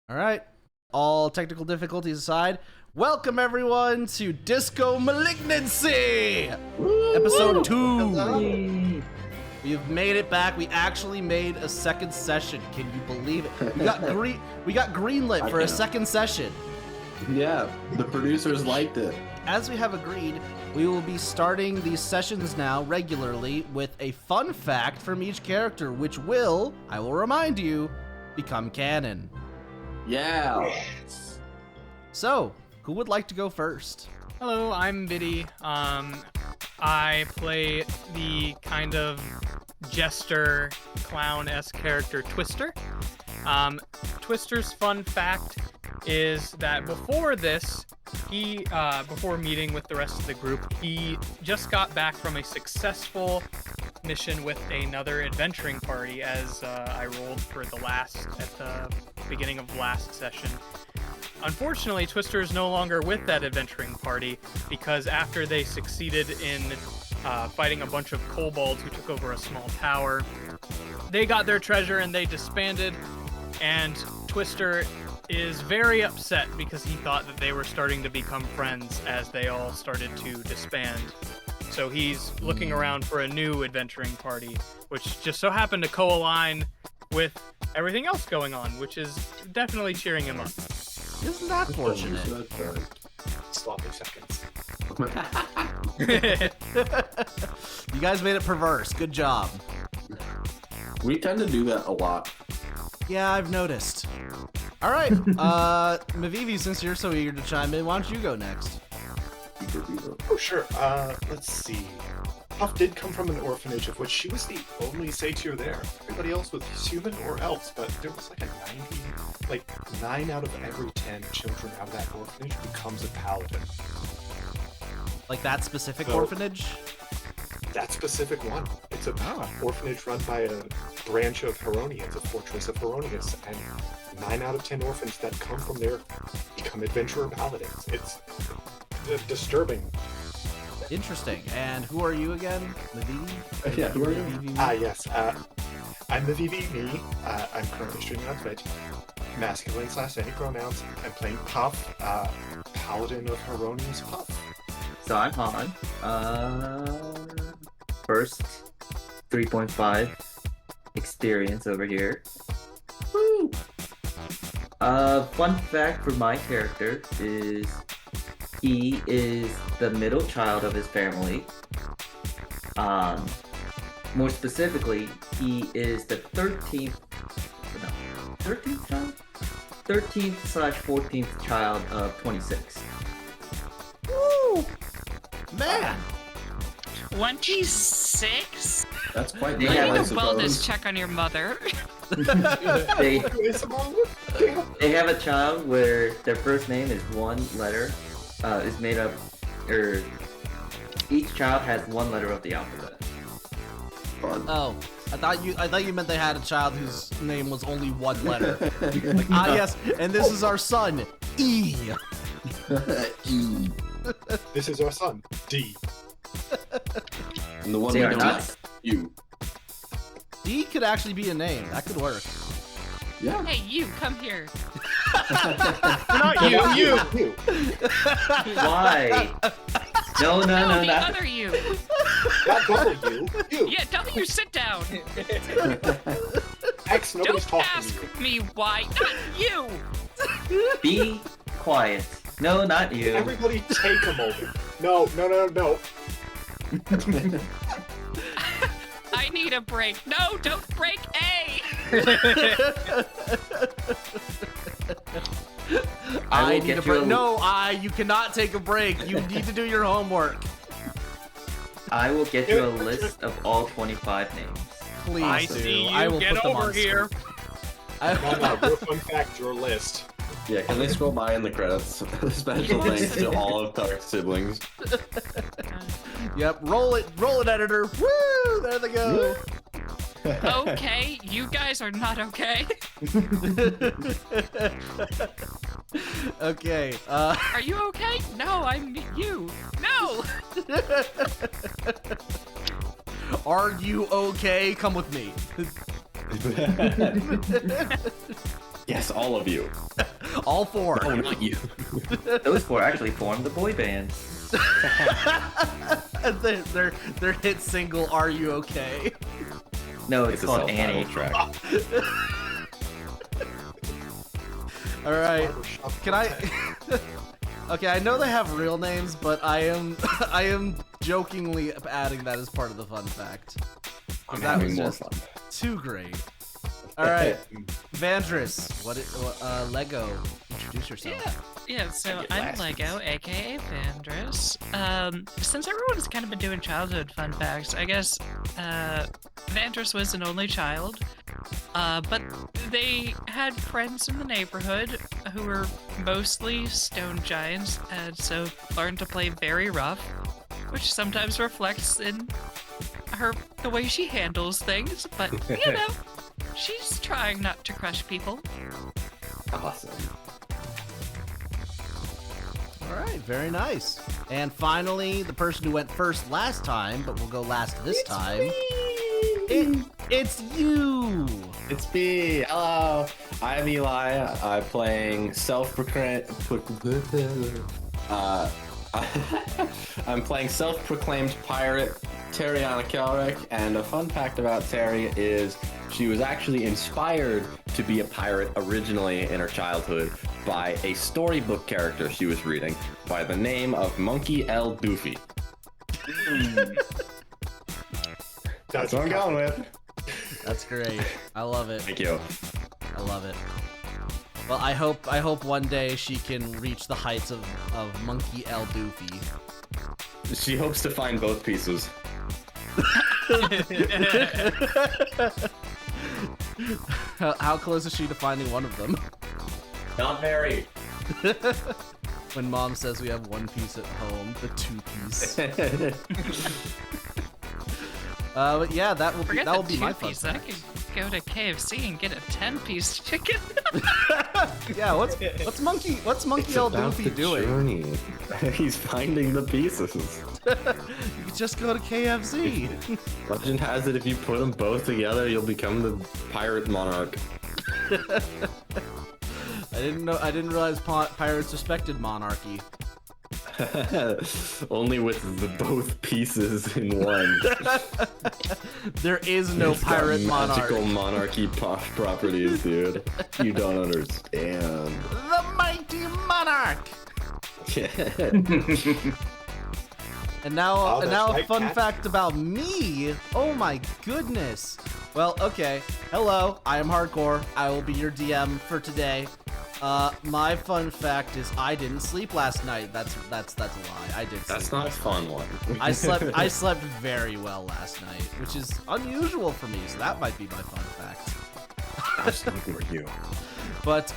All right. All technical difficulties aside, welcome everyone to Disco Malignancy! Episode 2. We've made it back. We actually made a second session. Can you believe it? We got greenlit for a second session. Yeah, the producers liked it. As we have agreed, we will be starting these sessions now regularly with a fun fact from each character, which will, I will remind you, become canon. Yeah. So, who would like to go first? Hello, I'm Viddy. I play the kind of jester, clown-esque character Twister. Twister's fun fact is that before this, before meeting with the rest of the group, he just got back from a successful mission with another adventuring party as I rolled for at the beginning of last session. Unfortunately, Twister is no longer with that adventuring party because after they succeeded in fighting a bunch of kobolds who took over a small tower, they got their treasure and they disbanded, and Twister is very upset because he thought that they were starting to become friends as they all started to disband. So he's looking around for a new adventuring party, which just so happened to co-align with everything else going on, which is definitely cheering him up. Isn't that fortunate? Sloppy seconds. You guys made it perverse. Good job. We tend to do that a lot. Yeah, I've noticed. All right, Mivivime, since you're so eager to chime in, why don't you go next? Oh, sure. Let's see. Puff did come from an orphanage of which she was the only satyr there. Everybody else was human or else, but there was like 9 out of every 10 children out of that orphanage becomes a paladin. Like that specific So- orphanage? That specific one. It's an orphanage run by a branch of Heronia. It's a fortress of Heronius, and 9 out of 10 orphans that come from there become adventurer paladins. It's disturbing. Interesting. And who are you again? Mivivime? Yeah, who are you? Mivivime? Yes. I'm Mivivime. I'm currently streaming on Twitch. Masculine/any pronouns. I'm playing Puff, Paladin of Heronius Puff. So I'm Han. First 3.5 experience over here. Woo! Fun fact for my character is he is the middle child of his family. More specifically, he is the 13th child? 13th/14th child of 26. Woo! Man! 26? That's quite They big, have I I need a wellness suppose. check on your mother. They have a child where their first name is one letter, is made up, or each child has one letter of the alphabet. Fun. Oh, I thought you meant they had a child whose name was only one letter. Like, yes, and this is our son, E. E. This is our son, D. And the one They we are don't not. have, you. D could actually be a name. That could work. Yeah. Hey, you, come here. Not you! Why? No, No, the not. other you. Not W. You. Yeah, W, sit down. X, nobody's Don't talking ask to you. me why. Not you. Be quiet. No, not you. Everybody take a moment. No. I need a break. No, don't break A. I will need get a break. you a- No, you cannot take a break. You need to do your homework. I will get you a list of all 25 names. Please I do. see you. I will Get put them over on here. screen. No, your fun fact, your list. Yeah, can they scroll by in the credits? Special thanks to all of Tark's siblings. Yep, roll it, editor. Woo! There they go. Okay, you guys are not okay. Okay. Are you okay? No, I'm you. No. Are you okay? Come with me. Yes, all of you. All 4. Oh, not you. Those 4 actually formed the boy band. their hit single, "Are You Okay?" No, it's a called self-titled Annie. track. All right, can I? Okay, I know they have real names, but I am jokingly adding that as part of the fun fact. I'm That having was more just fun. too great. All right, Vandris, Lego, introduce yourself. Yeah, so get I'm last Lego, aka Vandris. Since everyone's kind of been doing childhood fun facts, I guess Vandris was an only child, but they had friends in the neighborhood who were mostly stone giants, and so learned to play very rough, which sometimes reflects in the way she handles things, but you know, she's trying not to crush people. Awesome. All right, very nice. And finally, the person who went first last time, but will go last this time. It's you. It's me. Hello. I'm Eli. I'm playing self-proclaimed. I'm playing self-proclaimed pirate Terriana Kelrick, and a fun fact about Terry is she was actually inspired to be a pirate originally in her childhood by a storybook character she was reading by the name of Monkey L. Doofy. That's what I'm going with. That's great. I love it. Thank you. I love it. Well, I hope one day she can reach the heights of Monkey L. Doofy. She hopes to find both pieces. How close is she to finding one of them? Not very. When Mom says we have one piece at home, the 2-piece. But yeah, that will be my fun piece. I fact. could go to KFC and get a 10-piece chicken. Yeah, what's Monkey L. Doofy doing? Journey. He's finding the pieces. You could just go to KFC. Legend has it if you put them both together, you'll become the pirate monarch. I didn't realize pirates respected monarchy. Only with the both pieces in one. There is no It's got pirate monarch. magical monarchy properties, dude. You don't understand. The mighty monarch. And now that's a right, fun Cat. fact about me. Oh my goodness. Well, okay. Hello, I am Hardcore. I will be your DM for today. My fun fact is I didn't sleep last night. That's a lie. I did. That's sleep not a last fun night. one. I slept very well last night, which is unusual for me. So that might be my fun fact. Absolutely for you. But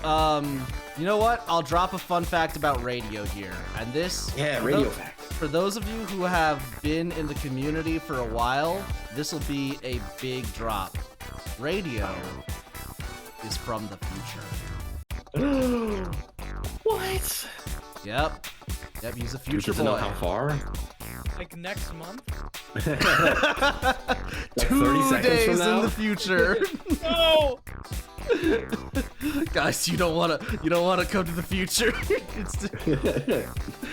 you know what? I'll drop a fun fact about radio here. And this Radio fact. For those of you who have been in the community for a while, this will be a big drop. Radio is from the future. What? Yep, he's a Do you future get to know boy. how far? Like next month? Like 2 30 seconds days from now? in the future. No! Guys, you don't wanna come to the future.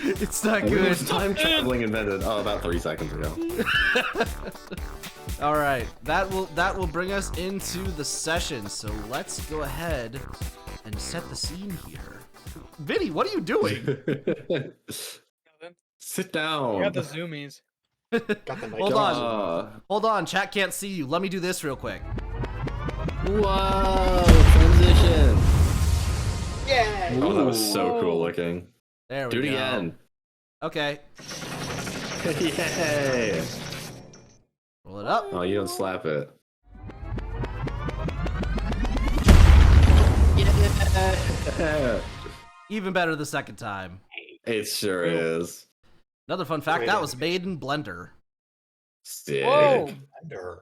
It's not When good. was time traveling invented? Oh, about 30 seconds ago. All right, that will bring us into the session. So let's go ahead and set the scene here. Viddy, what are you doing? Sit I down. got the zoomies. Got the night Hold on. Uh, Hold on, chat can't see you. Let me do this real quick. Whoa! Transition. Yeah. Oh, that was so cool looking. There we Do go. it again. Okay, Yay! roll it up. Oh, you don't slap it. Yeah. Even better the second time. It sure is. Another fun fact, that was made in Blender. Sick. Whoa! Blender.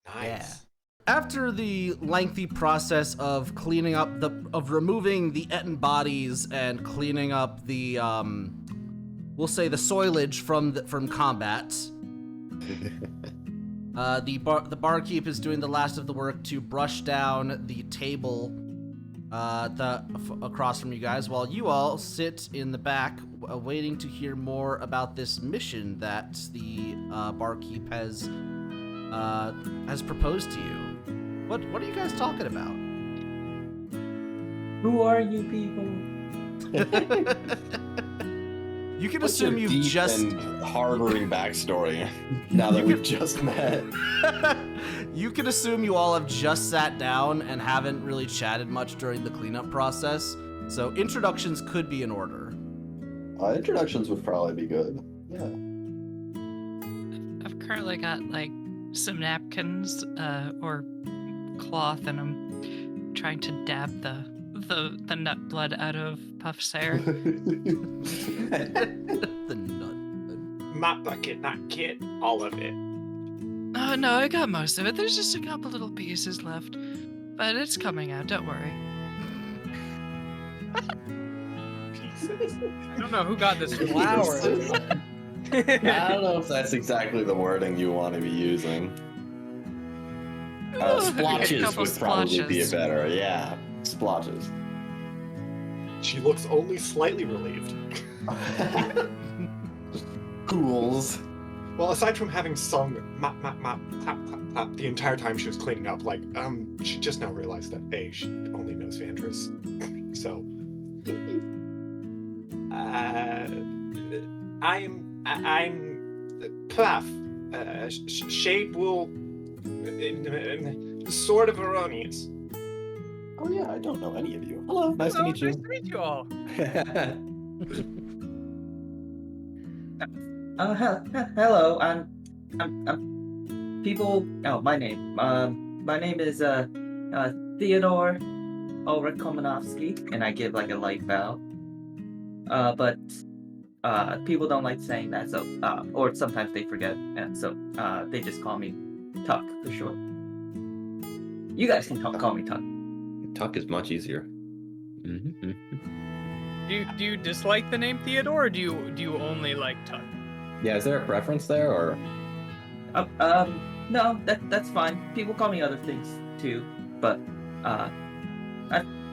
Nice. Yeah. After the lengthy process of cleaning up of removing the Etten bodies and cleaning up the we'll say the soilage from combat, the barkeep is doing the last of the work to brush down the table across from you guys, while you all sit in the back, waiting to hear more about this mission that the barkeep has proposed to you. What are you guys talking about? Who are you people? You can What's assume your you've deep just and harboring backstory now that we've just met. you can assume you all have just sat down and haven't really chatted much during the cleanup process. So introductions could be in order. Introductions would probably be good. Yeah. I've currently got like some napkins or cloth, and I'm trying to dab the nut blood out of Puff's hair. The nut. Not bucket, not kid, all of it. Oh no, I got most of it. There's just a couple little pieces left, but it's coming out. Don't worry. Pieces. I don't know who got this flower. I don't know if that's exactly the wording you want to be using. Oh, a Splotches couple would probably be a splotches. better, yeah. Splotches. She looks only slightly relieved. Ghouls. Well, aside from having sung mop, mop, mop, pop, pop, pop the entire time she was cleaning up, like, she just now realized that A, she only knows Vandris. So, I'm Pluff. Shade will Sword of Erroneous. Oh yeah, I don't know any of you. Hello, nice to meet you. Nice to meet you all. Hello. I'm people. Oh, my name. My name is Theodore Ulrich Komanovsky, and I give like a light bow. But people don't like saying that, so or sometimes they forget, and so they just call me Tuck for short. You guys can call me Tuck. Tuck is much easier. Do you dislike the name Theodore, or do you only like Tuck? Yeah, is there a preference there, or? No, that's fine. People call me other things too, but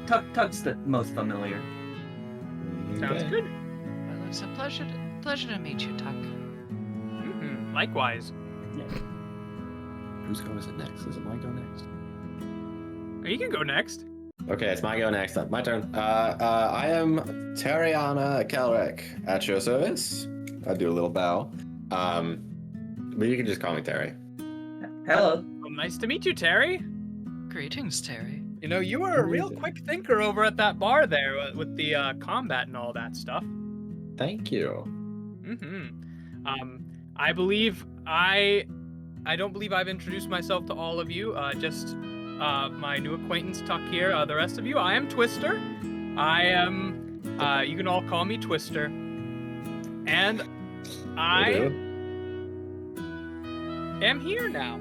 Tuck's the most familiar. Sounds good. Well, it's a pleasure to meet you, Tuck. Likewise. Whose go is it next? Is it my go next? You can go next. Okay, it's my go next. My turn. I am Tariana Kelrick at your service. I do a little bow. But you can just call me Terry. Hello. Well, nice to meet you, Terry. Greetings, Terry. You know, you were a real quick thinker over at that bar there with the combat and all that stuff. Thank you. I believe I don't believe I've introduced myself to all of you. Just my new acquaintance Tuck here. The rest of you, I am Twister. I am. You can all call me Twister. And I am here now.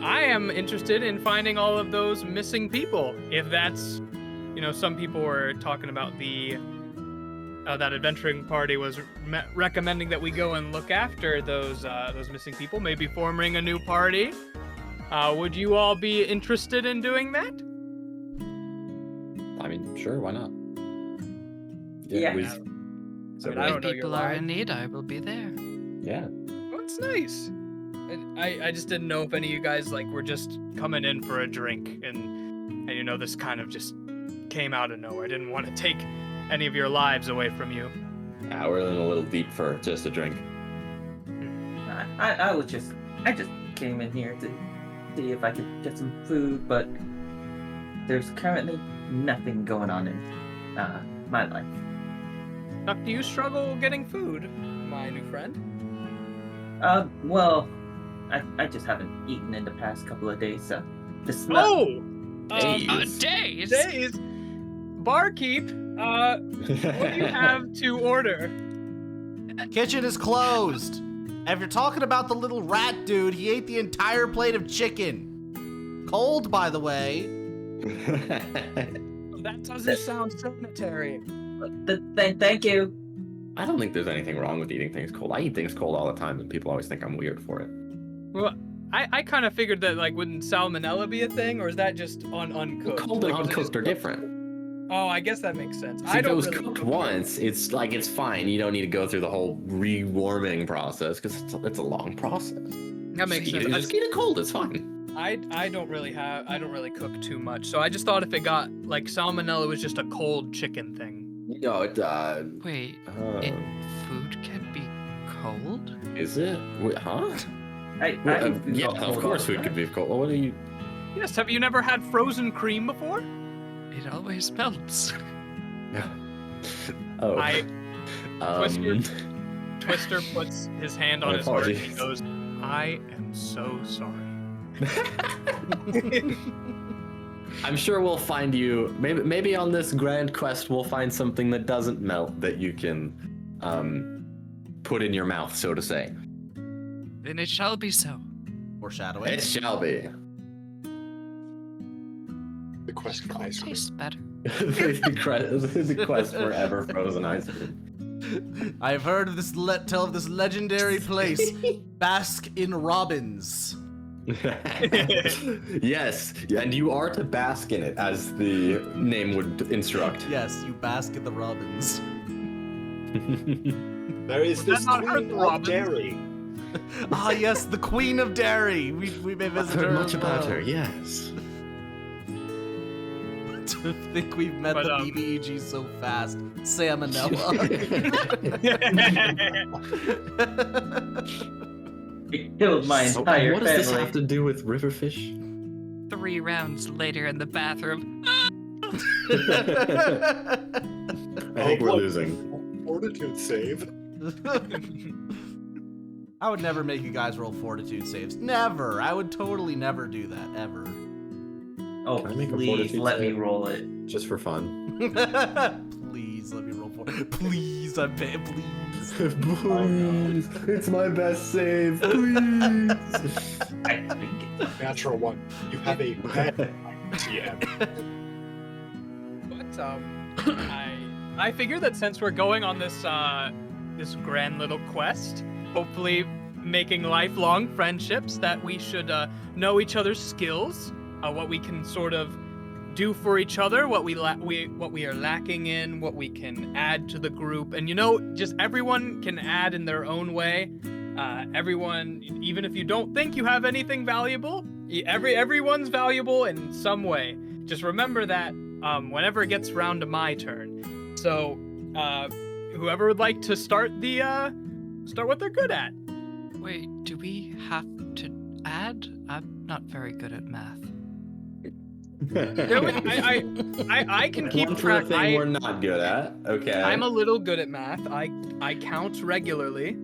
I am interested in finding all of those missing people. If that's, some people were talking about the that adventuring party was recommending that we go and look after those missing people, maybe forming a new party. Would you all be interested in doing that? I mean, sure, why not? Yeah. So If people are in need, I will be there. Yeah. Oh, it's nice. I just didn't know if any of you guys were just coming in for a drink, and this kind of just came out of nowhere. I didn't want to take any of your lives away from you. Yeah, we're in a little deep for just a drink. I just came in here to see if I could get some food, but there's currently nothing going on in my life. Tuck, do you struggle getting food, my new friend? Well, I just haven't eaten in the past couple of days, so the smell. Days. Days. Barkeep, what do you have to order? Kitchen is closed. If you're talking about the little rat dude, he ate the entire plate of chicken. Cold, by the way. That doesn't sound sanitary. Thank you. I don't think there's anything wrong with eating things cold. I eat things cold all the time, and people always think I'm weird for it. Well, I kind of figured that, like, wouldn't salmonella be a thing, or is that just on uncooked? Cold and uncooked are different. Oh, I guess that makes sense. So I if it don't was really cooked cook once, it's like it's fine. You don't need to go through the whole rewarming process because it's a long process. That makes sense. Just eat it cold. It's fine. I don't really cook too much, so I just thought if it got like salmonella was just a cold chicken thing. No, it. Wait, food can be cold? Is it? Wait, huh? Yeah, Of course food could be cold. What are you? Yes, have you never had frozen cream before? It always melts. Oh. Twister puts his hand on My his heart and he apologies. goes, I am so sorry. I'm sure we'll find you. Maybe on this grand quest we'll find something that doesn't melt that you can put in your mouth, so to say. Then it shall be so. Foreshadowing. It shall be. The quest for ice cream. Tastes better. the quest for ever frozen ice cream. I've heard of this tell of this legendary place, Bask in Robins. Yes, and you are to bask in it, as the name would instruct. Yes, you bask in the robins. There is this not her queen of Robin? dairy. Ah, yes, the Queen of Dairy. We may I've visit heard her. much as about well. her, yes. To think we've met But, the BBEG so fast. Salmonella. It killed my So, entire what does this family. have to do with riverfish? 3 rounds later in the bathroom. I think we're boy. losing. Fortitude save. I would never make you guys roll fortitude saves. Never. I would totally never do that, ever. Oh, Can I make a please fortitude let me save? roll it. Just for fun. Please let me roll for Please, I beg, please. Please, it's my best save, please. I think it's Natural one. You have a bad TM. But I figure that since we're going on this this grand little quest, hopefully making lifelong friendships, that we should know each other's skills, what we can sort of do for each other, what we are lacking in, what we can add to the group, and just everyone can add in their own way. Everyone, even if you don't think you have anything valuable, everyone's valuable in some way. Just remember that whenever it gets around to my turn. So, whoever would like to start what they're good at. Wait, do we have to add? I'm not very good at math. I can keep One for track. the thing we're not good at. Okay. I'm a little good at math. I count regularly.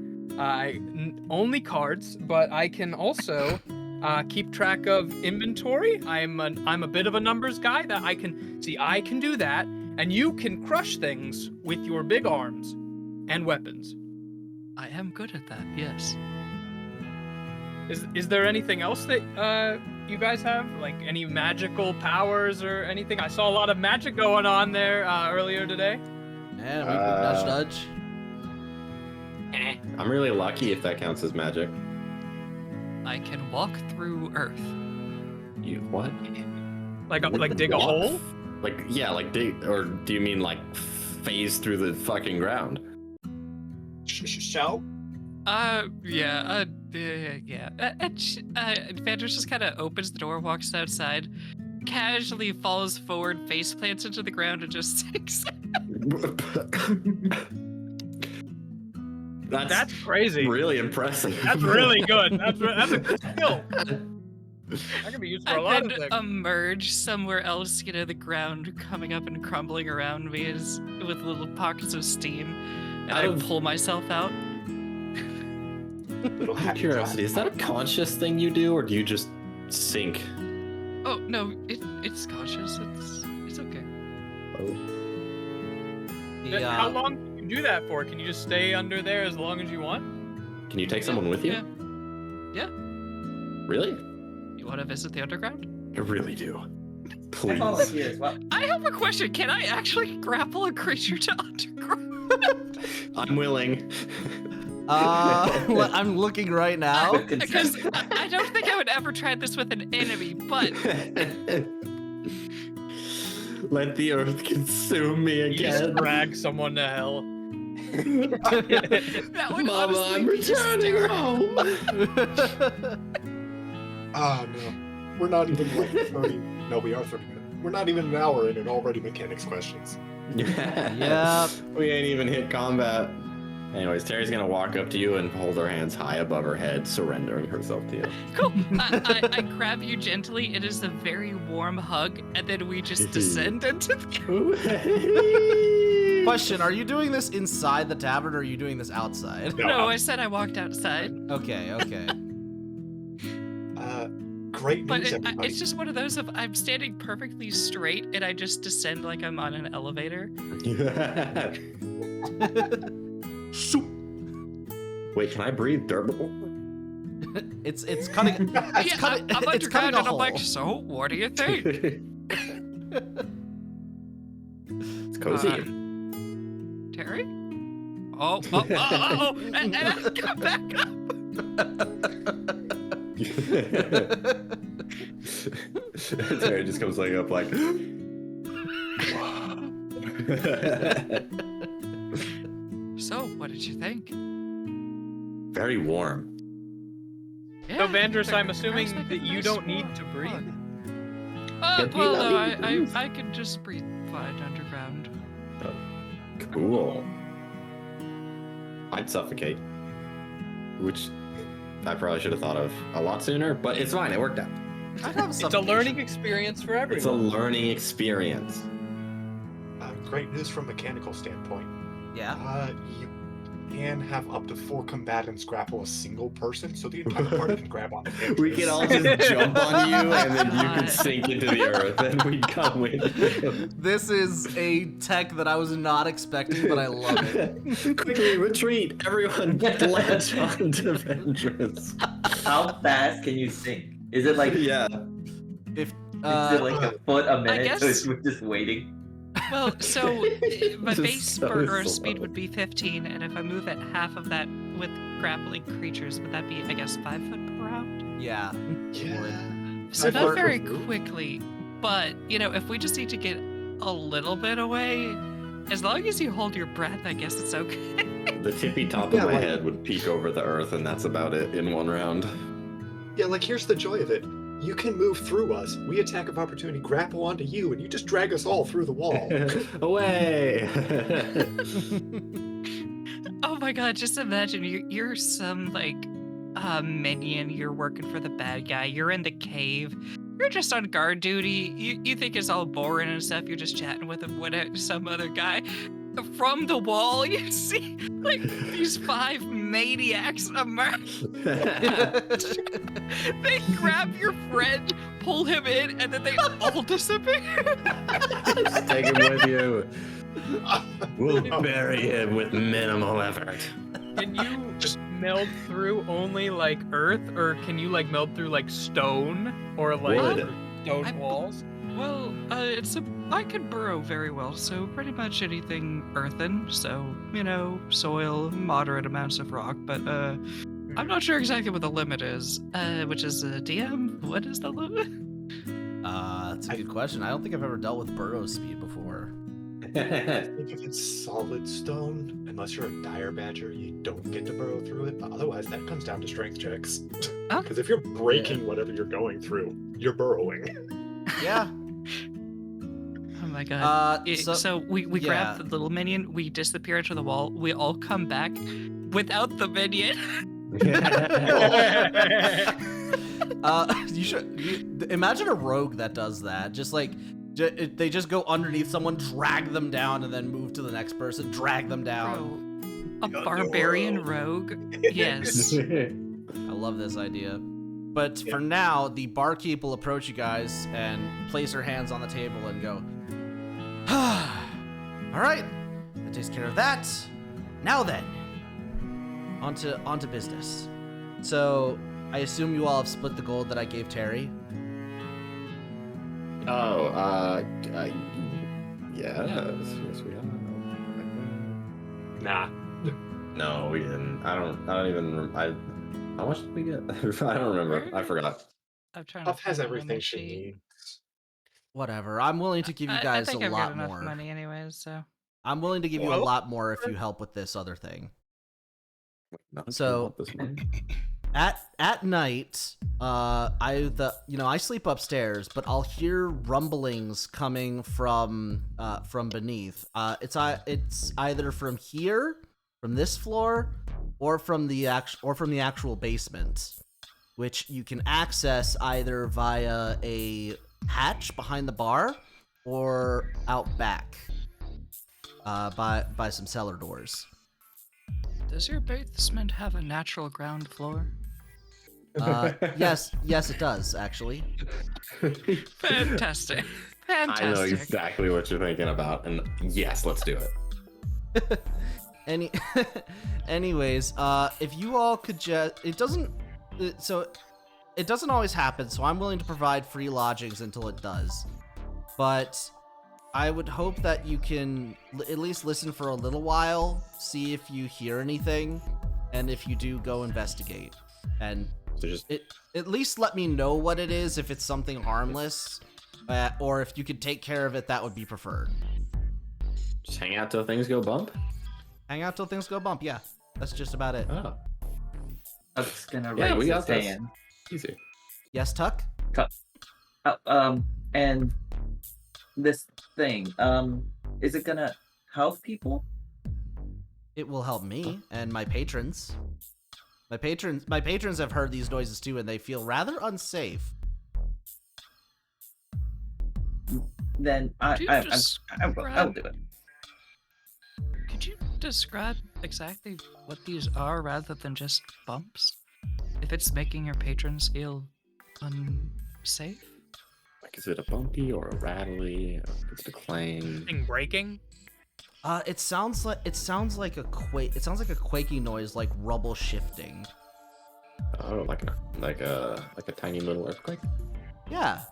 Only cards, but I can also keep track of inventory. I'm a bit of a numbers guy. That I can do that, and you can crush things with your big arms and weapons. I am good at that, yes. Is there anything else that you guys have? Like any magical powers or anything? I saw a lot of magic going on there earlier today. Yeah, we nudge nudge. I'm really lucky if that counts as magic. I can walk through Earth. You what? Like dig a hole? Like dig, or do you mean like phase through the fucking ground? Shell? Yeah. Vanders just kind of opens the door, walks outside, casually falls forward, face plants into the ground, and just sinks. That's crazy. Really impressive. That's really good. That's a good skill. That can be used for a lot And of then things. emerge somewhere else, the ground coming up and crumbling around me with little pockets of steam, and I pull myself out. Little Out of curiosity, is that a conscious thing you do, or do you just sink? Oh no, it's conscious. It's okay. How long can you do that for? Can you just stay under there as long as you want? Can you take someone with you? Yeah. Really? You want to visit the underground? I really do. I Please. volunteer as well. I have a question. Can I actually grapple a creature to underground? I'm willing. I'm looking right now. Because I don't think I would ever try this with an enemy, but Let the earth consume me You just again. drag someone to hell. that would Mama, honestly I'm be returning home. Oh no, we're not even like 30. No, we are 30 minutes. We're not even an hour in and already mechanics questions. Yeah. We ain't even hit combat. Anyways, Terry's gonna walk up to you and hold her hands high above her head, surrendering herself to you. Cool. I grab you gently. It is a very warm hug, and then we just descend into the... Question, are you doing this inside the tavern or are you doing this outside? No, I said I walked outside. Okay. Great But news, everybody. it's just one of those of I'm standing perfectly straight, and I just descend like I'm on an elevator. Wait, can I breathe dirt? It's cutting. It's Yeah, cutting. I'm It's cutting underground, a and I'm hole. like, so what do you think? It's cozy. Terry? Oh, and I come back up. Terry just comes like up like. So, what did you think? Very warm. So, Vandris, I'm I was assuming thinking that you nice don't need warm to breathe. hug. Get me Well, that no, leave. I can just breathe fine underground. Cool. I'd suffocate. Which I probably should have thought of a lot sooner, but it's fine, it worked out. I'd have It's a suffocation. learning experience for everyone. It's a learning experience. Great news from mechanical standpoint. Yeah. You can have up to 4 combatants grapple a single person, so the entire party can grab on the Vandris. We can all just jump on you and then you can God. sink into the earth and we come with you. This is a tech that I was not expecting, but I love it. Quickly retreat, everyone latch onto Vendress. How fast can you sink? Is it like Yeah. If is it like a foot a minute? So guess- it's just waiting. Well, so my Just base so burst slow. speed would be 15, and if I move at half of that with grappling creatures, would that be, I guess, 5 foot per round? yeah. Yeah. So I've not worked very with- quickly, but, you know, if we just need to get a little bit away, as long as you hold your breath, I guess it's okay. The tippy top Yeah, of my like- head would peek over the earth and that's about it in one round. Yeah, like here's the joy of it. You can move through us. We attack of opportunity, grapple onto you, and you just drag us all through the wall. Away! Oh my god, just imagine you're some, like, minion, you're working for the bad guy, you're in the cave, you're just on guard duty, you think it's all boring and stuff, you're just chatting with some other guy. From the wall, you see, like, these 5 maniacs emerge. They grab your friend, pull him in, and then they all disappear. Just take him with you. We'll bury him with minimal effort. Can you Just- meld through only like earth, or can you like meld through like stone or like Wood. stone I- walls? Well, I can burrow very well, so pretty much anything earthen, so, you know, soil, moderate amounts of rock, but, I'm not sure exactly what the limit is, which is a DM? What is the limit? That's a good question. I don't think I've ever dealt with burrow speed before. I think if it's solid stone, unless you're a dire badger, you don't get to burrow through it. But otherwise, that comes down to strength checks. Oh. Because if you're breaking whatever you're going through, you're burrowing. Yeah. Oh my god. So, So we yeah. grab the little minion, we disappear into the wall, we all come back without the minion. you should imagine a rogue that does that. Just like they just go underneath someone, drag them down, and then move to the next person, drag them down. Bro, a barbarian rogue? Yes. I love this idea. But for now, the barkeep will approach you guys and place her hands on the table and go, all right, that takes care of that. Now then, onto business. So I assume you all have split the gold that I gave Terry. Oh, yes, we are. Nah. No, we didn't. I don't even. How much did we get? I don't remember. I forgot. I'm trying Puff to has find it on my everything she sheet. needs. Whatever. I'm willing to give you I guys a think I've got lot enough more. money anyways, so. I'm willing to give you a Well, lot more if you help with this other thing. No, do you So- want this money? At night, I sleep upstairs, but I'll hear rumblings coming from beneath. It's either from here, from this floor, or from the actual basement, which you can access either via a hatch behind the bar or out back by some cellar doors. Does your basement have a natural ground floor? Yes, it does actually. Fantastic. I know Fantastic. exactly what you're thinking about, and yes, let's do it. Anyways, if you all could just, it doesn't always happen, so I'm willing to provide free lodgings until it does. But I would hope that you can at least listen for a little while, see if you hear anything, and if you do, go investigate. And So just at least let me know what it is if it's something harmless, or if you could take care of it, that would be preferred. hang out till things go bump. Hang out till things go bump. Yeah, that's just about it. Oh, Tuck's gonna Yeah, raise we his got this. hand. easy. Yes, Tuck? And this thing, is it gonna help people? It will help me and my patrons. My patrons have heard these noises too, and they feel rather unsafe. Then Could you I will describe- do it. Could you describe exactly what these are rather than just bumps? If it's making your patrons feel unsafe? Like, is it a bumpy or a rattly? Or is it a clang? Thing breaking? It sounds like a quaking noise, like rubble shifting. Oh, like a tiny little earthquake. Yeah.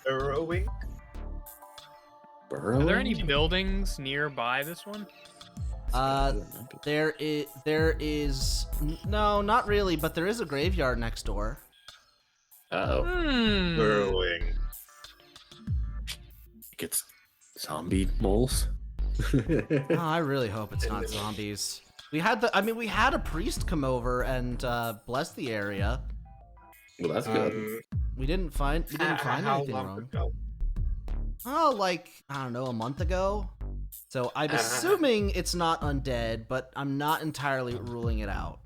Burrowing? Are there any buildings nearby this one? There is no, not really, but there is a graveyard next door. Oh, Burrowing. it's zombie moles. Oh, I really hope it's not zombies. We had a priest come over and bless the area. Well, that's good. We didn't find How anything long wrong. ago? Oh, like, I don't know, a month ago. So I'm assuming it's not undead, but I'm not entirely ruling it out.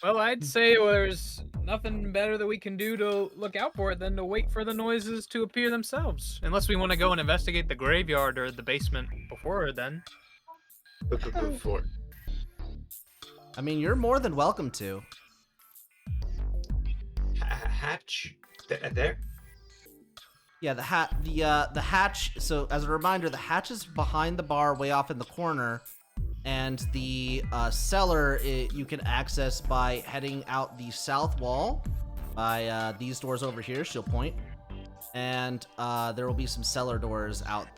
Well, I'd say there's nothing better that we can do to look out for it than to wait for the noises to appear themselves. Unless we want to go and investigate the graveyard or the basement before then. Before. I mean, you're more than welcome to. Hatch? There? Yeah, the hatch. So as a reminder, the hatch is behind the bar, way off in the corner, and the cellar you can access by heading out the south wall by these doors over here. She'll point, and there will be some cellar doors out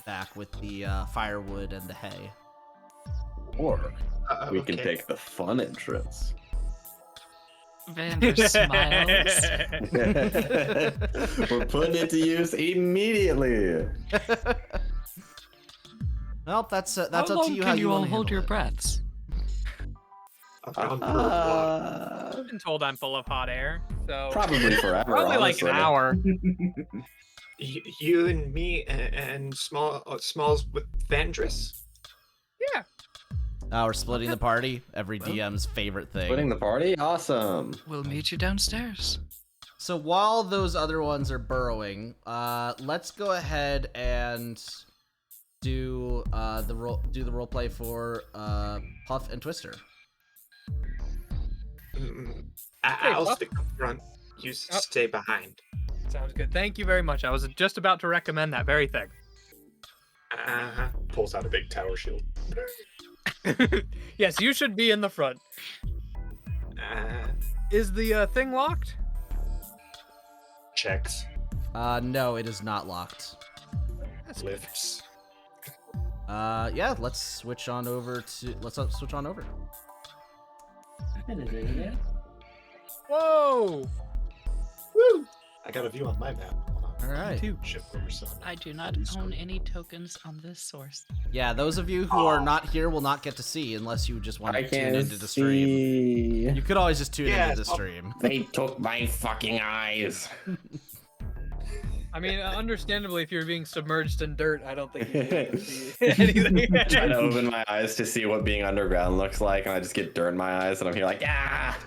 back with the firewood and the hay. Or we can Okay. take the fun entrance. Vander smiles. We're putting it to use immediately. Well, that's How up long to you can how you all wanna hold handle your it. breaths? Around I've been told I'm full of hot air, so Probably forever. probably like an honestly. hour. you and me and Smalls with Vandris? Yeah. We're splitting the party. Every DM's favorite thing. Splitting the party? Awesome. We'll meet you downstairs. So while those other ones are burrowing, let's go ahead and do the role play for Puff and Twister. I'll Puff. stick up front. You stay behind. Sounds good. Thank you very much. I was just about to recommend that very thing. Pulls out a big tower shield. Yes, you should be in the front. Is the thing locked? Checks. No, it is not locked. That's good. Lifts. Yeah, let's switch on over. Whoa! Woo! I got a view on my map. Hold on. All right. Shift over some. I do not own any tokens on this source. Yeah, those of you who are not here will not get to see unless you just want I to tune can't into the stream. see. You could always just tune Yeah, into the stream. They took my fucking eyes. I mean, understandably, if you're being submerged in dirt, I don't think you can see anything. Trying to open my eyes to see what being underground looks like, and I just get dirt in my eyes, and I'm here like, ah.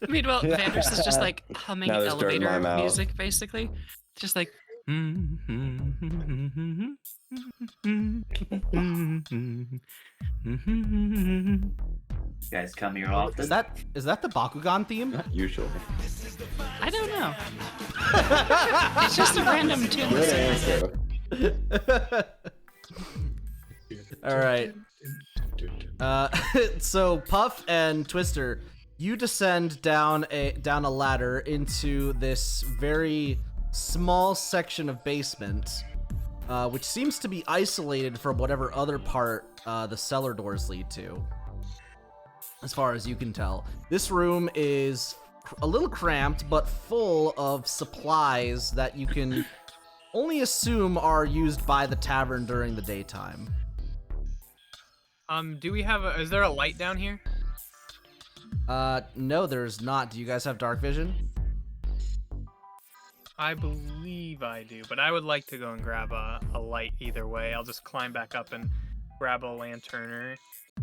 Meanwhile, Vanders is just like humming Now there's dirt in my elevator mouth. music, basically. Just like. You guys come here often? Is that the Bakugan theme? Not usually. I don't know. It's just a random tune. Good answer. All right. So Puff and Twister, you descend down a ladder into this very small section of basement, which seems to be isolated from whatever other part the cellar doors lead to. As far as you can tell, this room is a little cramped, but full of supplies that you can only assume are used by the tavern during the daytime. Do we have is there a light down here? No, there's not. Do you guys have dark vision? I believe I do, but I would like to go and grab a light either way. I'll just climb back up and grab a lantern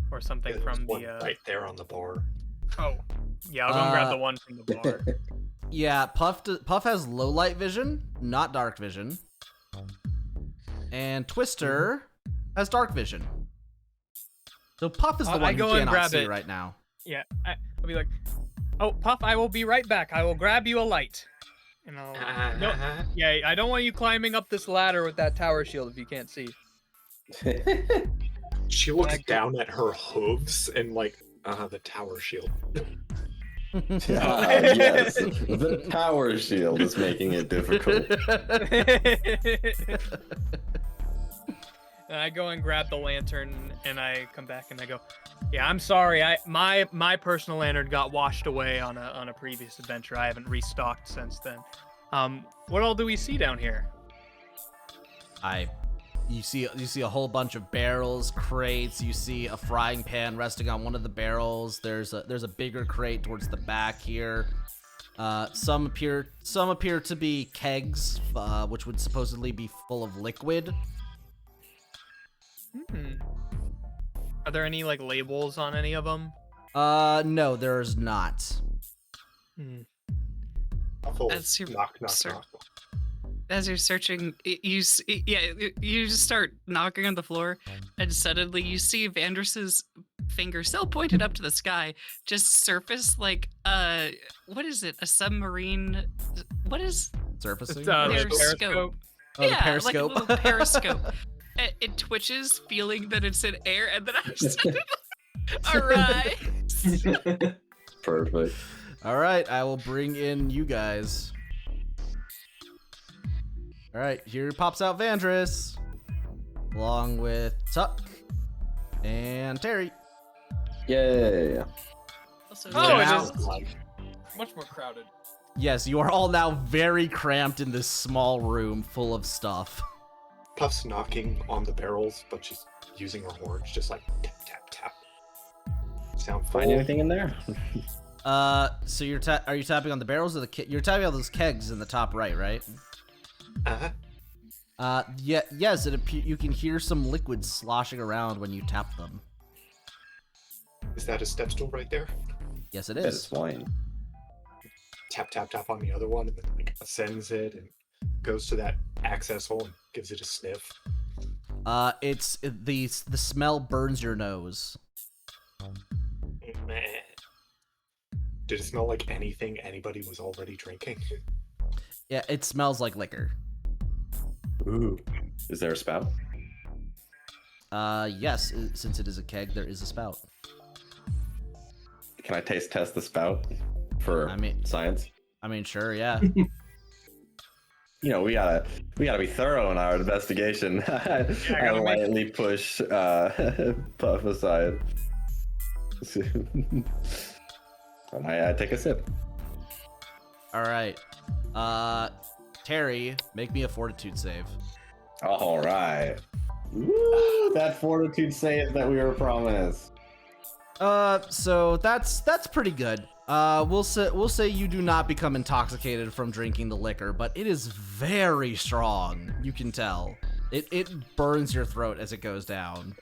or something There's from one the right there on the bar. Oh. Yeah, I'll go and grab the one from the bar. Yeah, Puff has low light vision, not dark vision. And Twister has dark vision. So Puff is the I one who go and cannot grab see it. right now. Yeah, I'll be like, "Oh, Puff, I will be right back. I will grab you a light." And I'll no, yeah, I don't want you climbing up this ladder with that tower shield if you can't see. She looks down at her hooves and like, the tower shield. Yes, the tower shield is making it difficult. And I go and grab the lantern, and I come back and I go, "Yeah, I'm sorry. My personal lantern got washed away on a previous adventure. I haven't restocked since then. What all do we see down here?" You see a whole bunch of barrels, crates. You see a frying pan resting on one of the barrels. There's a bigger crate towards the back here. Some appear to be kegs, which would supposedly be full of liquid. Are there any like labels on any of them? No, there's not. As you Knock, sir- knock. As you're searching, you just start knocking on the floor, and suddenly you see Vandrus's finger, still pointed up to the sky, just surface like what is it? A submarine? What is? Surfacing? It's, Periscope. Oh, the Yeah, periscope. like a little periscope. It twitches, feeling that it's in air, and then I just arise. Perfect. All right, I will bring in you guys. All right, here pops out Vandrus, along with Tuck and Terry. Yay. Also, Oh, it Now- is much more crowded. Yes, you are all now very cramped in this small room full of stuff. Puff's knocking on the barrels, but she's using her horns, just like tap, tap, tap. Sound full. Find anything in there? So are you tapping on the barrels or you're tapping on those kegs in the top right, right? Yeah, yes, you can hear some liquid sloshing around when you tap them. Is that a step stool right there? Yes, it It's is. fine. Tap, tap, tap on the other one, and then like ascends it and goes to that access hole and gives it a sniff. It's the smell burns your nose. Meh. Did it smell like anything anybody was already drinking? Yeah, it smells like liquor. Ooh. Is there a spout? Yes, since it is a keg, there is a spout. Can I taste test the spout for I mean- science? I mean, sure, yeah. You know, we gotta We gotta be thorough in our investigation. I lightly push Puff aside. And I take a sip. All right. Terry, make me a fortitude save. All right. Woo, that fortitude save that we were promised. So that's pretty good. We'll say you do not become intoxicated from drinking the liquor, but it is very strong. You can tell. It burns your throat as it goes down.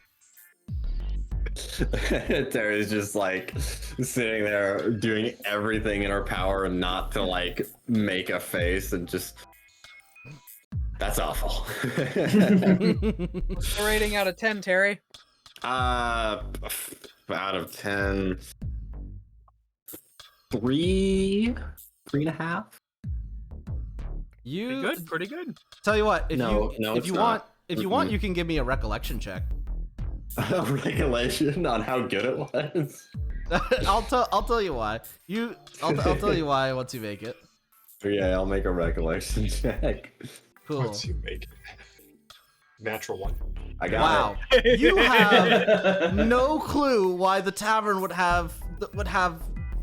Terry's just like sitting there doing everything in her power not to like make a face and just. That's awful. What's the rating out of 10, Terry? Out of 10, 3.5. You Pretty good. Tell you what, if No, you want, you can give me a recollection check. Regulation on how good it was. I'll tell you why. I'll tell you why once you make it. Yeah, I'll make a recollection check. Cool. Once you make it. Natural one. I got Wow, you have no clue why the tavern would have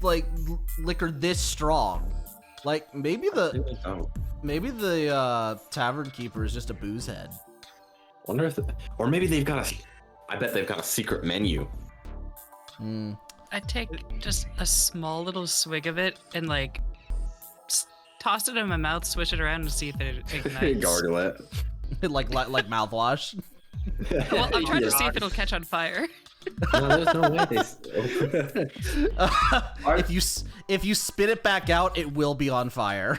like liquor this strong. Like maybe the tavern keeper is just a booze head. Wonder if, or maybe they've got I bet they've got a secret menu. I take just a small little swig of it and like toss it in my mouth, switch it around to see if it ignites. Gargle it. like mouthwash. Well, I'm trying to see if it'll catch on fire. No, there's no way If you spit it back out, it will be on fire.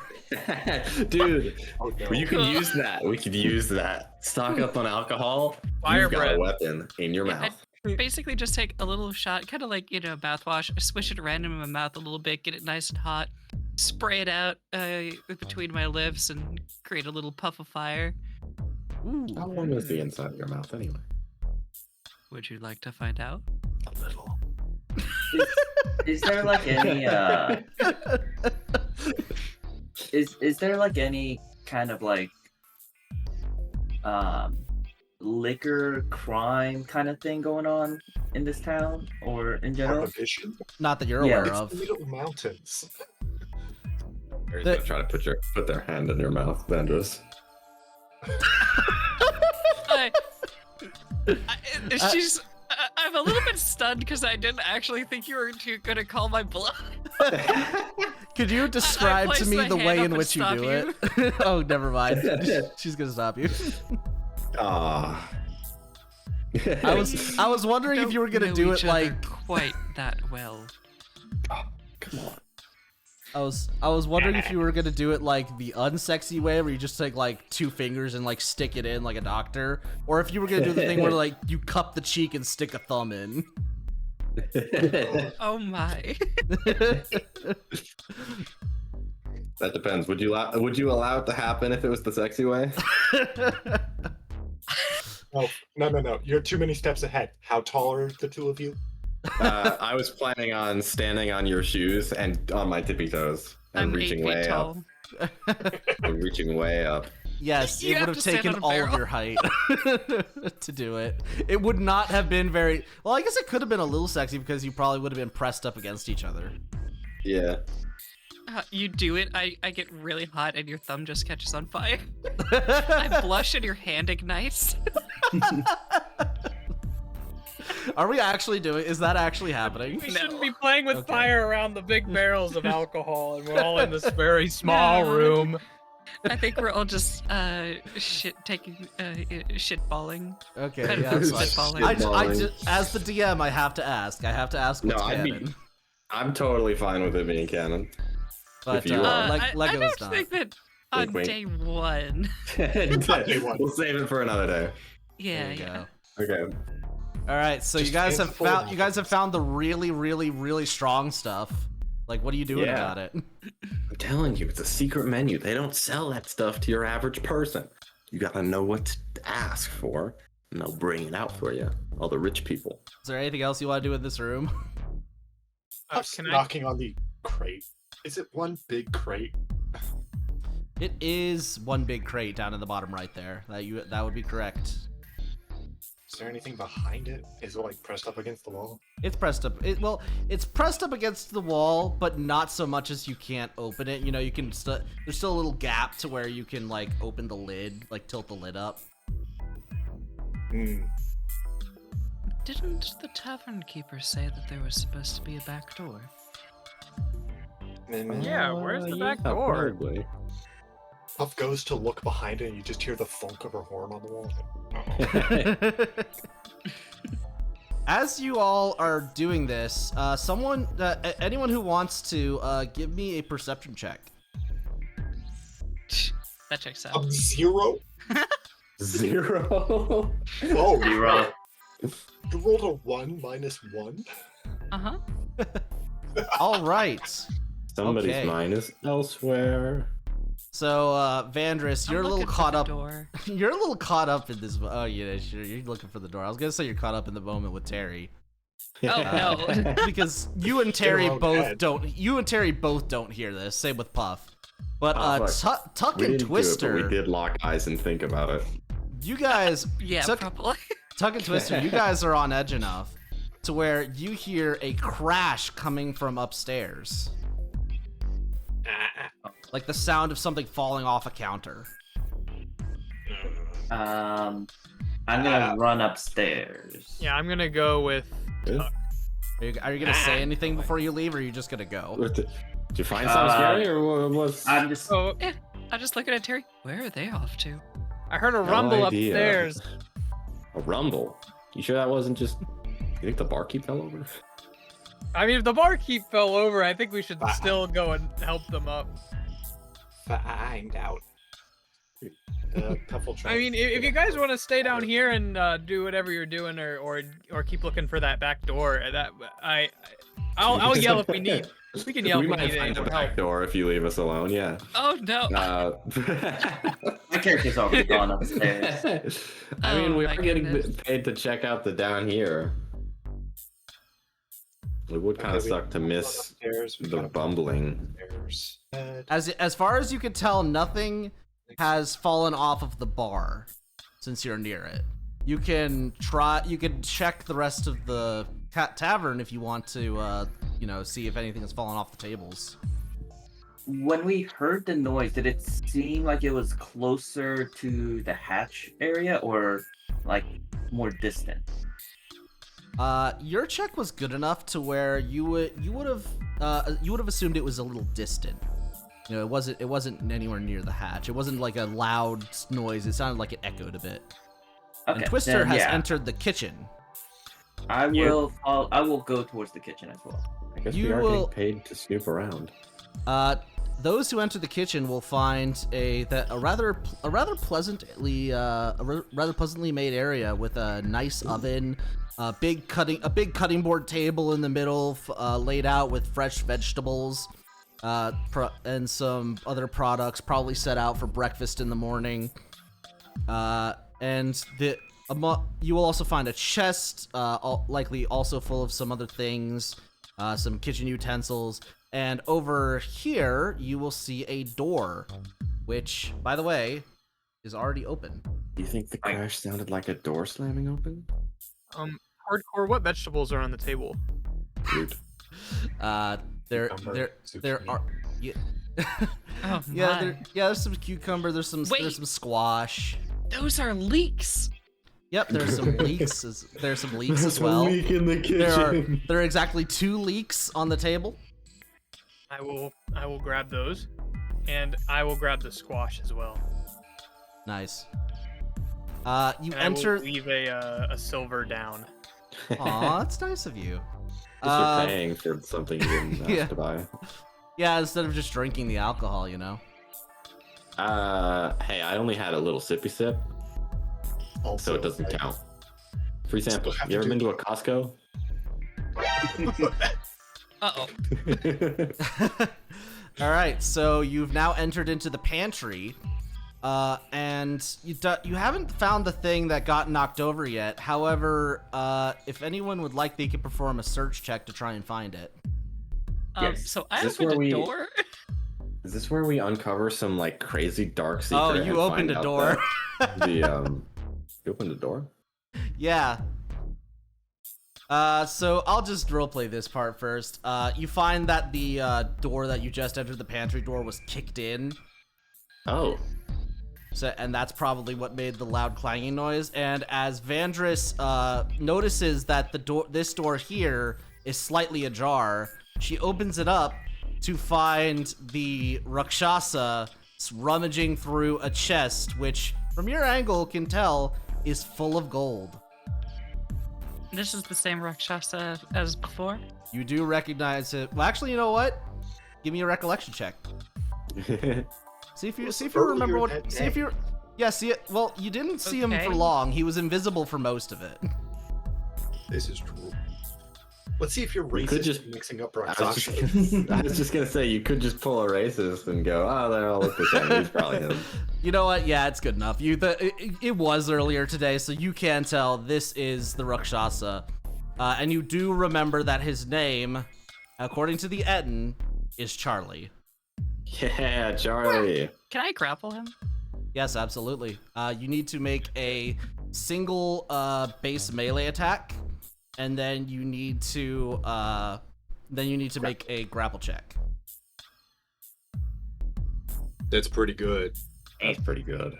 Dude, Oh, no. you could use that. We could use that. Stock up on alcohol. Fire You've got bread. a weapon in your Yeah, mouth. I basically just take a little shot, kind of like, mouthwash, swish it around in my mouth a little bit, get it nice and hot, spray it out between my lips, and create a little puff of fire. Ooh. How long is the inside of your mouth anyway? Would you like to find out? A little. Is there like any is there like any kind of like liquor crime kind of thing going on in this town or in general? Prohibition? Not that you're Yeah. aware It's of. the middle mountains. They're gonna try to put their hand in your mouth, Vandrus. I'm a little bit stunned because I didn't actually think you were gonna call my bluff. Could you describe to placed me my the hand way up in and which you stop do you. it? Oh, never mind. She's gonna stop you. Ah. I was wondering if you were gonna Don't do know it each other like quite that well. Come on. I was wondering if you were gonna do it like the unsexy way, where you just take like 2 fingers and like stick it in like a doctor, or if you were gonna do the thing where like you cup the cheek and stick a thumb in. Oh my. That depends. Would you allow it to happen if it was the sexy way? Oh, no. You're too many steps ahead. How tall are the two of you? I was planning on standing on your shoes and on my tippy toes and I'm 8 reaching feet way tall. up. I'm reaching way up. Yes, You it have would have to stand taken on a all of barrel. your height to do it. It would not have been very well. I guess it could have been a little sexy because you probably would have been pressed up against each other. Yeah. You do it, I get really hot and your thumb just catches on fire. I blush and your hand ignites. Are we actually doing? Is that actually happening? We No. shouldn't be playing with Okay. fire aroit the big barrels of alcohol, and we're all in this very small No. room. I think we're all just shitballing. Okay, Kind yeah, of that's fine. spitballing. I just, as the DM, I have to ask. No, What's canon. I'm totally fine with it being canon. But if you are. I Lego's don't not. think that on Wink, wink. day one. We'll save it for another day. Yeah, There you yeah. go. Okay. All right, so Just you guys stand have forward. found the really, really, really strong stuff. Like, what are you doing Yeah. about it? I'm telling you, it's a secret menu. They don't sell that stuff to your average person. You gotta know what to ask for, and they'll bring it out for you. All the rich people. Is there anything else you want to do in this room? I'm Can I? knocking on the crate. Is it one big crate? It is one big crate down in the bottom right there. That would be correct. Is there anything behind it? Is it like pressed up against the wall? It's pressed up. It's pressed up against the wall, but not so much as you can't open it. You know, you can there's still a little gap to where you can like open the lid, like tilt the lid up. Hmm. Didn't the tavern keeper say that there was supposed to be a back door? Yeah, where's the back yeah, door? probably. Puff goes to look behind it, and you just hear the thunk of her horn on the wall. As you all are doing this, anyone who wants to give me a perception check. That checks out. 0? 0. Oh, 0. You rolled a 1 minus 1? Uh-huh. All right. Somebody's Okay. mind is elsewhere. So, Vandris, you're a little caught up. Door. You're a little caught up in this. Oh yeah, sure. You're looking for the door. I was gonna say you're caught up in the moment with Terry. Oh, no. Because you and Terry all both dead. don't. You and Terry both don't hear this. Same with Puff. But Tuck We and didn't Twister, do it, but we did lock eyes and think about it. you guys, Yeah, probably. Tuck and Twister, you guys are on edge enough to where you hear a crash coming from upstairs, like the sound of something falling off a counter. I'm gonna run upstairs. Yeah, I'm gonna go with. Are you gonna say anything before you leave, or are you just gonna go? Did you find something scary, or what was? I'm just. Oh, Yeah, I'm just looking at Terry. Where are they off to? I heard a No rumble idea. upstairs. A rumble? You sure that wasn't just? You think the barkeep fell over? I mean, if the barkeep fell over, I think we should still go and help them up. Find out. Puff will try. I mean, if you guys want to stay down here and do whatever you're doing, or keep looking for that back door, I'll yell if we need. We can yell We if we might need any find the more back help. door if you leave us alone. Yeah. Oh, no. My character's already gone upstairs. I mean, Oh we my are getting goodness. paid to check out the down here. It would kind of suck to miss the bumbling. As far as you can tell, nothing has fallen off of the bar since you're near it. You can check the rest of the tavern if you want to, see if anything has fallen off the tables. When we heard the noise, did it seem like it was closer to the hatch area or like more distant? Your check was good enough to where you would have assumed it was a little distant. You know, it wasn't anywhere near the hatch. It wasn't like a loud noise. It sounded like it echoed a bit. Okay, And Twister then, has yeah. entered the kitchen. I will go towards the kitchen as well. I guess You we are will- getting paid to snoop around. Those who enter the kitchen will find a rather pleasantly made area with a nice oven, a big cutting board table in the middle, laid out with fresh vegetables, and some other products probably set out for breakfast in the morning. And you will also find a chest, likely also full of some other things, some kitchen utensils. And over here, you will see a door, which, by the way, is already open. Do you think the crash sounded like a door slamming open? Hardcore. What vegetables are on the table? Dude. There Cucumber, are, yeah, Oh, yeah, my. there's some cucumber, there's some Wait. squash. Those are leeks. Yep, there's some leeks. There's some leeks as well. leak in the There are exactly 2 leeks on the table. I will grab those, and I will grab the squash as well. Nice. You And I enter. will leave a silver down. Aw, that's nice of you. You're paying for something you didn't ask yeah. to buy. Yeah, instead of just drinking the alcohol, you know. Hey, I only had a little sippy sip, so it doesn't count. Free sample. have You to ever been do- to a Costco? Uh-oh. All right, so you've now entered into the pantry, and you haven't found the thing that got knocked over yet. However, if anyone would like, they could perform a search check to try and find it. Yes. So I Is this opened where a we- door. Is this where we uncover some like crazy dark secret? Oh, you opened a door. You opened a door? Yeah. So I'll just roleplay this part first. You find that the door that you just entered, the pantry door, was kicked in. Oh. So, and that's probably what made the loud clanging noise. And as Vandris notices that this door here is slightly ajar, she opens it up to find the Rakshasa rummaging through a chest, which, from your angle, can tell is full of gold. This is the same Rakshasa as before? You do recognize it. Well, actually, you know what? Give me a recollection check. See if you remember what. See if you. Yeah. See it. Well, you didn't see him for long. He was invisible for most of it. This is true. Let's see if you're racist. Could just mixing up I was just gonna say you could just pull a racist and go, oh, they all look the same. He's probably him. You know what? Yeah, it's good enough. It was earlier today, so you can tell this is the Rakshasa, and you do remember that his name, according to the Etten, is Charlie. Yeah, Charlie. Can I grapple him? Yes, absolutely. You need to make a single base melee attack, and then you need to make a grapple check. That's pretty good. That's pretty good.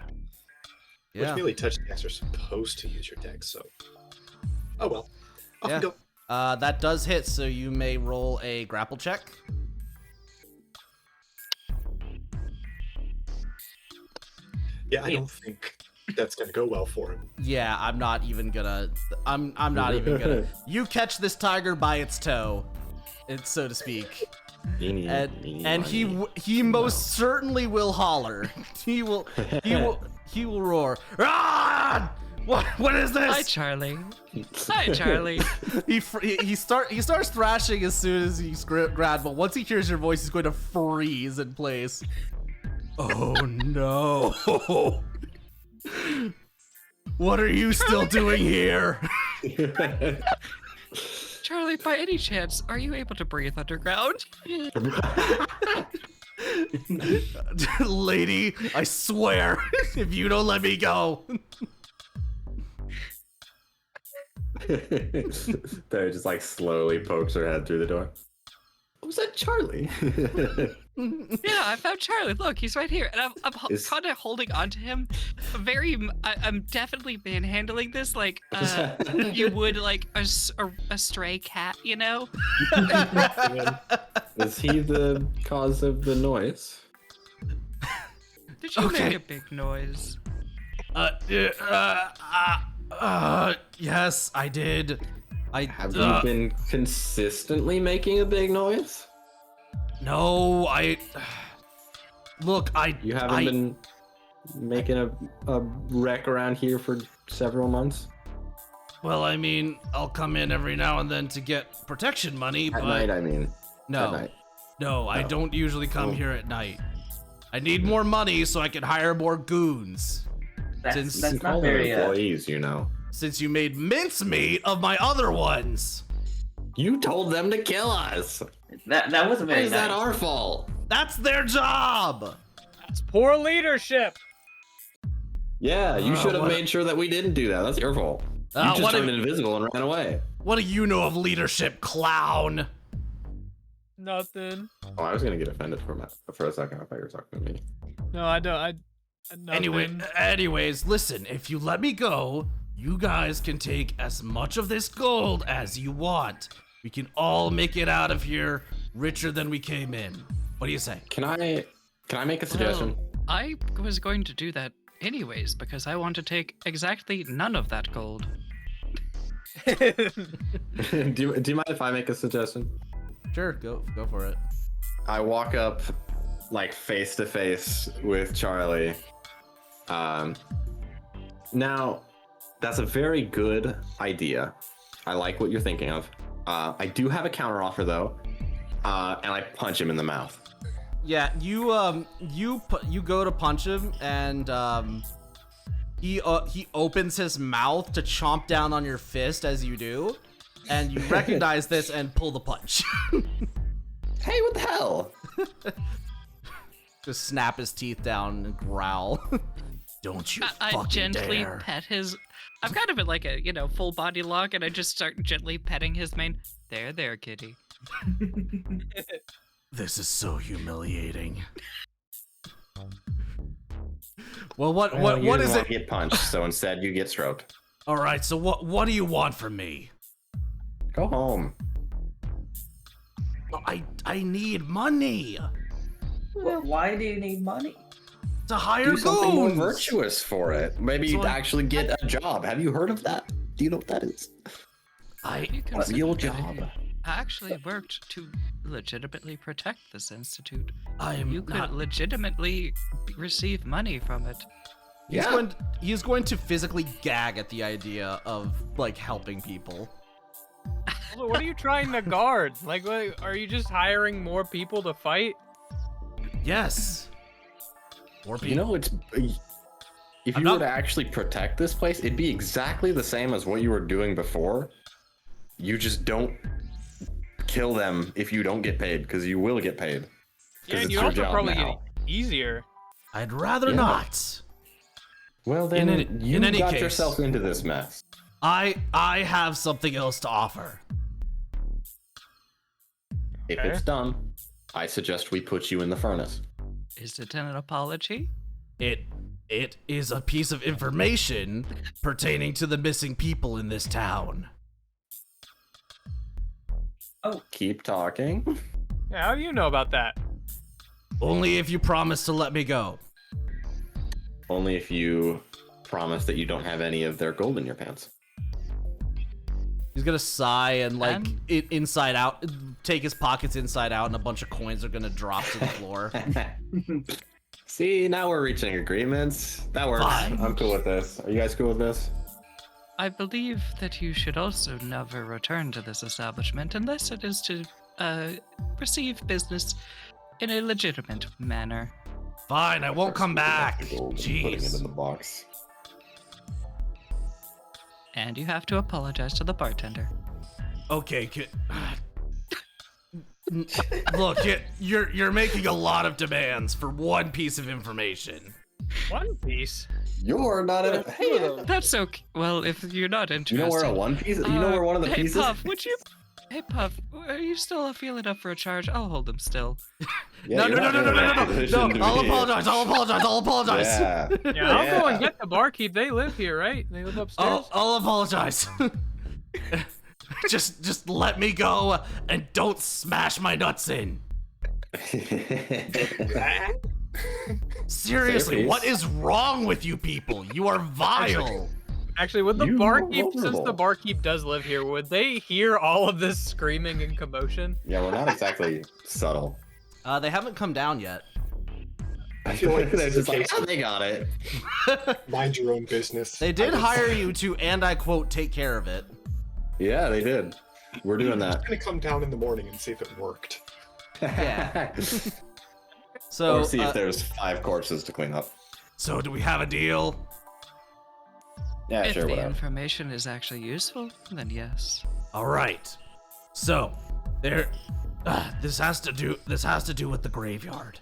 Yeah. Which melee touch attacks are supposed to use your dex, so. Oh well. Off Yeah. we go. That does hit, so you may roll a grapple check. Yeah, I don't think that's gonna go well for him. Yeah, I'm not even gonna. I'm not even gonna. You catch this tiger by its toe, it's so to speak, and he most certainly will holler. He will roar. Ah! What is this? Hi, Charlie. Hi, Charlie. He starts thrashing as soon as he's grabbed, but once he hears your voice, he's going to freeze in place. Oh no! What are you still doing here? Charlie, by any chance, are you able to breathe underground? Lady, I swear, if you don't let me go. Barry just like slowly pokes her head through the door. Was that Charlie? Yeah, I found Charlie. Look, he's right here, and I'm kind of holding on to him. I'm definitely manhandling this like you would like a stray cat, you know? Is he the cause of the noise? Did you make a big noise? Yes, I did. Have you been consistently making a big noise? No, Look, You haven't been making a wreck around here for several months? Well, I mean, I'll come in every now and then to get protection money, but... At night, I mean. No. At night. No, I don't usually come here at night. I need more money so I can hire more goons. That's You not call them very. employees, you know. Since you made mincemeat of my other ones. You told them to kill us. That wasn't Why very is nice. that our fault? That's their job. That's poor leadership. Yeah, you should have what- made sure that we didn't do that. That's your fault. You just what turned do- invisible and ran away. What do you know of leadership, clown? Nothing. Oh, I was gonna get offended for a second. I thought you were talking to me. No, I don't. Anyways, listen, if you let me go, you guys can take as much of this gold as you want. We can all make it out of here richer than we came in. What do you say? Can I make a suggestion? Well, I was going to do that anyways because I want to take exactly none of that gold. do you mind if I make a suggestion? Sure, go for it. I walk up like face to face with Charlie. Now, that's a very good idea. I like what you're thinking of. I do have a counter offer though, and I punch him in the mouth. Yeah, you go to punch him, and he opens his mouth to chomp down on your fist as you do, and you recognize this and pull the punch. Hey, what the hell? Just snap his teeth down and growl. Don't you I fucking gently dare. pet his. I'm kind of in like a full body lock, and I just start gently petting his mane. There, kitty. This is so humiliating. Well, what is it? Get punched, so instead you get stroked. All right, so what do you want from me? Go home. I need money Well, why do you need money? to hire Do something more goons. virtuous for it. Maybe you'd actually get a job. Have you heard of that? Do you know what that is? You A consider real it. job. I actually worked to legitimately protect this institute. I'm You could not. legitimately receive money from it. He's going to physically gag at the idea of like helping people. Also, what are you trying to guard? Like, what, are you just hiring more people to fight? Yes. More people. You know, it's if I'm you not- were to actually protect this place, it'd be exactly the same as what you were doing before. You just don't kill them if you don't get paid, because you will get paid. Yeah, and it's you your also job probably now. get easier. I'd rather Yeah. not. Well, then in any got case- yourself into this mess. I have something else to offer. If Okay. it's done, I suggest we put you in the furnace. Is it an apology? It is a piece of information pertaining to the missing people in this town. Keep talking. Yeah, how do you know about that? Only if you promise to let me go. Only if you promise that you don't have any of their gold in your pants. He's gonna sigh and like Um. it inside out, take his pockets inside out, and a bunch of coins are gonna drop to the floor. See, now we're reaching agreements. That works. Fine. I'm cool with this. Are you guys cool with this? I believe that you should also never return to this establishment unless it is to receive business in a legitimate manner. Fine, I won't come back. Gold and putting it Jeez. in the box. And you have to apologize to the bartender. Okay, look, you're making a lot of demands for one piece of information. One Piece? You're not a. Hey, That's okay. Well, if you're not interested. you know where a one piece? You know where one of the hey, pieces? Puff, would you? Hey, Puff, are you still feeling up for a charge? I'll hold him still. Yeah, No, you're not in the right position to I'll be- apologize. I'll apologize. Yeah. Yeah, I'll go and get the barkeep. They live here, right? They live upstairs. I'll apologize. just let me go and don't smash my nuts in. Seriously, Fair what piece. is wrong with you people? You are vile. Actually, would the You barkeep, were since the vulnerable. barkeep does live here, would they hear all of this screaming and commotion? Yeah, we're not exactly subtle. They haven't come down yet. I feel like They're this is just a like, case "Oh, of they got it. mind your own business. They did I was hire you to, and I quote, take care of it. Yeah, they did. We're doing that. gonna come down in the morning and see if it worked. Yeah. So, or see if there's 5 corpses to clean up. so do we have a deal? Yeah, If sure, the whatever. information is actually useful, then yes. All right. So, this has to do with the graveyard.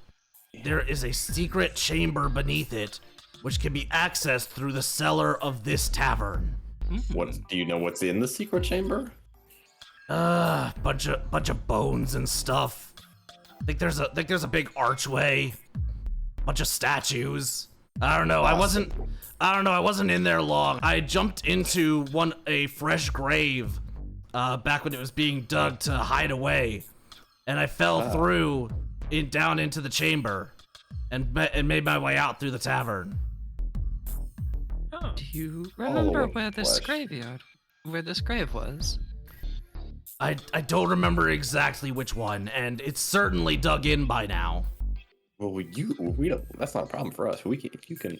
There is a secret chamber beneath it, which can be accessed through the cellar of this tavern. Do you know what's in the secret chamber? Bunch of bones and stuff. I think there's a big archway, bunch of statues. I don't know. I wasn't in there long. I jumped into a fresh grave, back when it was being dug to hide away, and I fell through down into the chamber, and made my way out through the tavern. Oh. Do you remember of where this flesh. where this grave was? I don't remember exactly which one, and it's certainly dug in by now. Well, we don't. That's not a problem for us. If you can,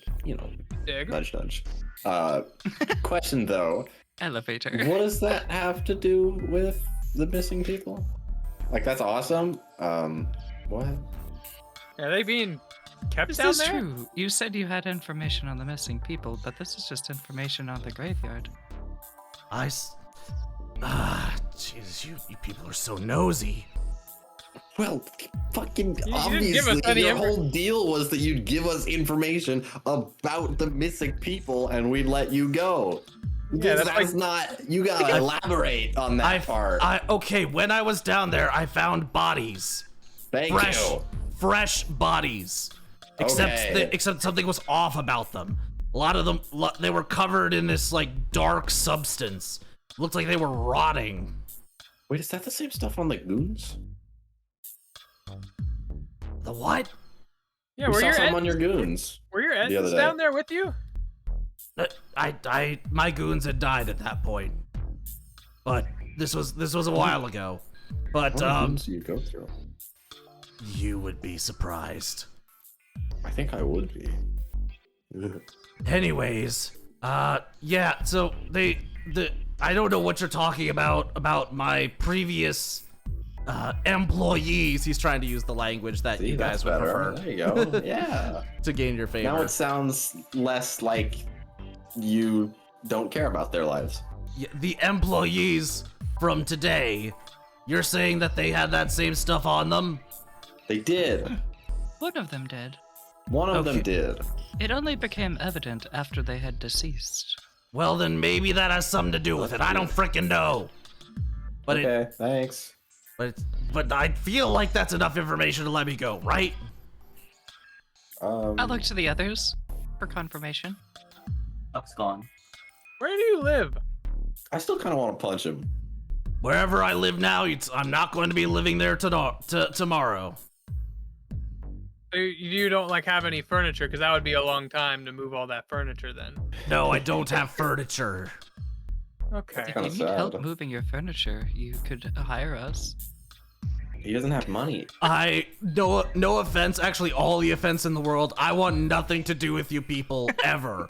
Dig. nudge. Question though, Elevator. what does that have to do with the missing people? Like, that's awesome. What? Are they being kept Is down this there? true? You said you had information on the missing people, but this is just information on the graveyard. Jesus, you people are so nosy. Well, fucking You didn't give us obviously, any your whole deal was that you'd give us information about the missing people and we'd let you go. Yeah, that's like, not. You gotta elaborate on that part. Okay, when I was down there, I found bodies. Thank you. Fresh bodies. Except something was off about them. A lot of them, they were covered in this like dark substance. Looked like they were rotting. Wait, is that the same stuff on the goons? The what? Yeah, we saw some on your goons. Were your the other Edens day. down there with you? My goons had died at that point. But this was a while ago. But goons do you go through? You would be surprised. I think I would be. Anyways, yeah, so I don't know what you're talking about my previous employees. He's trying to use the language that you guys would prefer. There you go. Yeah. To gain your favor. Now it sounds less like you don't care about their lives. Yeah, the employees from today, you're saying that they had that same stuff on them? They did. One of them did. One of them did. It only became evident after they had deceased. Well, then maybe that has something to do with it. I don't frickin' know. But okay, thanks. But I feel like that's enough information to let me go, right? I'll look to the others for confirmation. Buck's gone. Where do you live? I still kind of want to punch him. Wherever I live now, I'm not going to be living there tomorrow. You don't like have any furniture, because that would be a long time to move all that furniture then. No, I don't have furniture. Okay. If you need help moving your furniture, you could hire us. He doesn't have money. No offense, actually all the offense in the world. I want nothing to do with you people ever.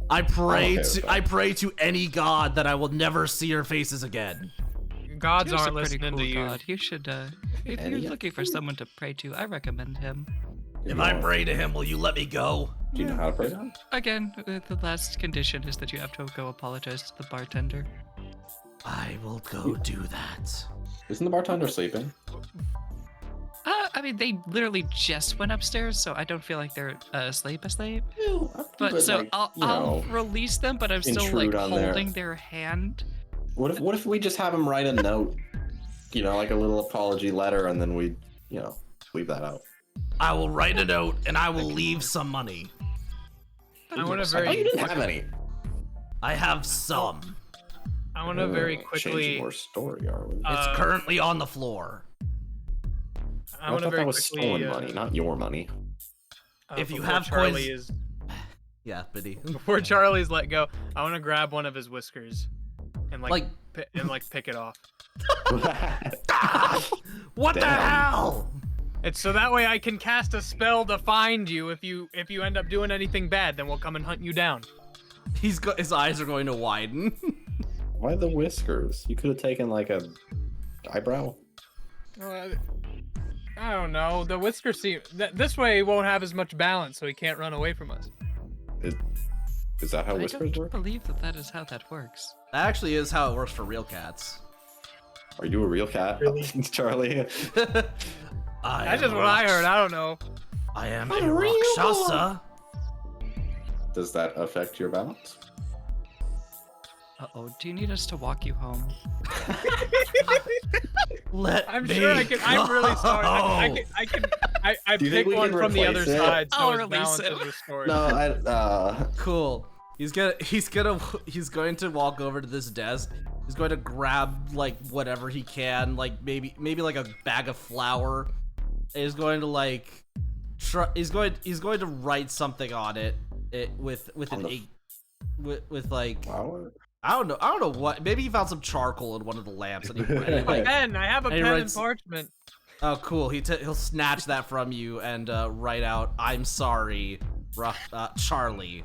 I pray to any god that I will never see your faces again. Gods Here's aren't a pretty listening cool to you. god. You should, if you're looking for someone to pray to, I recommend him. If I pray to him, will you let me go? Do you know how to pray to him? Again, the last condition is that you have to go apologize to the bartender. I will go do that. Isn't the bartender sleeping? I mean, they literally just went upstairs, so I don't feel like they're asleep. But so like, I'll release them, but I'm still like holding their hand. What if we just have him write a note, like a little apology letter, and then we, leave that out. I will write a note and I will leave some money. I want to you didn't have any. I have some. I want to very quickly. Changing more story, are we? It's currently on the floor. I want to thought very that was quickly. stolen money, not your money. If you before have Charlie coins, is Biddy. before Charlie's let go, I want to grab one of his whiskers and pick it off. What the hell? It's so that way I can cast a spell to find you. If you end up doing anything bad, then we'll come and hunt you down. His eyes are going to widen. Why the whiskers? You could have taken like a eyebrow. I don't know. The whiskers seem this way he won't have as much balance, so he can't run away from us. Is that how I whiskers don't work? believe that is how that works. That actually is how it works for real cats. Are you a real cat, Really? Charlie? That's just what I heard. I don't know. I am a Rakshasa. Does that affect your balance? Uh-oh, do you need us to walk you home? I'm sure I can. I'm really sorry. I pick one from the other side, so I'll his release balance it. is restored. No, Cool. He's going to walk over to this desk. He's going to grab like whatever he can, like maybe like a bag of flour. And he's going to like he's going to write something on it with an ink with like flour? I don't know what. Maybe he found some charcoal in one of the lamps and he like, pen. I have a pen and parchment. Oh, cool. He'll snatch that from you and write out, "I'm sorry, Charlie,"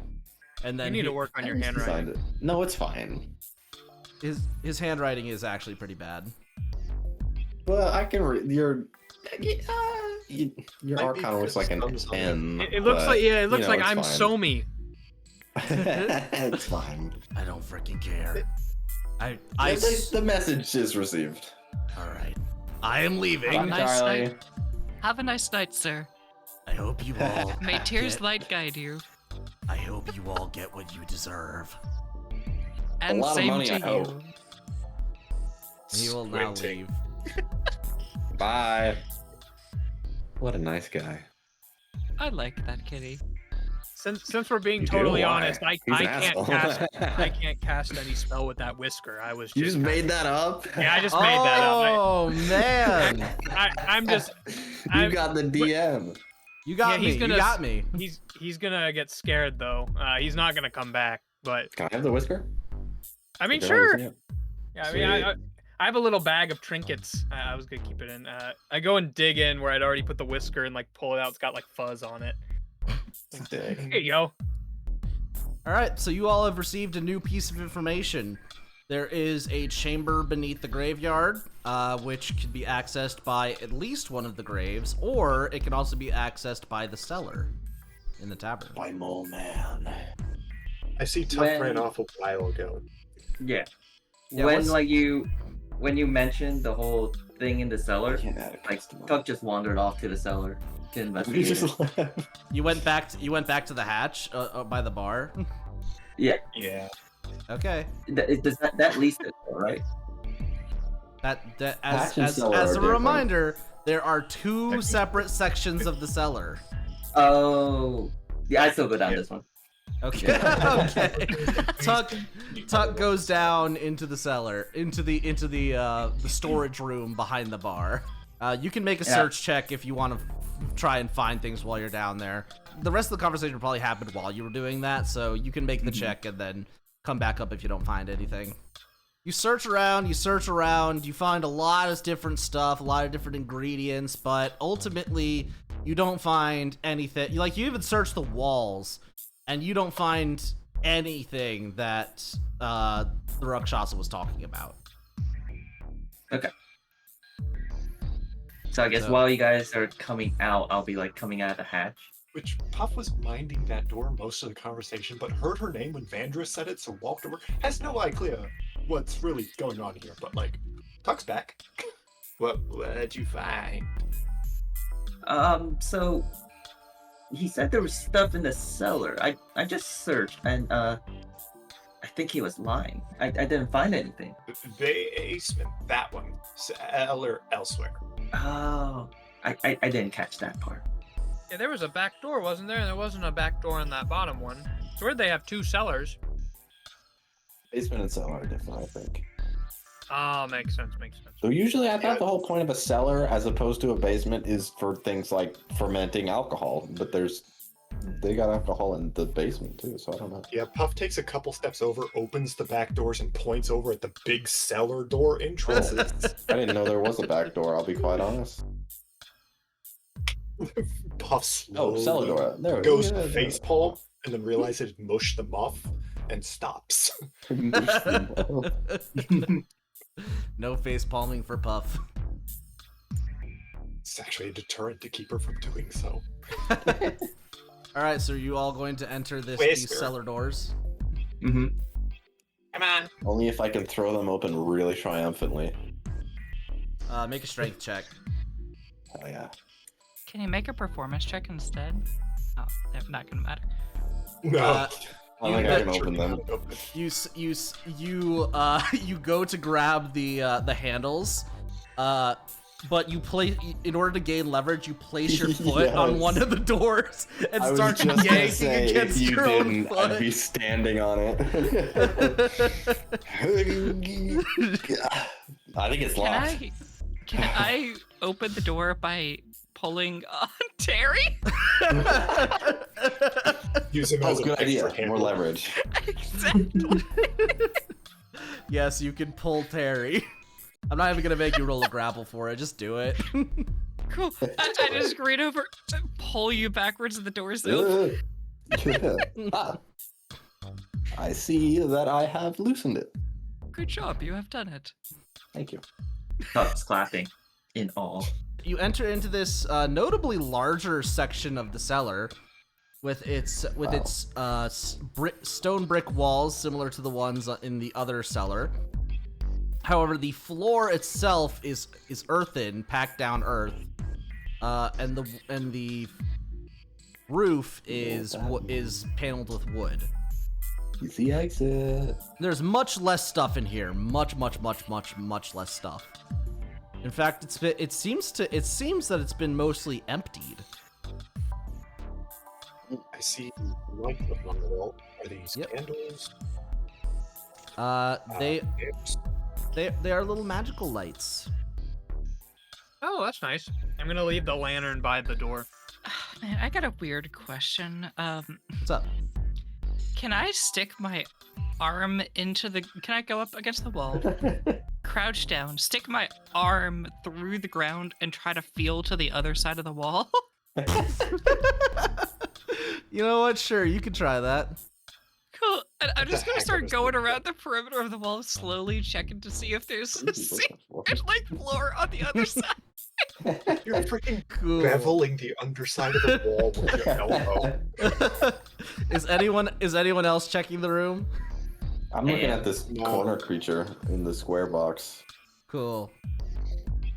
and then You need to work on your handwriting. No, it's fine. His handwriting is actually pretty bad. Well, I can read your art kind of looks like an N. It looks like it looks like I'm fine. Somi. It's fine. I don't freaking care. The message is received. All right. I am leaving. Have a nice Charlie. night. Have a nice night, sir. I hope you all. May Tyr's get- light guide you. I hope you all get what you deserve. And lot of same money, to I you. hope. He will now Squinting. leave. Bye. What a nice guy. I like that kitty. Since we're being You do? totally Why? honest, I He's an can't asshole. cast any spell with that whisker. I was just You just made that up? Yeah, I just made that up. Oh man, I'm just You I'm- got the DM. you got Yeah, me. he's You gonna- got me. he's gonna get scared though. He's not gonna come back. But Can I have the whisker? I mean, They're sure. using it. Yeah, I mean, I have a little bag of trinkets. I was gonna keep it in. I go and dig in where I'd already put the whisker and like pull it out. It's got like fuzz on it. Dick. Here you go. All right, so you all have received a new piece of information. There is a chamber beneath the graveyard, which can be accessed by at least one of the graves, or it can also be accessed by the cellar in the tavern. By Mole Man. I see Tuck When- ran off a while ago. Yeah. Yeah, when what's- when you mentioned the whole thing in the cellar, Can't add a like customer. Tuck just wandered off to the cellar to We investigate. just left. You went back to the hatch by the bar. Yeah. Yeah. Okay. Does that leads it, right? That Hatch as and as, cellar as are a different. reminder, there are two separate sections of the cellar. Oh. Yeah, I still go down this one. Okay. Okay. Tuck goes down into the cellar, into the storage room behind the bar. You can make a Yeah. search check if you want to try and find things while you're down there. The rest of the conversation probably happened while you were doing that, so you can make the check and then come back up if you don't find anything. You search around, you find a lot of different stuff, a lot of different ingredients, but ultimately you don't find anything. You even search the walls, and you don't find anything that the Rakshasa was talking about. Okay. So I guess while you guys are coming out, I'll be like coming out of the hatch. Which Puff was minding that door most of the conversation, but heard her name when Vandra said it, so walked over. Has no idea what's really going on here, but like, Tuck's back. What did you find? So he said there was stuff in the cellar. I just searched and I think he was lying. I didn't find anything. Basement, that one. Cellar elsewhere. Oh, I didn't catch that part. Yeah, there was a back door, wasn't there? There wasn't a back door in that bottom one. So where'd they have two cellars? Basement and cellar are different, I think. Oh, makes sense. So usually I thought the whole point of a cellar as opposed to a basement is for things like fermenting alcohol, but they got alcohol in the basement too, so I don't know. Yeah, Puff takes a couple steps over, opens the back doors, and points over at the big cellar door entrances. I didn't know there was a back door, I'll be quite honest. Puff slowly cellar door. There we goes go. face palm, and then realizes mush the muff, and stops. No face palming for Puff. It's actually a deterrent to keep her from doing so. All right, so are you all going to enter these Whisker. cellar doors? Mm-hmm. Come on. Only if I can throw them open really triumphantly. Make a strength check. Hell yeah. Can you make a performance check instead? Oh, they're not gonna matter. No. Uh, I don't think I can open them. You go to grab the handles, but you in order to gain leverage, you place your foot on Yes. one of the doors and I was start just gonna yanking say, against if you your own didn't, I'd be foot. standing on it. I think it's locked. Can I open the door by pulling on Terry? Use him That's as a an good idea. extra More handle. leverage. Exactly. Yes, you can pull Terry. I'm not even gonna make you roll a grapple for it. Just do it. Cool. I just reach over, pull you backwards, and the door's open. Ah. I see that I have loosened it. Good job, you have done it. Thank you. Tuck's clapping in awe. You enter into this notably larger section of the cellar, with its stone brick walls similar to the ones in the other cellar. However, the floor itself is earthen, packed down earth, and the roof is paneled with wood. Easy exit. There's much less stuff in here. Much less stuff. In fact, it seems that it's been mostly emptied. I see light on the wall. Are these candles? They are little magical lights. Oh, that's nice. I'm gonna leave the lantern by the door. Man, I got a weird question. What's up? Can I stick my arm into the... Can I go up against the wall, crouch down, stick my arm through the ground, and try to feel to the other side of the wall? You know what? Sure, you can try that. Cool. And I'm just gonna start going around the perimeter of the wall, slowly checking to see if there's a secret, like, floor on the other side. You're freaking Cool. beveling the underside of the wall with your elbow. Is anyone else checking the room? I'm looking at this corner creature in the square box. Cool.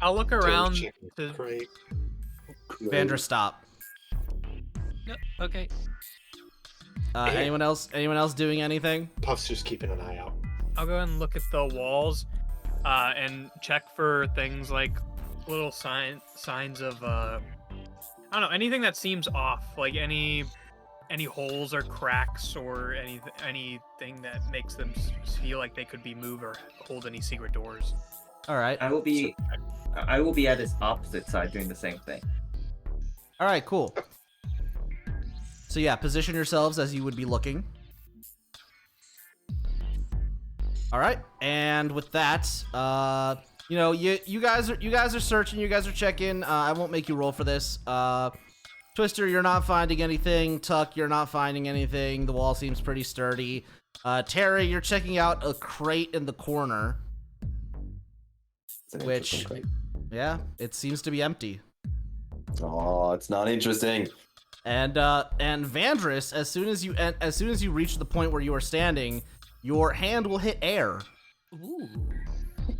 I'll look around to... Great. Vandra, stop. No, okay. Anyone else doing anything? Puff's just keeping an eye out. I'll go and look at the walls, and check for things like little signs of I don't know, anything that seems off, like any holes or cracks or anything that makes them feel like they could be moved or hold any secret doors. All right. I will be at his opposite side doing the same thing. All right. Cool. So yeah, position yourselves as you would be looking. All right, and with that, you guys are searching, you guys are checking. I won't make you roll for this. Twister, you're not finding anything. Tuck, you're not finding anything. The wall seems pretty sturdy. Terry, you're checking out a crate in the corner, which, yeah, it seems to be empty. Oh, it's not interesting. And Vandris, as soon as you reach the point where you are standing, your hand will hit air. Ooh.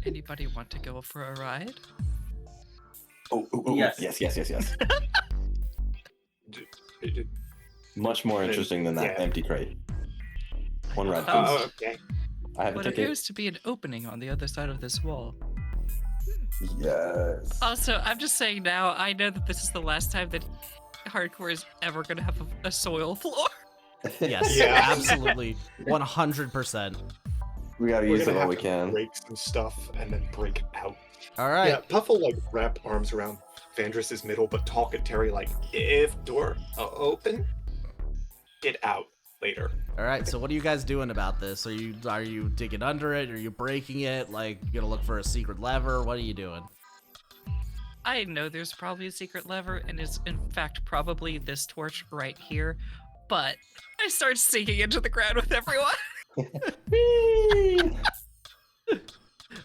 Anybody want to go for a ride? Oh, Yes. yes. Much more interesting than that empty crate. One ride, please. Oh, okay. I have a What ticket. appears to be an opening on the other side of this wall. Yes. Also, I'm just saying now, I know that this is the last time that hardcore is ever going to have a soil floor. Yes, Yeah. absolutely, 100%. We gotta We're use it gonna while have we to can. break some stuff and then break out. All right. Yeah, Puff will wrap arms around Vandris's middle, but talk at Terry like, if door open, get out later. All right. So what are you guys doing about this? Are you digging under it? Are you breaking it? Like, you gonna look for a secret lever? What are you doing? I know there's probably a secret lever, and it's in fact probably this torch right here, but I start sinking into the ground with everyone.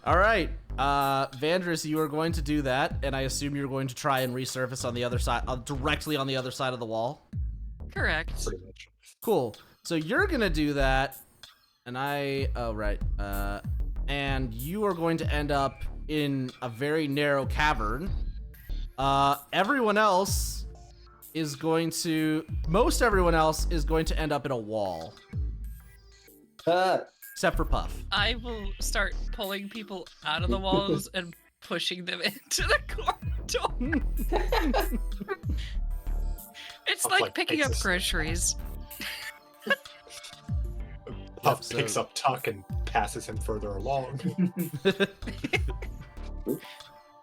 All right, Vandris, you are going to do that, and I assume you're going to try and resurface on the other side, directly on the other side of the wall. Correct. Pretty much. Cool. So you're gonna do that, and and you are going to end up in a very narrow cavern. Everyone else is going to end up in a wall, except for Puff. I will start pulling people out of the walls and pushing them into the corridor. It's Puff, like picking up takes a- groceries. Puff so- picks up Tuck and passes him further along.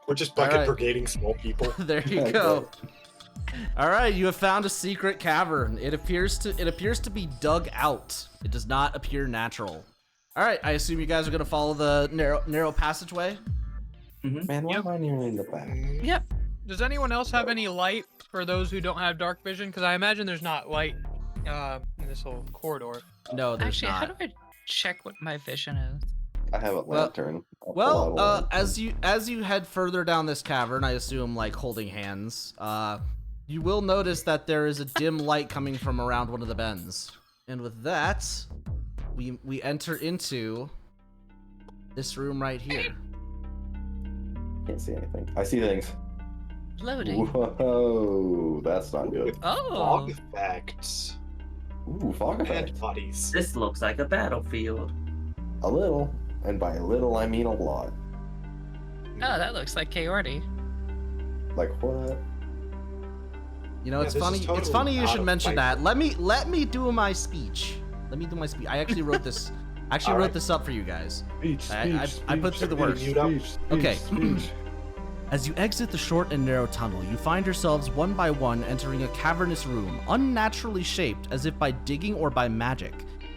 We're just bucket Alright. brigading small people. There you go. All right, you have found a secret cavern. It appears to be dug out. It does not appear natural. All right, I assume you guys are gonna follow the narrow passageway. Man, why am I nearly in the back? Yep. Does anyone else have any light for those who don't have dark vision? Because I imagine there's not light in this whole corridor. No, there's Actually, not. how do I check what my vision is? I have a lantern. I'll pull Well, out a lantern. as you head further down this cavern, I assume like holding hands, you will notice that there is a dim light coming from around one of the bends. And with that, we enter into this room right here. Can't see anything. I see things. Loading. Whoa, that's not good. Oh. Fog effects. Ooh, fog effect. And bodies. This looks like a battlefield. A little, and by a little I mean a lot. Oh, that looks like Kaordi. Like what? You know, Yeah, it's this is funny. It's totally funny you out should of mention my- that. Let me do my speech. Let me do my speech. I actually wrote this. I wrote this up for you guys. I put through the words. Okay. As you exit the short and narrow tunnel, you find yourselves one by one entering a cavernous room, unnaturally shaped as if by digging or by magic.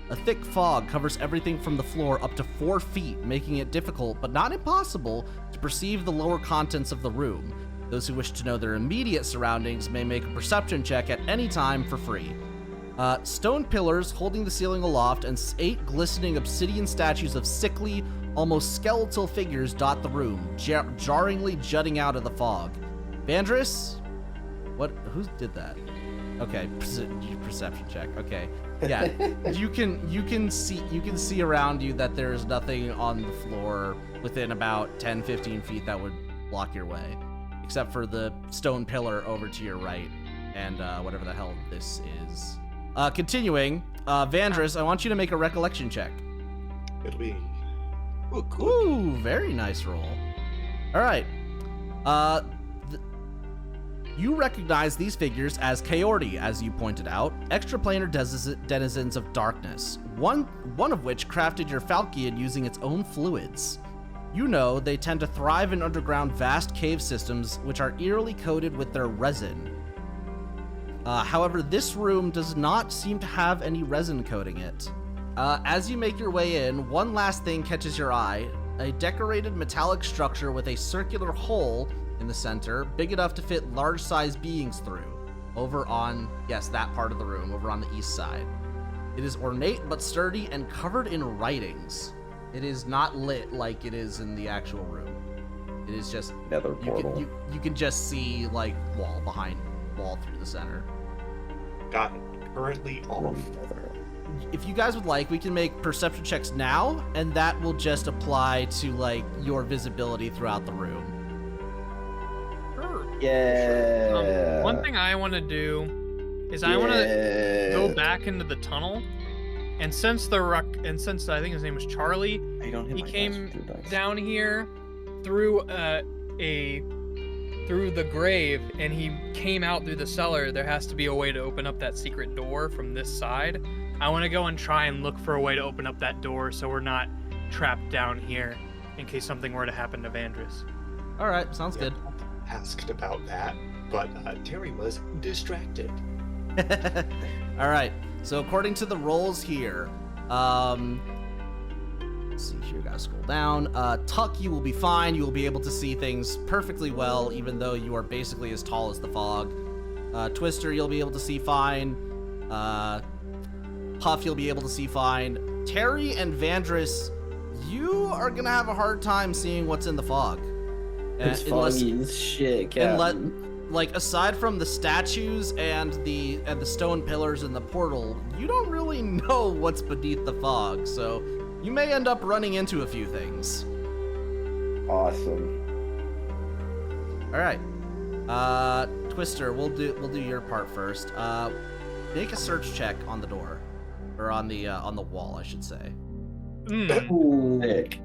A thick fog covers everything from the floor up to 4 feet, making it difficult, but not impossible, to perceive the lower contents of the room. Those who wish to know their immediate surroundings may make a perception check at any time for free. Stone pillars holding the ceiling aloft and 8 glistening obsidian statues of sickly, almost skeletal figures dot the room, jarringly jutting out of the fog. Vandris? Who did that? Okay, perception check. Okay, yeah, you can see around you that there is nothing on the floor within about 10-15 feet that would block your way, except for the stone pillar over to your right and whatever the hell this is. Continuing, Vandris, I want you to make a recollection check. It'll be. Ooh, cool. Ooh, very nice roll. All right. You recognize these figures as Kaordi, as you pointed out, extraplanar denizens of darkness, one of which crafted your Falchion using its own fluids. You know they tend to thrive in underground vast cave systems, which are eerily coated with their resin. However, this room does not seem to have any resin coating it. As you make your way in, one last thing catches your eye, a decorated metallic structure with a circular hole in the center, big enough to fit large-sized beings through, over on, yes, that part of the room, over on the east side. It is ornate but sturdy and covered in writings. It is not lit like it is in the actual room. It is just, Nether portal. you can just see, like, wall behind wall through the center. Got it. Currently off. If you guys would like, we can make perception checks now, and that will just apply to, like, your visibility throughout the room. Sure. Yeah. One thing I want to do is I want to go back into the tunnel, and since I think his name was Charlie, he came down here through through the grave, and he came out through the cellar. There has to be a way to open up that secret door from this side. I want to go and try and look for a way to open up that door so we're not trapped down here in case something were to happen to Vandris. All right, sounds good. Asked about that, but Terry was distracted. All right, so according to the rolls here, let's see here, gotta scroll down. Tuck, you will be fine. You will be able to see things perfectly well, even though you are basically as tall as the fog. Twister, you'll be able to see fine. Puff, you'll be able to see fine. Terry and Vandris, you are gonna have a hard time seeing what's in the fog. It's foggy as shit, Captain. Like, aside from the statues and the stone pillars in the portal, you don't really know what's beneath the fog, so you may end up running into a few things. Awesome. All right, Twister, we'll do your part first. Make a search check on the door, or on the wall, I should say. Sick.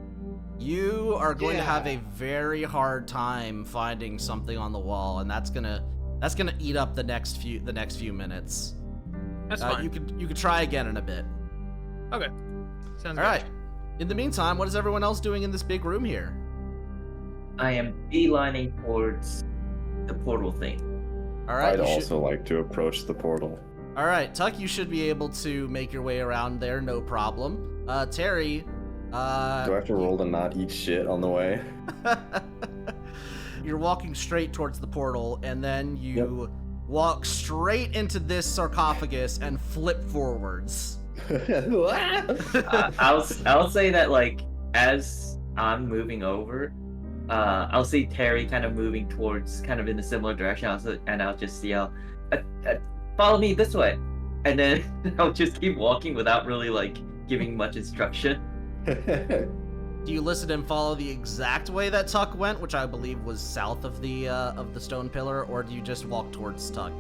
You are going to have a very hard time finding something on the wall, and that's gonna eat up the next few minutes. That's fine. You could try again in a bit. Okay. Sounds good. All right. In the meantime, what is everyone else doing in this big room here? I am beelining towards the portal thing. All right. I'd also like to approach the portal. All right, Tuck, you should be able to make your way around there, no problem. Terry. Do I have to roll to not eat shit on the way? You're walking straight towards the portal, and then you walk straight into this sarcophagus and flip forwards. I'll say that, like, as I'm moving over, I'll see Terry kind of moving towards, kind of in a similar direction, and I'll just yell, "Follow me this way," and then I'll just keep walking without really, like, giving much instruction. Do you listen and follow the exact way that Tuck went, which I believe was south of the stone pillar, or do you just walk towards Tuck?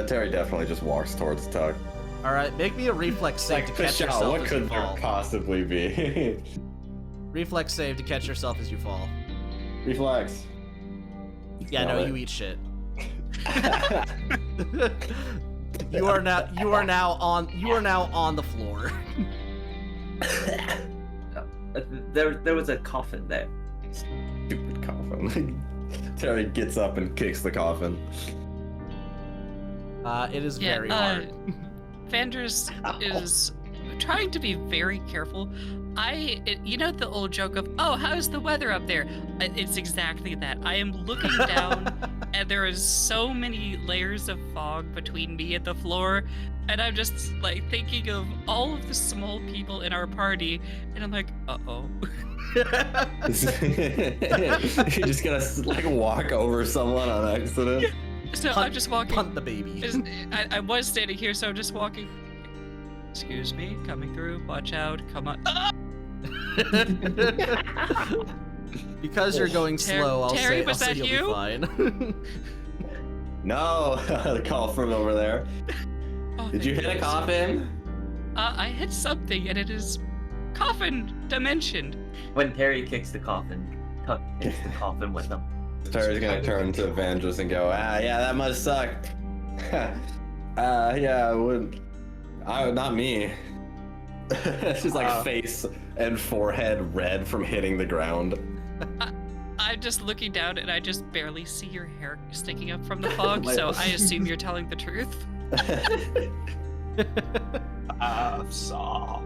Terry definitely just walks towards Tuck. All right, make me a reflex save to catch yourself what as could you there fall. possibly be? Reflex save to catch yourself as you fall. Reflex. Yeah, Got no, it. you eat shit. you are now on the floor. There was a coffin there. Stupid coffin. Terry gets up and kicks the coffin. It is very hard. Vanders is trying to be very careful. You know the old joke of, oh, how's the weather up there? It's exactly that. I am looking down, and there is so many layers of fog between me and the floor, and I'm just like thinking of all of the small people in our party, and I'm like, uh-oh. You're just gonna like walk over someone on accident. So I'm just walking. Punt the baby. I was standing here, so I'm just walking. Excuse me, coming through. Watch out. Come on. Ah! Because you're going slow, Terry, I'll was say that you'll you? be fine. No, the call from over there. Oh, Did you hit a thank coffin? I hit something, and it is coffin dimensioned. When Terry kicks the coffin, Tuck kicks the coffin with him. Terry's gonna turn to Vandris and go, yeah, that must suck. Yeah, I wouldn't. Not me. It's just like face and forehead red from hitting the ground. I'm just looking down, and I just barely see your hair sticking up from the fog, so I assume you're telling the truth. Saw.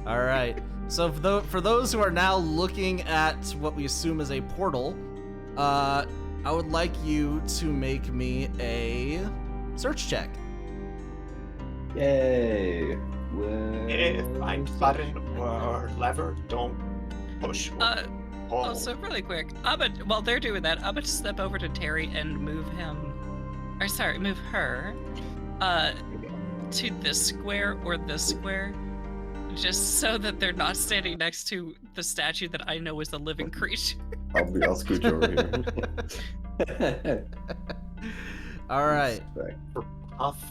All right. So for those who are now looking at what we assume is a portal, I would like you to make me a search check. Yay. If I'm button or lever, don't push. Or pull. Also, really quick, while they're doing that, I'm gonna step over to Terry and move her, to this square or this square, just so that they're not standing next to the statue that I know is a living creature. I'll scooch over here. All right. For Puff,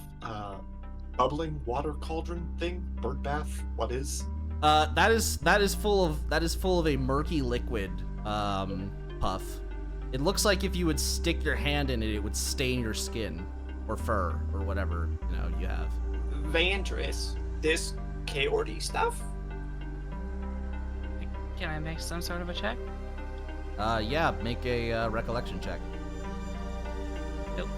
bubbling water cauldron thing, bird bath. What is? That is full of a murky liquid, Puff. It looks like if you would stick your hand in it, it would stain your skin or fur or whatever you have. Vandris, this K-Ordy stuff? Can I make some sort of a check? Yeah, make a recollection check. Nope.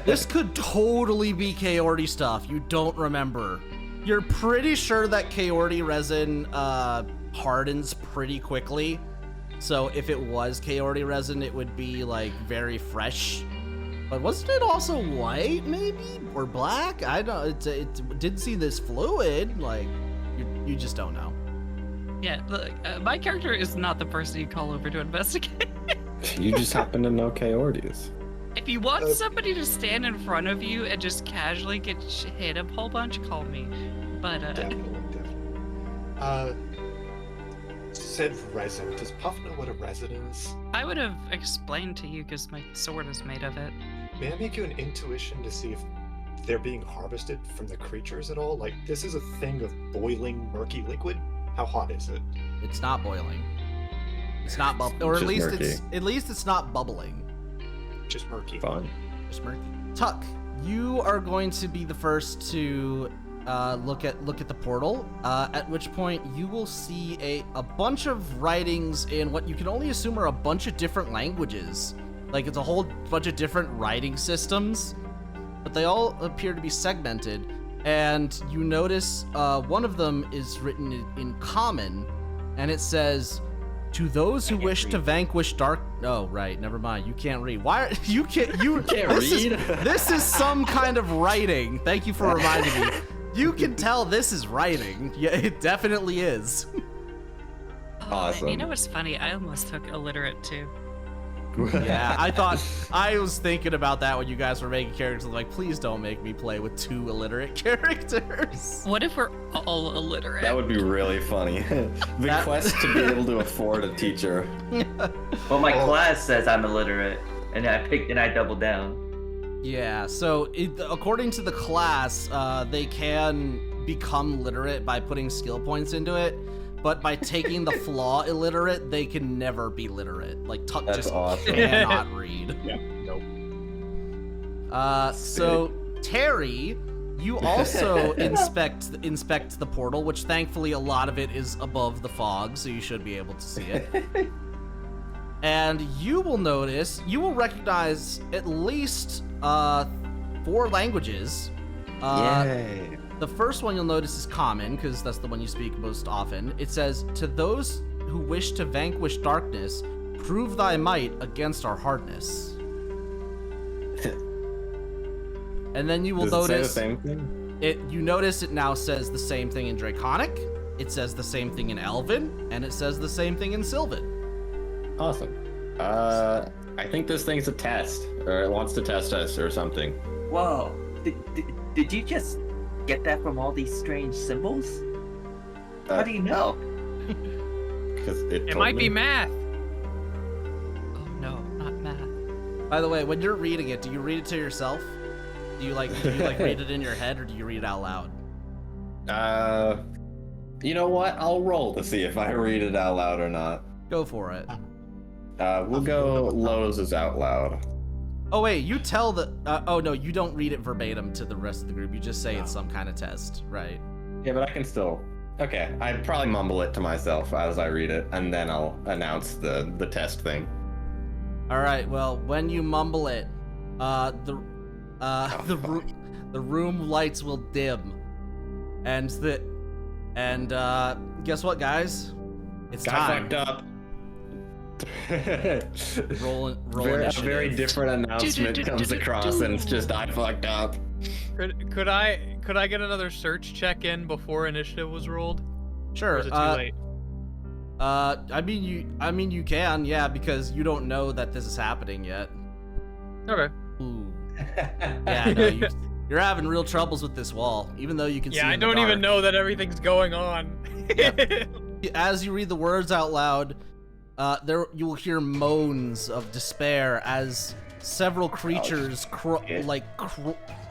This could totally be K-Ordy stuff you don't remember. You're pretty sure that K-Ordy resin hardens pretty quickly. So if it was K-Ordy resin, it would be like very fresh. But wasn't it also white, maybe? Or black? I don't. It didn't see this fluid. Like, you just don't know. Yeah, look, my character is not the person you call over to investigate. You just happen to know K-Ordies. If you want somebody to stand in front of you and just casually get hit a whole bunch, call me. But Definitely. Said resin. Does Puff know what a resin is? I would have explained to you because my sword is made of it. May I make you an intuition to see if they're being harvested from the creatures at all? Like, this is a thing of boiling, murky liquid. How hot is it? It's not boiling. It's not bubbling, or at least it's not bubbling. Just murky. Fine. Just murky. Tuck, you are going to be the first to look at the portal. At which point you will see a bunch of writings in what you can only assume are a bunch of different languages. Like it's a whole bunch of different writing systems, but they all appear to be segmented. And you notice one of them is written in common, and it says, "To those who wish to vanquish dark." Oh, right, never mind. You can't read. Why? You can't. You can't read. read. This is some kind of writing. Thank you for reminding me. You can tell this is writing. Yeah, it definitely is. Oh, Awesome. You know what's funny? I almost took illiterate too. Yeah, I was thinking about that when you guys were making characters. I'm like, please don't make me play with 2 illiterate characters. What if we're all illiterate? That would be really funny. The quest to be able to afford a teacher. Well, my class says I'm illiterate, and I doubled down. Yeah, so according to the class, they can become literate by putting skill points into it, but by taking the flaw illiterate, they can never be literate. Like, That's just awesome. cannot read. Yeah, nope. So Terry, you also inspect the portal, which thankfully a lot of it is above the fog, so you should be able to see it. And you will recognize at least 4 languages. Yay. The first one you'll notice is common, because that's the one you speak most often. It says, "To those who wish to vanquish darkness, prove thy might against our hardness." And then you will Does it notice say the same thing? you notice it now says the same thing in Draconic, it says the same thing in Elven, and it says the same thing in Sylvan. Awesome. I think this thing's a test, or it wants to test us or something. Whoa! Did you just get that from all these strange symbols? How do you know? Because It might be math. Oh no, not math. By the way, when you're reading it, do you read it to yourself? Do you like read it in your head, or do you read it out loud? You know what? I'll roll to see if I read it out loud or not. Go for it. We'll go Lowe's is out loud. Oh wait, you tell the oh no, you don't read it verbatim to the rest of the group. You just say it's some kind of test, right? Yeah, but I can still. Okay, I'd probably mumble it to myself as I read it, and then I'll announce the test thing. All right. Well, when you mumble it, the room lights will dim, and guess what, guys? It's Guy time. fucked up. Roll A initiative. very different announcement comes across, and it's just I fucked up. Could I get another search check in before initiative was rolled? Sure. Or is it too late? I mean you can, yeah, because you don't know that this is happening yet. Okay. Ooh. Yeah, no, you're having real troubles with this wall, even though you can see. Yeah, I in the don't even dark. know that everything's going on. As you read the words out loud, there you will hear moans of despair as several creatures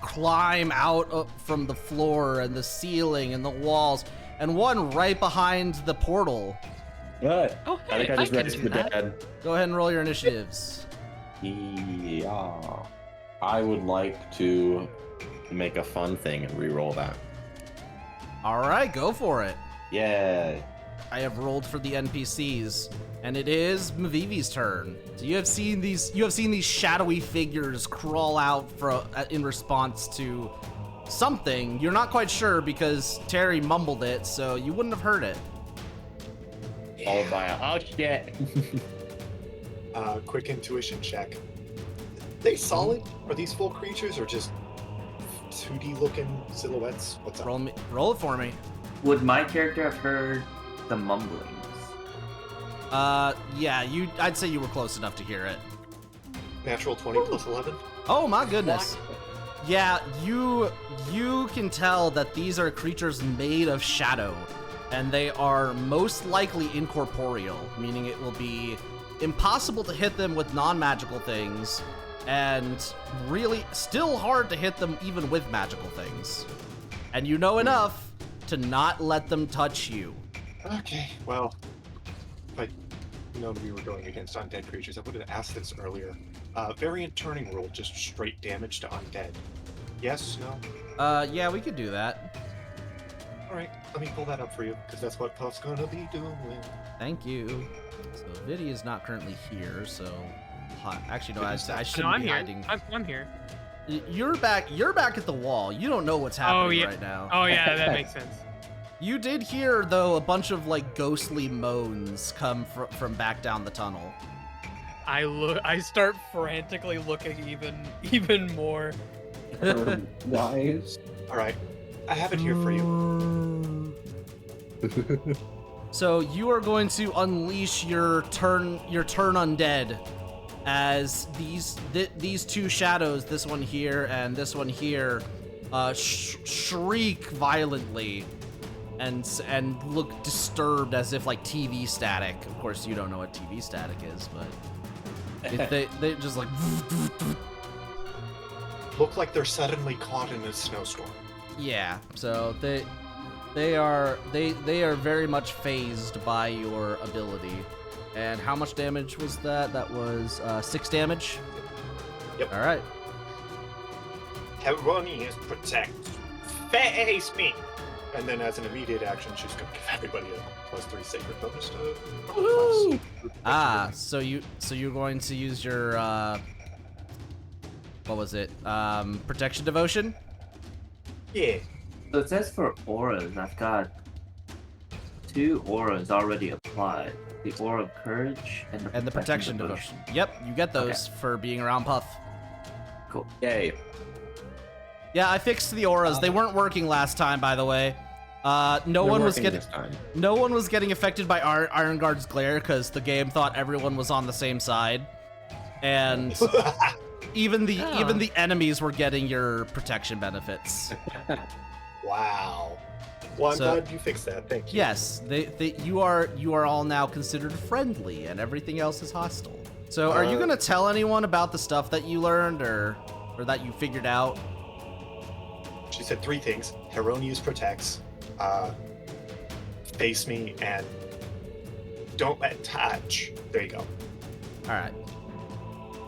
climb out from the floor and the ceiling and the walls, and one right behind the portal. What? Oh, I hey, think I just can registered do the that. dead. Go ahead and roll your initiatives. Yeah. I would like to make a fun thing and re-roll that. All right, go for it. Yeah. I have rolled for the NPCs, and it is Mivivime's turn. So you have seen these shadowy figures crawl out in response to something. You're not quite sure because Terry mumbled it, so you wouldn't have heard it. Followed by a oh shit. Quick intuition check. They solid? Are these full creatures or just 2D looking silhouettes? What's up? Roll it for me. Would my character have heard the mumblings? Yeah, I'd say you were close enough to hear it. Natural 20 plus 11? Oh my goodness. Yeah, you can tell that these are creatures made of shadow, and they are most likely incorporeal, meaning it will be impossible to hit them with non-magical things, and really still hard to hit them even with magical things. And you know enough to not let them touch you. Okay, well, if I'd known we were going against undead creatures, I would have asked this earlier. Variant turning roll, just straight damage to undead. Yes, no? Yeah, we could do that. Alright, let me pull that up for you, because that's what Puff's gonna be doing. Thank you. So Viddy is not currently here, so actually no, I No, shouldn't I'm be here. hiding. I'm here. You're back at the wall. You don't know what's happening yeah. right now. Oh yeah, that makes sense. You did hear though a bunch of like ghostly moans come from back down the tunnel. I start frantically looking even more. Nice. Alright, I have it here for you. So you are going to unleash your turn undead as these two shadows, this one here and this one here, shriek violently and look disturbed as if like TV static. Of course, you don't know what TV static is, but they just like look like they're suddenly caught in a snowstorm. yeah. So they are very much phased by your ability. And how much damage was that? That was 6 damage. Yep. All right. Heronius protect. Face me! And then as an immediate action, she's going to give everybody a +3 sacred bonus to... So you're going to use your what was it? Protection devotion? Yeah. So it says for auras, I've got 2 auras already applied. The Aura of Courage and the protection devotion. Yep, you get those for being around Puff. Cool. Yay. Yeah, I fixed the auras. They weren't working last time, by the way. No one was getting affected by Iron Guard's glare because the game thought everyone was on the same side, and even the enemies were getting your protection benefits. Wow. Well, I'm glad you fixed that. Thank you. Yes, you are all now considered friendly, and everything else is hostile. So, are you gonna tell anyone about the stuff that you learned or that you figured out? She said 3 things: Heronius protects, face me, and don't let touch. There you go. All right,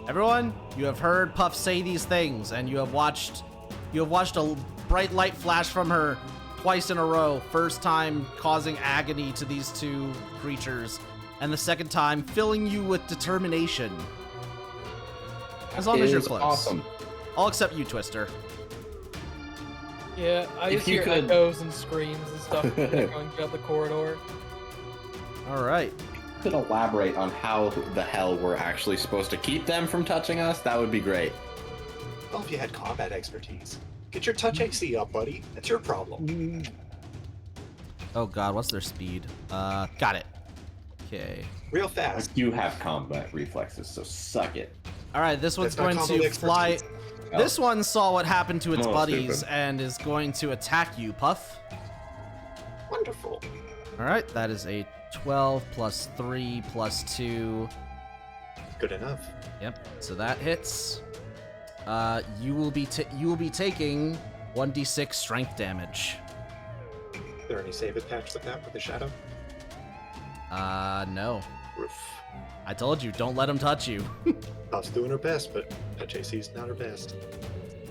everyone, you have heard Puff say these things, and you have watched a bright light flash from her twice in a row. First time causing agony to these 2 creatures, and the second time filling you with determination. As long as you're close. Awesome. All except you, Twister. Yeah, I If just you hear could- echoes and screams and stuff going throughout the corridor. All right. Could elaborate on how the hell we're actually supposed to keep them from touching us? That would be great. Well, if you had combat expertise. Get your touch AC up, buddy. That's your problem. Oh God, what's their speed? Got it. Okay. Real fast. You have combat reflexes, so suck it. All right, this one's That's not going to combat fly. expertise. This one saw what happened to its Oh, buddies stupid. and is going to attack you, Puff. Wonderful. All right, that is a 12 plus 3 plus 2. Good enough. Yep. So that hits. You will be taking 1d6 strength damage. Is there any save attached like that with the shadow? No. Roof. I told you, don't let him touch you. Puff's doing her best, but touch AC's not her best.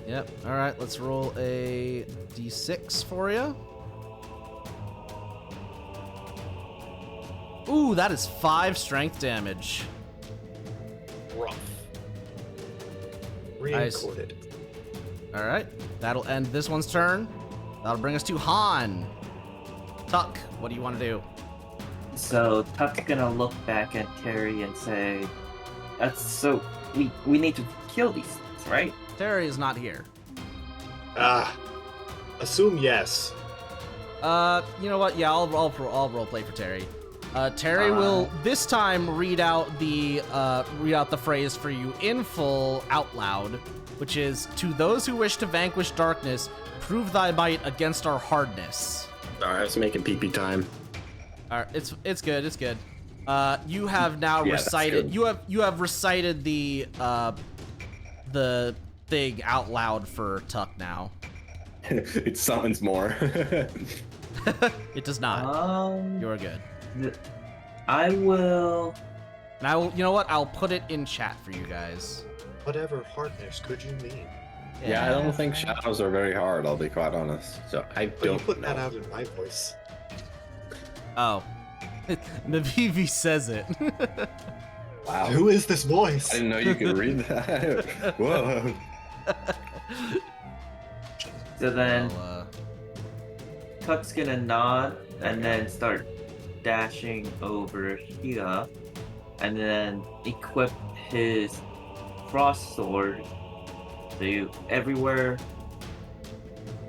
Yep. All right, let's roll a d6 for you. Ooh, that is 5 strength damage. Rough. Re-encoded. All right, that'll end this one's turn. That'll bring us to Han. Tuck, what do you want to do? So Tuck's gonna look back at Terry and say, "That's so we need to kill these things, right?" Terry is not here. Assume yes. You know what? Yeah, I'll role play for Terry. Terry will this time read out the phrase for you in full out loud, which is, "To those who wish to vanquish darkness, prove thy might against our hardness." Sorry, I was making pee-pee time. All right, it's good. You have now Yeah, that's recited. good. You have recited the thing out loud for Tuck now. It summons more. It does not. You're good. I will. And I will. You know what? I'll put it in chat for you guys. Whatever hardness could you mean? Yeah, I don't think shadows are very hard, I'll be quite honest. So I But you don't put know. that out in my voice. Oh. Mivivime says it. Wow. Who is this voice? I didn't know you could read that. Whoa. So then Well, Tuck's gonna nod and then start dashing over here, and then equip his cross sword. So everywhere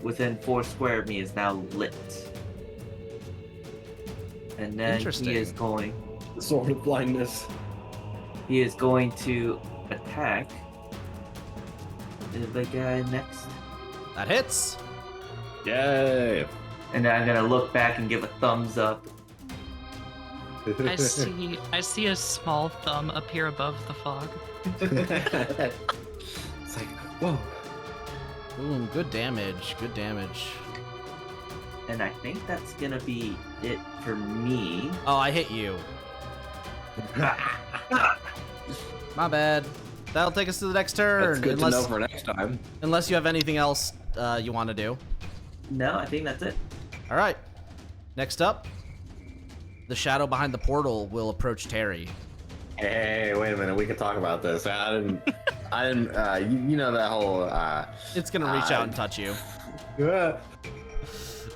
within 4 square of me is now lit. And then Interesting. he is going Sword of blindness. to attack the guy next. That hits. Yay! And then I'm gonna look back and give a thumbs up. I see a small thumb appear above the fog. It's like, whoa. Boom, good damage, good damage. And I think that's gonna be it for me. Oh, I hit you. My bad. That'll take us to the next turn. That's good to know for next time. Unless you have anything else you want to do. No, I think that's it. All right. Next up, the shadow behind the portal will approach Terry. Hey, wait a minute. We can talk about this. I didn't. You know that whole. It's gonna reach out and touch you. Yeah.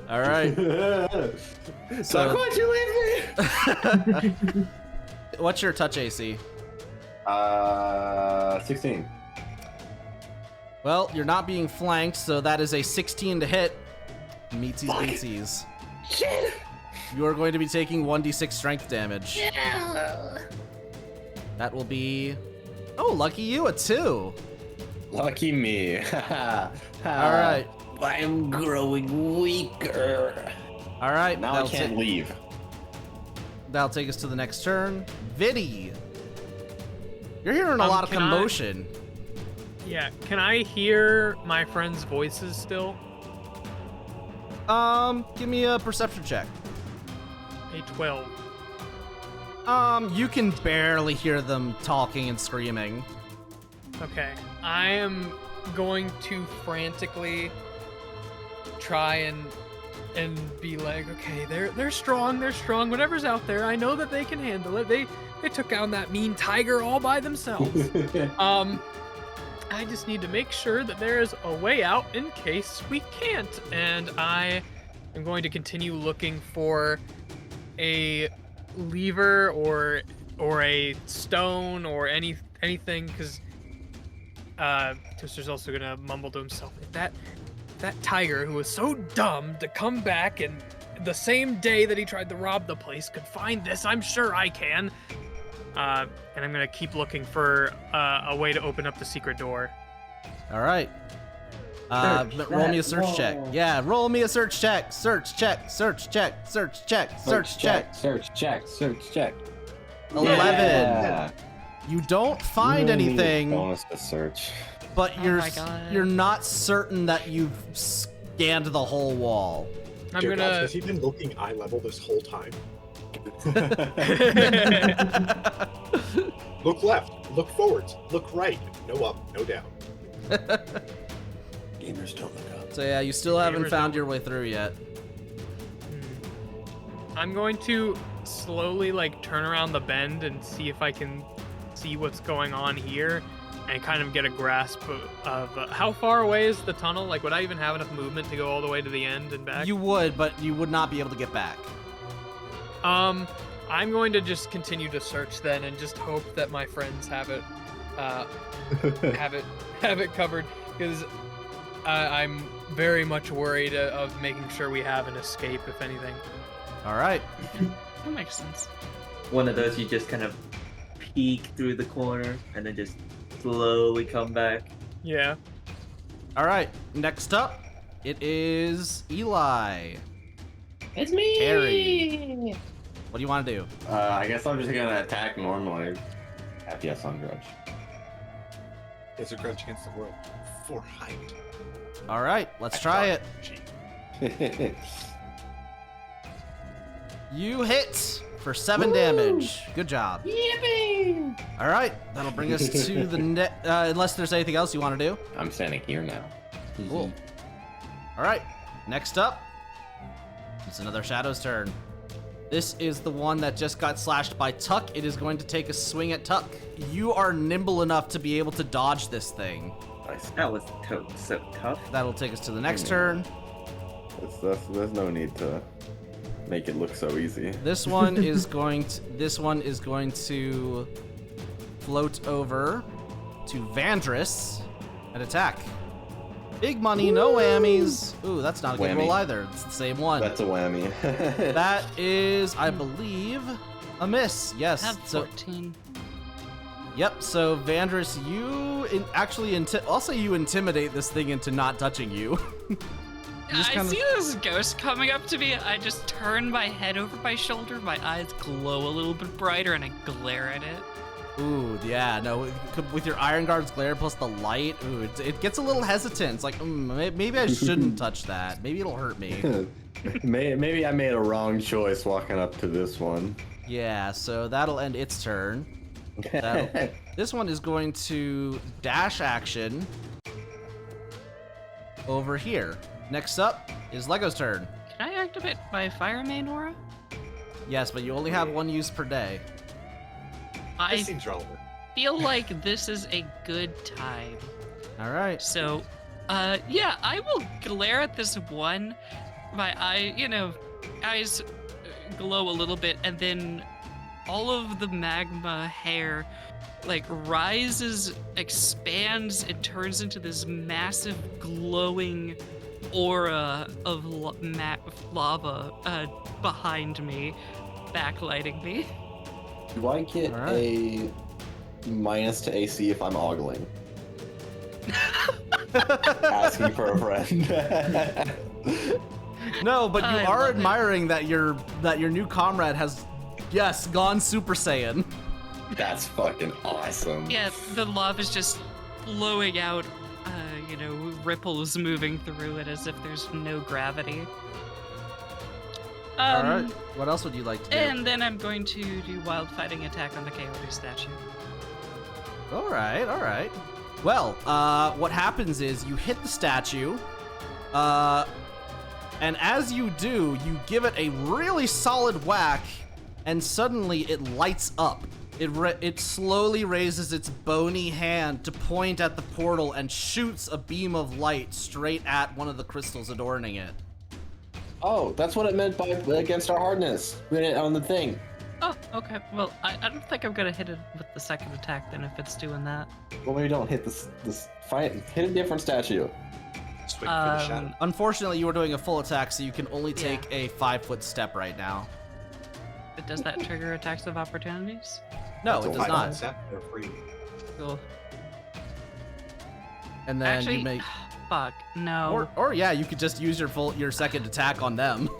All right. So why'd you leave me? What's your touch AC? 16. Well, you're not being flanked, so that is a 16 to hit. Meetsies beatsies. Shit. You are going to be taking 1d6 strength damage. Yeah. That will be... Oh, lucky you, a 2. Lucky me. All right. I'm growing weaker. All right. Now I can't leave. That'll take us to the next turn. Viddy. You're hearing a lot of commotion. Yeah, can I hear my friends' voices still? Give me a perception check. A 12. You can barely hear them talking and screaming. Okay, I am going to frantically try and be like, okay, they're strong, whatever's out there, I know that they can handle it. They took down that mean tiger all by themselves. I just need to make sure that there is a way out in case we can't. And I am going to continue looking for a lever or a stone or anything, because Twister's also gonna mumble to himself, that tiger who was so dumb to come back and the same day that he tried to rob the place could find this, I'm sure I can. And I'm gonna keep looking for a way to open up the secret door. All right. Roll me a search check. Yeah, roll me a search check. Search check. Search check. Search check. Search check. Search check. Search check. 11. Yeah. You don't find anything, Bonus to search. but my God. you're not certain that you've scanned the whole wall. I'm Dear gonna. God, has he been looking eye level this whole time? Look left, look forwards, look right, no up, no down. Gamers don't look up. So yeah, you still haven't Gamers found don't- your way through yet. I'm going to slowly turn around the bend and see if I can see what's going on here and kind of get a grasp of how far away is the tunnel? Would I even have enough movement to go all the way to the end and back? You would, but you would not be able to get back. I'm going to just continue to search then and just hope that my friends have it have it covered, because I'm very much worried of making sure we have an escape, if anything. All right. That makes sense. One of those you just kind of peek through the corner and then just slowly come back. Yeah. All right. Next up, it is Eli. It's me. Terry. What do you want to do? I guess I'm just gonna attack normally. FPS on grudge. It's a grudge against the world. For height. All right, let's try it. Gee. You hit for 7 damage. Good job. Yippee! All right, that'll bring us to the net. Unless there's anything else you want to do. I'm standing here now. Cool. All right, next up, it's another Shadow's turn. This is the one that just got slashed by Tuck. It is going to take a swing at Tuck. You are nimble enough to be able to dodge this thing. Nice. That was so tough. That'll take us to the next turn. There's no need to make it look so easy. This one is going to float over to Vandris and attack. Big money, no whammies. Ooh, that's not a good Whammy. roll either. It's the same one. That's a whammy. That is, I believe, a miss. I Yes. have So 14. Yep, so Vandris, I'll say you intimidate this thing into not touching you. I see this ghost coming up to me. I just turn my head over my shoulder, my eyes glow a little bit brighter, and I glare at it. Ooh, yeah, no, with your Iron Guard's glare plus the light, ooh, it gets a little hesitant. It's like, maybe I shouldn't touch that. Maybe it'll hurt me. Maybe I made a wrong choice walking up to this one. Yeah, so that'll end its turn. This one is going to dash action over here. Next up is Lego's turn. Can I activate my Fire Main aura? Yes, but you only have one use per day. That seems relevant. Feel like this is a good time. All right. So, yeah, I will glare at this one. My eyes glow a little bit, and then all of the magma hair rises, expands, and turns into this massive glowing aura of lava behind me, backlighting me. Do I get a minus to AC if I'm ogling? Asking for a friend. No, but you are admiring that your new comrade has, yes, gone Super Saiyan. That's fucking awesome. Yeah, the lava's just flowing out, ripples moving through it as if there's no gravity. All right. What else would you like to do? And then I'm going to do wild fighting attack on the Coyote statue. All right. Well, what happens is you hit the statue, and as you do, you give it a really solid whack, and suddenly it lights up. It slowly raises its bony hand to point at the portal and shoots a beam of light straight at one of the crystals adorning it. Oh, that's what it meant by against our hardness. We did it on the thing. Oh, okay. Well, I don't think I'm gonna hit it with the second attack then if it's doing that. Well, maybe don't hit this fight. Hit a different statue. Just wait for the shadow. Unfortunately, you were doing a full attack, so you can only take a 5-foot step right now. But does that trigger attacks of opportunities? No, it does not. They're free. Cool. And then Actually, you make. Fuck, no. Or yeah, you could just use your second attack on them.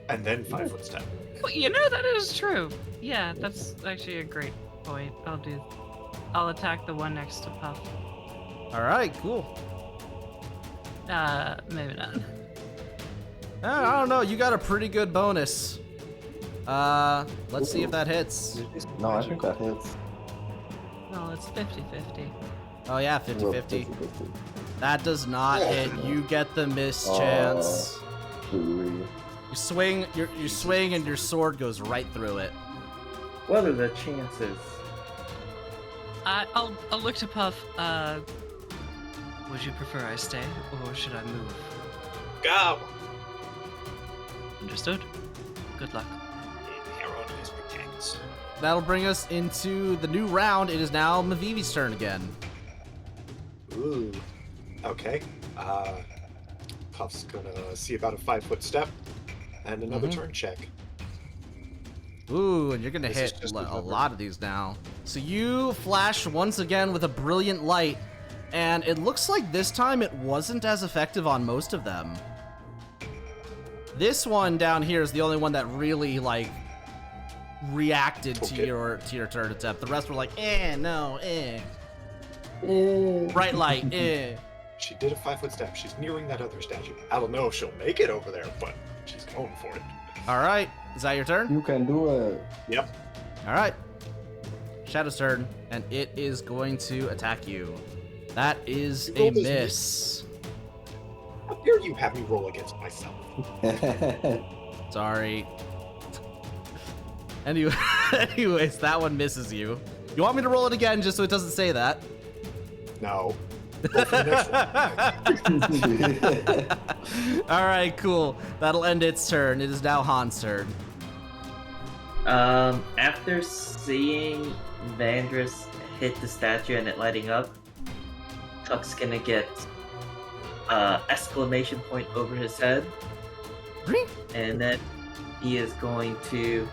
And then 5-foot step. Well, that is true. Yeah, that's actually a great point. I'll attack the one next to Puff. All right, cool. Maybe not. I don't know. You got a pretty good bonus. Let's see if that hits. No, I think that hits. Well, it's 50-50. Oh yeah, 50-50. That does not hit. You get the miss chance. You swing, you swing, and your sword goes right through it. What are the chances? I'll look to Puff. Would you prefer I stay, or should I move? Go! Understood. Good luck. Erroneous pretense. That'll bring us into the new round. It is now Mivivime's turn again. Ooh. Okay. Puff's gonna see about a 5-foot step and another turn check. Ooh, and you're gonna hit a lot of these now. So you flash once again with a brilliant light, and it looks like this time it wasn't as effective on most of them. This one down here is the only one that really reacted to your turn attempt. The rest were like, no, bright light, She did a 5-foot step. She's nearing that other statue. I don't know if she'll make it over there, but she's going for it. All right, is that your turn? You can do it. Yep. All right. Shadow's turn, and it is going to attack you. That is a miss. How dare you have me roll against myself? Sorry. Anyways, that one misses you. You want me to roll it again just so it doesn't say that? No. Roll for the next one. All right, cool. That'll end its turn. It is now Han's turn. After seeing Vandris hit the statue and it lighting up, Tuck's gonna get exclamation point over his head, and then he is going to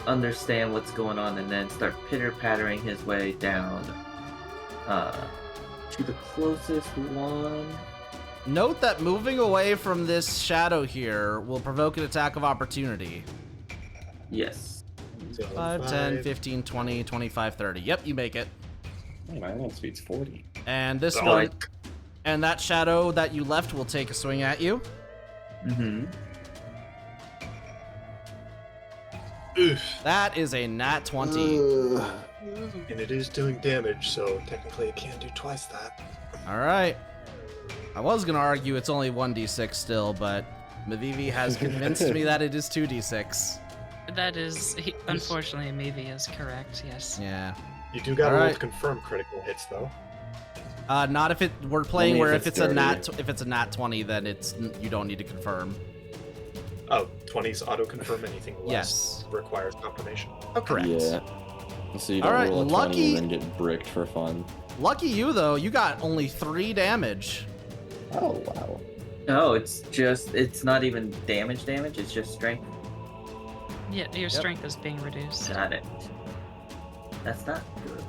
understand what's going on and then start pitter-pattering his way down to the closest one. Note that moving away from this shadow here will provoke an attack of opportunity. Yes. 5, 10, 15, 20, 25, 30. Yep, you make it. Oh, my own speed's 40. And this one, and that shadow that you left will take a swing at you. Mm-hmm. Oof. That is a nat 20. And it is doing damage, so technically it can do twice that. All right. I was going to argue it's only 1d6 still, but Mivivime has convinced me that it is 2d6. That is, unfortunately, Mivivime is correct. Yes. Yeah. You do got to All roll right. to confirm critical hits, though. Not if we're playing Only where if if it's it's a nat dirty. if it's a nat 20, then you don't need to confirm. Oh, 20s auto-confirm, anything less Yes. requires confirmation. Correct. Yeah. So you don't Alright, roll a 20 lucky- and then get bricked for fun. Lucky you though, you got only 3 damage. Oh, wow. No, it's not even damage, it's just strength. Yeah, your strength is being reduced. Got it. That's not good.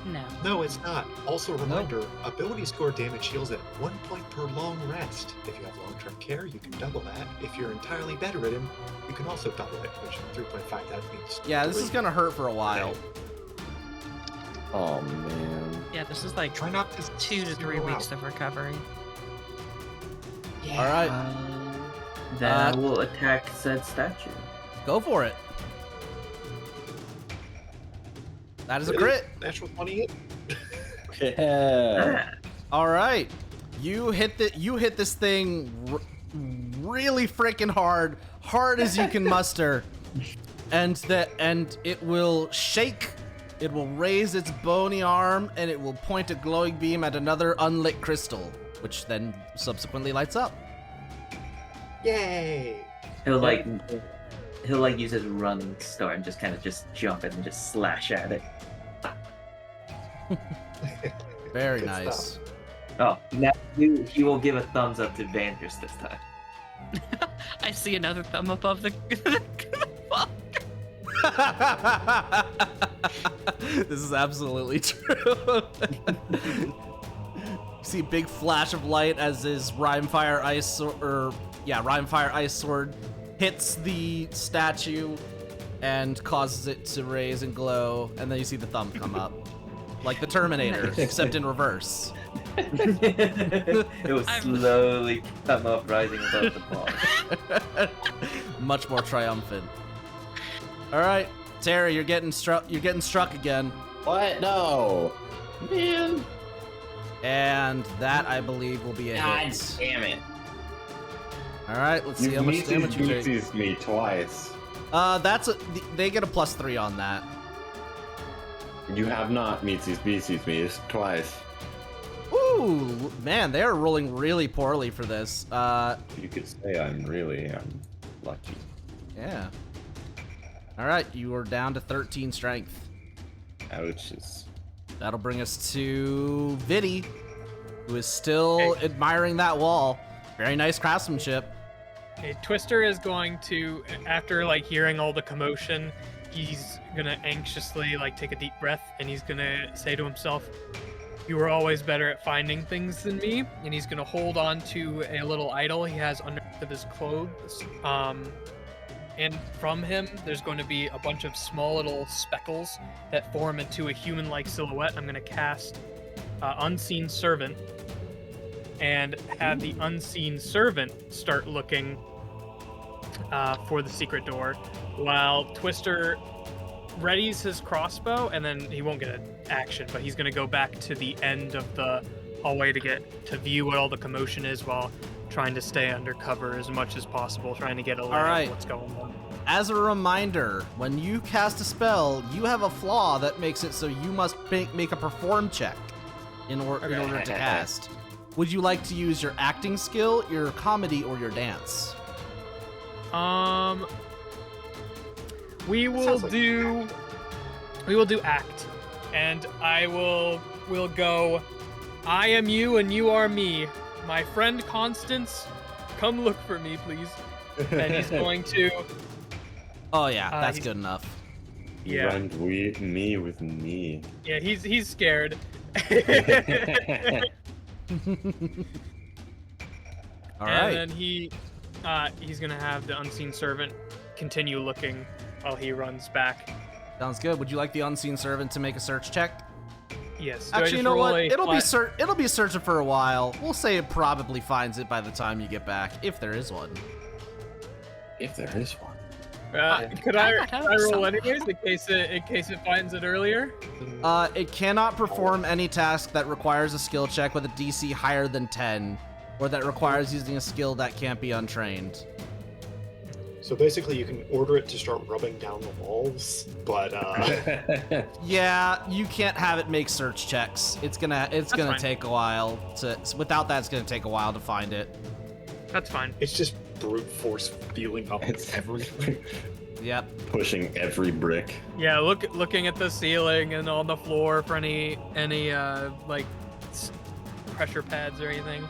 No. No, it's not. Also, a reminder, ability score damage heals at 1 point per long rest. If you have long-term care, you can double that. If you're entirely bedridden, you can also double it, which 3.5 that means. Yeah, this 3. is gonna hurt for a while. Oh, man. Yeah, this is like Try not to 2 to 3 zero weeks out. of recovery. All right, Then I will attack said statue. go for it. That is a crit. Natural 28. Yeah. All right, you hit this thing really freaking hard as you can muster, and it will shake. It will raise its bony arm and it will point a glowing beam at another unlit crystal, which then subsequently lights up. Yay! He'll use his running start and just jump it and just slash at it. Very Good nice. stuff. Oh, now he will give a thumbs up to Vanders this time. I see another thumb above the. This is absolutely true. You see a big flash of light as his Rhyme-Fire Ice Sword hits the statue and causes it to raise and glow, and then you see the thumb come up. Like the Terminator, except in reverse. It will slowly come up, rising above the ball. Much more triumphant. All right, Terry, you're getting struck again. What? No. Man. And that, I believe, will be a hit. Damn it. All right, let's see how much damage you take. You've me twice. They get a +3 on that. You have not meetsies me twice. Ooh, man, they are rolling really poorly for this. You could say I'm lucky. Yeah. All right, you are down to 13 strength. Ouches. That'll bring us to Viddy, who is still admiring that wall. Very nice craftsmanship. Okay, Twister is going to, after hearing all the commotion, he's gonna anxiously take a deep breath, and he's gonna say to himself, "You were always better at finding things than me." And he's gonna hold on to a little idol he has underneath of his clothes. And from him, there's going to be a bunch of small little speckles that form into a human-like silhouette. I'm gonna cast Unseen Servant, and have the Unseen Servant start looking for the secret door, while Twister readies his crossbow, and then he won't get an action, but he's going to go back to the end of the hallway to view what all the commotion is while trying to stay undercover as much as possible, trying to get a lay of what's going on. As a reminder, when you cast a spell, you have a flaw that makes it so you must make a perform check in order to cast. Would you like to use your acting skill, your comedy, or your dance? We will do act, and we'll go. I am you and you are me. My friend Constance, come look for me, please. And he's going to Oh yeah, that's he's- good enough. Yeah. Run me with me. Yeah, he's scared. All And right. then he's gonna have the unseen servant continue looking while he runs back. Sounds good. Would you like the unseen servant to make a search check? Yes. Do I Actually, just you know roll what? a It'll be searching for a while. We'll say it probably finds it by the time you get back, if there is one. If there is one. Could I might have roll some. anyways in case it finds it earlier? It cannot perform any task that requires a skill check with a DC higher than 10, or that requires using a skill that can't be untrained. So basically, you can order it to start rubbing down the walls, but Yeah, you can't have it make search checks. It's gonna fine. take a while to. Without that, it's gonna take a while to find it. That's fine. it's just brute force feeling up It's everything. Yep. pushing every brick. Yeah, looking at the ceiling and on the floor for any like pressure pads or anything.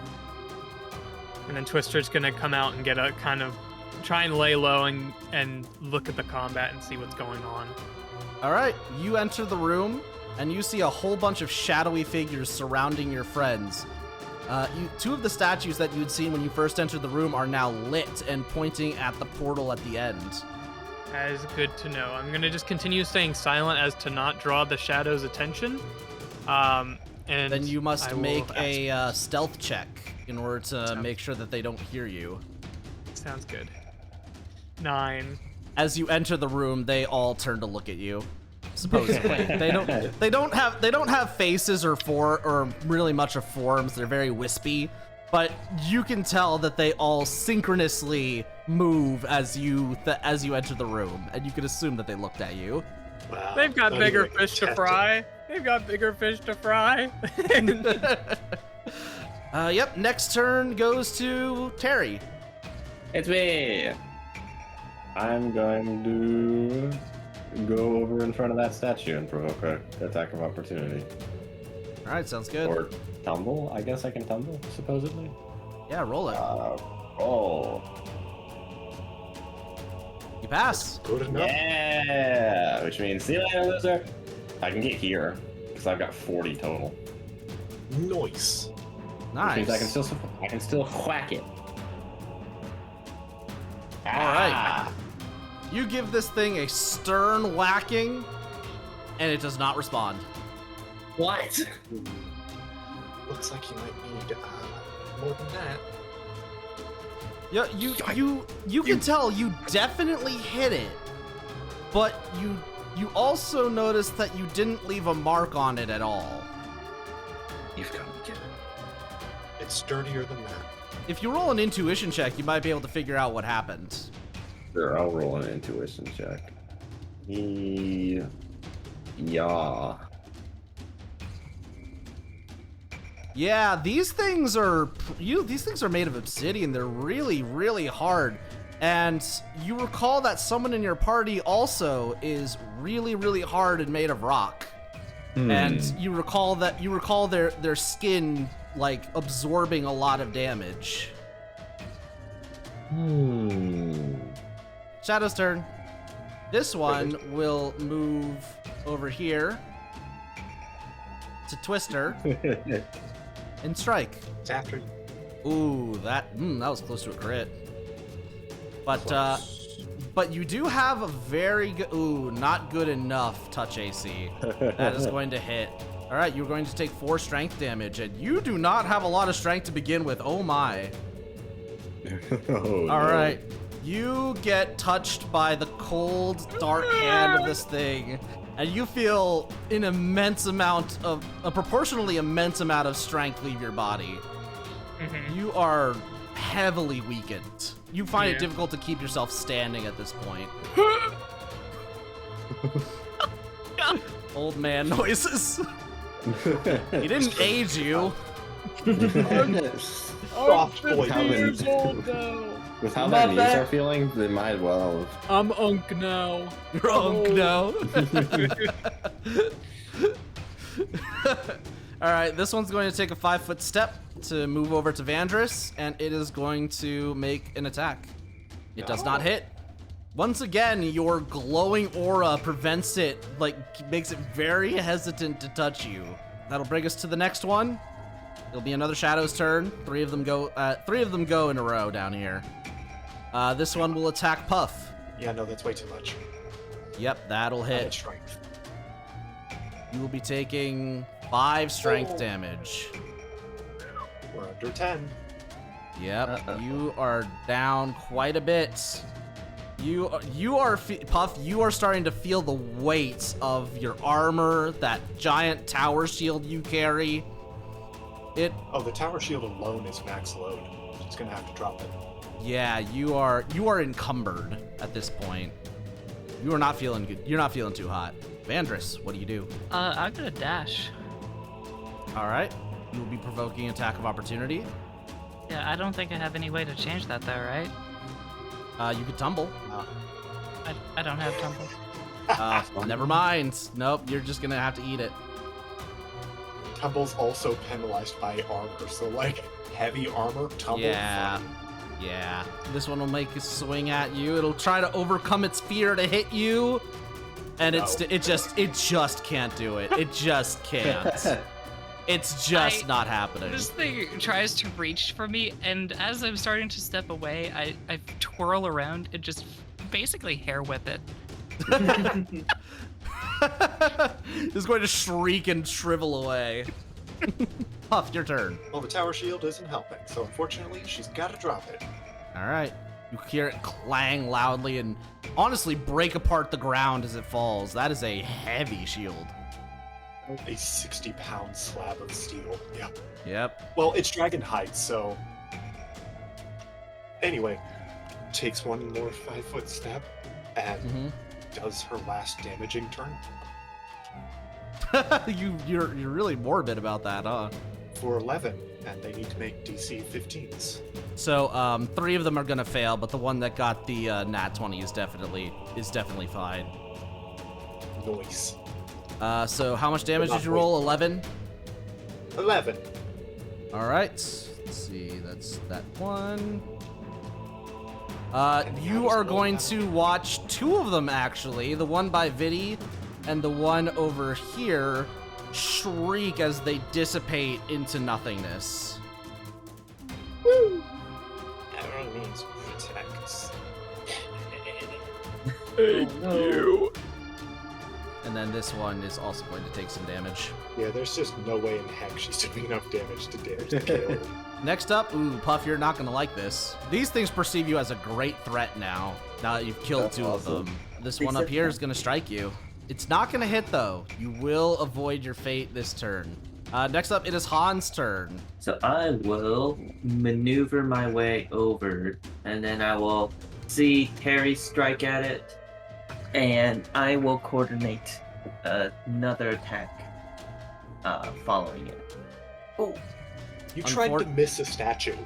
And then Twister's gonna come out and get a kind of try and lay low and look at the combat and see what's going on. All right, you enter the room and you see a whole bunch of shadowy figures surrounding your friends. Two of the statues that you'd seen when you first entered the room are now lit and pointing at the portal at the end. That is good to know. I'm gonna just continue staying silent as to not draw the shadow's attention. And Then you must I will make ask- a stealth check in order to make sure that they don't hear you. Sounds good. 9. As you enter the room, they all turn to look at you. Supposedly, they don't have faces or really much of forms. They're very wispy, but you can tell that they all synchronously move as you enter the room, and you can assume that they looked at you. Wow, They've got not bigger even fish to tempted. fry. They've got bigger fish to fry. Yep. Next turn goes to Terry. It's me. I'm going to go over in front of that statue and provoke an attack of opportunity. All right, sounds good. Or tumble. I guess I can tumble, supposedly. Yeah, roll it. Oh. You pass. Good enough. Yeah. Which means, see you later, loser. I can get here because I've got 40 total. Nice. Nice. Which means I can still whack it. All right. You give this thing a stern whacking, and it does not respond. What? Looks like you might need more than that. Yeah, you can tell you definitely hit it, but you also notice that you didn't leave a mark on it at all. You've got to get it. It's sturdier than that. If you roll an intuition check, you might be able to figure out what happened. Sure, I'll roll an intuition check. Yeah. Yeah, these things are made of obsidian. They're really, really hard. And you recall that someone in your party also is really, really hard and made of rock. And you recall their skin like absorbing a lot of damage. Shadow's turn. This one will move over here to Twister and strike. It's after you. Ooh, that was close to a crit. But you do have a very good, not good enough touch AC. That is going to hit. All right, you're going to take 4 strength damage, and you do not have a lot of strength to begin with. Oh my. All right, you get touched by the cold, dark hand of this thing, and you feel a proportionally immense amount of strength leave your body. You are heavily weakened. You find it difficult to keep yourself standing at this point. Old man noises. He didn't age you. Soft boy. years old now. With how their knees are feeling, they might as well. I'm Unk now. You're no. All right, this one's going to take a 5-foot step to move over to Vandris, and it is going to make an attack. It does not hit. Once again, your glowing aura prevents it, like, makes it very hesitant to touch you. That'll bring us to the next one. It'll be another Shadow's turn. Three of them go in a row down here. This one will attack Puff. Yeah, no, that's way too much. Yep, that'll hit. Strength. You will be taking 5 strength damage. We're under 10. Yep, you are down quite a bit. Puff, you are starting to feel the weight of your armor, that giant tower shield you carry. Oh, the tower shield alone is max load. Just gonna have to drop it. Yeah, you are encumbered at this point. You are not feeling good. You're not feeling too hot. Vandris, what do you do? I'm gonna dash. All right, you will be provoking attack of opportunity. Yeah, I don't think I have any way to change that though, right? You could tumble. I don't have tumble. Never mind. Nope, you're just gonna have to eat it. Tumble's also penalized by armor, so like heavy armor, tumble. Yeah. fine. Yeah. This one will make a swing at you. It'll try to overcome its fear to hit you, and No. it just can't do it. It just can't. It's just not happening. This thing tries to reach for me, and as I'm starting to step away, I twirl around and just basically hair whip it. It's going to shriek and shrivel away. Puff, your turn. Well, the tower shield isn't helping, so unfortunately, she's got to drop it. All right. You hear it clang loudly and honestly break apart the ground as it falls. That is a heavy shield. A 60-pound slab of steel. Yep. Yep. Well, it's dragon hide, so. Anyway, takes one more 5-foot step and does her last damaging turn. You're really morbid about that, huh? For 11, and they need to make DC 15s. So 3 of them are gonna fail, but the one that got the nat 20 is definitely fine. Nice. So how much damage did you roll? 11. 11. All right. Let's see. That's that one. You are going to watch 2 of them actually. The one by Viddy and the one over here shriek as they dissipate into nothingness. Woo! Arrow means protects. You. And then this one is also going to take some damage. Yeah, there's just no way in heck she's doing enough damage to kill. Next up, ooh, Puff, you're not gonna like this. These things perceive you as a great threat now. Now that you've killed That's 2 awesome. of them. This one up here is gonna strike you. It's not gonna hit though. You will avoid your fate this turn. Next up, it is Han's turn. So I will maneuver my way over, and then I will see Terry strike at it, and I will coordinate another attack following it. Oh, You tried to miss a statue.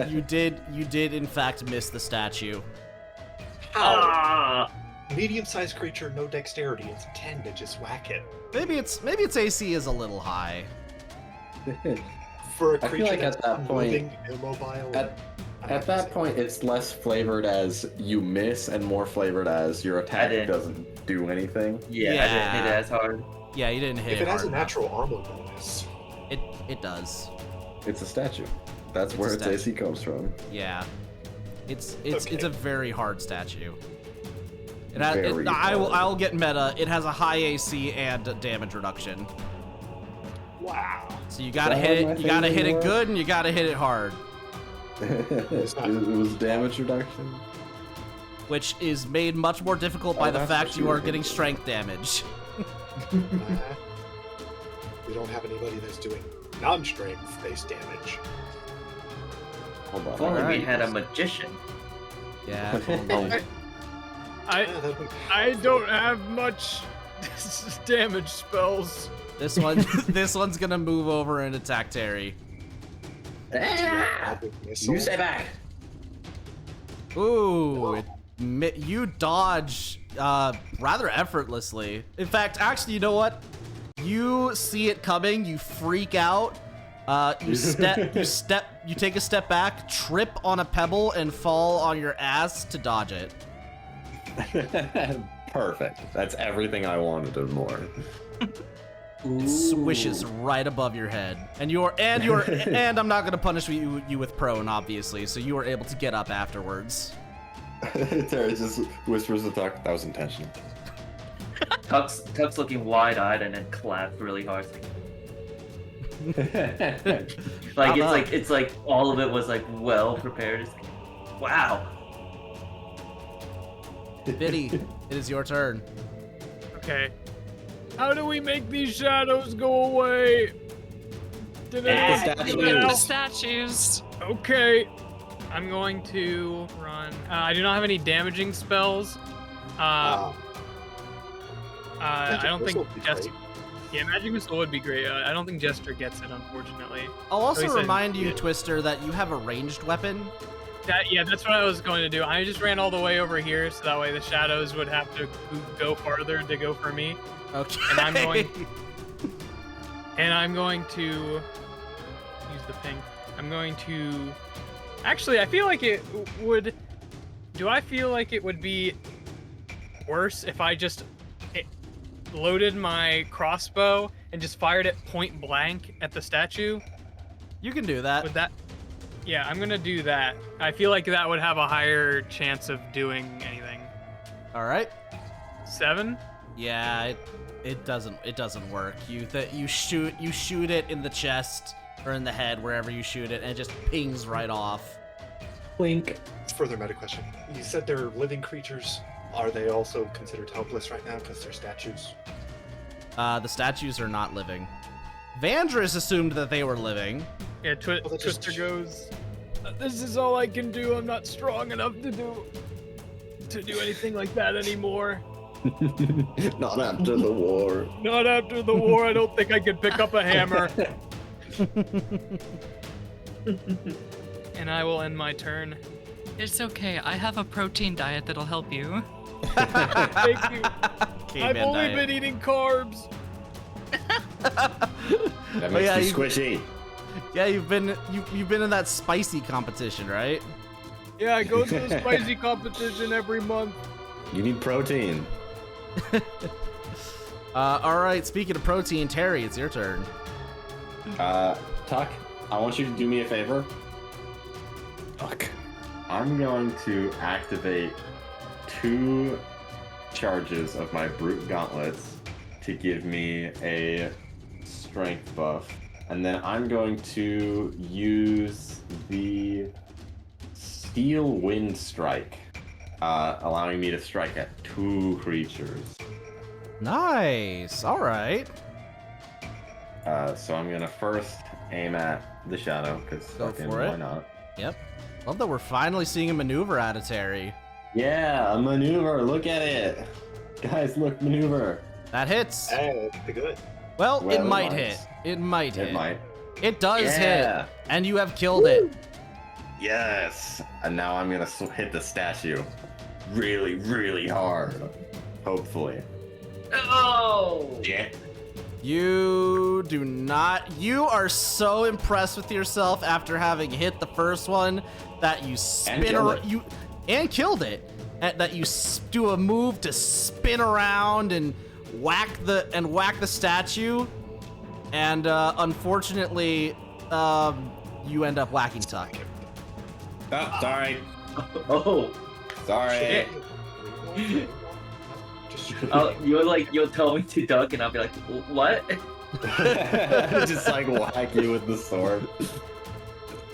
You did in fact miss the statue. How? ah! Medium-sized creature, no dexterity. It's 10 to just whack it. Maybe its AC is a little high. For a I feel creature like that's at that point- moving, immobile. At that point, it's less flavored as you miss and more flavored as your attack didn't. doesn't do anything. Yeah, I didn't hit it as hard. Yeah, you didn't hit if it has hard a natural armor bonus. enough. It does. It's a statue. That's It's where a its statue. AC comes from. Yeah. It's Okay. a very hard statue. Very I hard. will get meta. It has a high AC and damage reduction. Wow. So you gotta Is that hit one it. of You my gotta hit favorite it ones? good, and you gotta hit it hard, It was damage reduction. which is made much more difficult by Oh, the that's fact what you you are were getting thinking. strength damage. We don't have anybody that's doing non-strength based damage. Hold on. If only we Alright. had a magician. Yeah. if only. I Yeah, that'd be I don't have much damage spells. This one. This one's gonna move over and attack Terry. powerful. You stay back. Ooh. You dodge rather effortlessly. In fact, actually, you know what? You see it coming. You freak out. You take a step back, trip on a pebble, and fall on your ass to dodge it. Perfect. That's everything I wanted and more. It swishes right above your head, and and I'm not gonna punish you with prone, obviously, so you are able to get up afterwards. Terry just whispers the talk. That was intentional. Tuck's looking wide-eyed and then claps really hard. It's like all of it was like well prepared. Wow. Viddy, it is your turn. Okay. How do we make these shadows go away? Did The statues. Okay. I'm going to run. I do not have any damaging spells. I don't think Jester. Yeah, Magic Missile would be great. I don't think Jester gets it, unfortunately. I'll also So he remind said- you, Twister, that you have a ranged weapon. That's what I was going to do. I just ran all the way over here, so that way the shadows would have to go farther to go for me. Okay. And I'm going to use the ping. I'm going to. Actually, I feel like it would. Do I feel like it would be worse if I just loaded my crossbow and just fired it point blank at the statue? You can do that. Would that? Yeah, I'm gonna do that. I feel like that would have a higher chance of doing anything. All right. 7? Yeah, it doesn't work. You shoot it in the chest or in the head, wherever you shoot it, and it just pings right off. Blink. Further meta question. You said they're living creatures. Are they also considered helpless right now because they're statues? The statues are not living. Vandris assumed that they were living. Yeah, Well, that's just- Twister goes. This is all I can do. I'm not strong enough to do anything like that anymore. Not after the war. Not after the war. I don't think I could pick up a hammer. And I will end my turn. It's okay. I have a protein diet that'll help you. Thank you. Caveman I've only diet. been eating carbs. That makes yeah, you you- squishy. Yeah, you've been in that spicy competition, right? Yeah, I go to the spicy competition every month. You need protein. All right. Speaking of protein, Terry, it's your turn. Tuck, I want you to do me a favor. Tuck. I'm going to activate 2 charges of my Brute Gauntlets to give me a strength buff. And then I'm going to use the Steel Wind Strike, allowing me to strike at 2 creatures. Nice. All right. So I'm gonna first aim at the shadow, because Go for it. why not? Yep. Love that we're finally seeing a maneuver out of Terry. Yeah, a maneuver. Look at it, guys. Look, maneuver. That hits. Hey, pretty good. Well, Well, it might it hit. It might hit. It might. It does Yeah. hit. And you have killed it. Yes. And now I'm gonna hit the statue, really, really hard. Hopefully. Oh! Yeah. You do not. You are so impressed with yourself after having hit the first one that you spin killed it. and killed it. That you do a move to spin around and whack the statue, and unfortunately, you end up whacking Tuck. Oh, sorry. Oh! Sorry. Just Oh, you'll tell me to duck, and I'll be like, what? Just like whack you with the sword.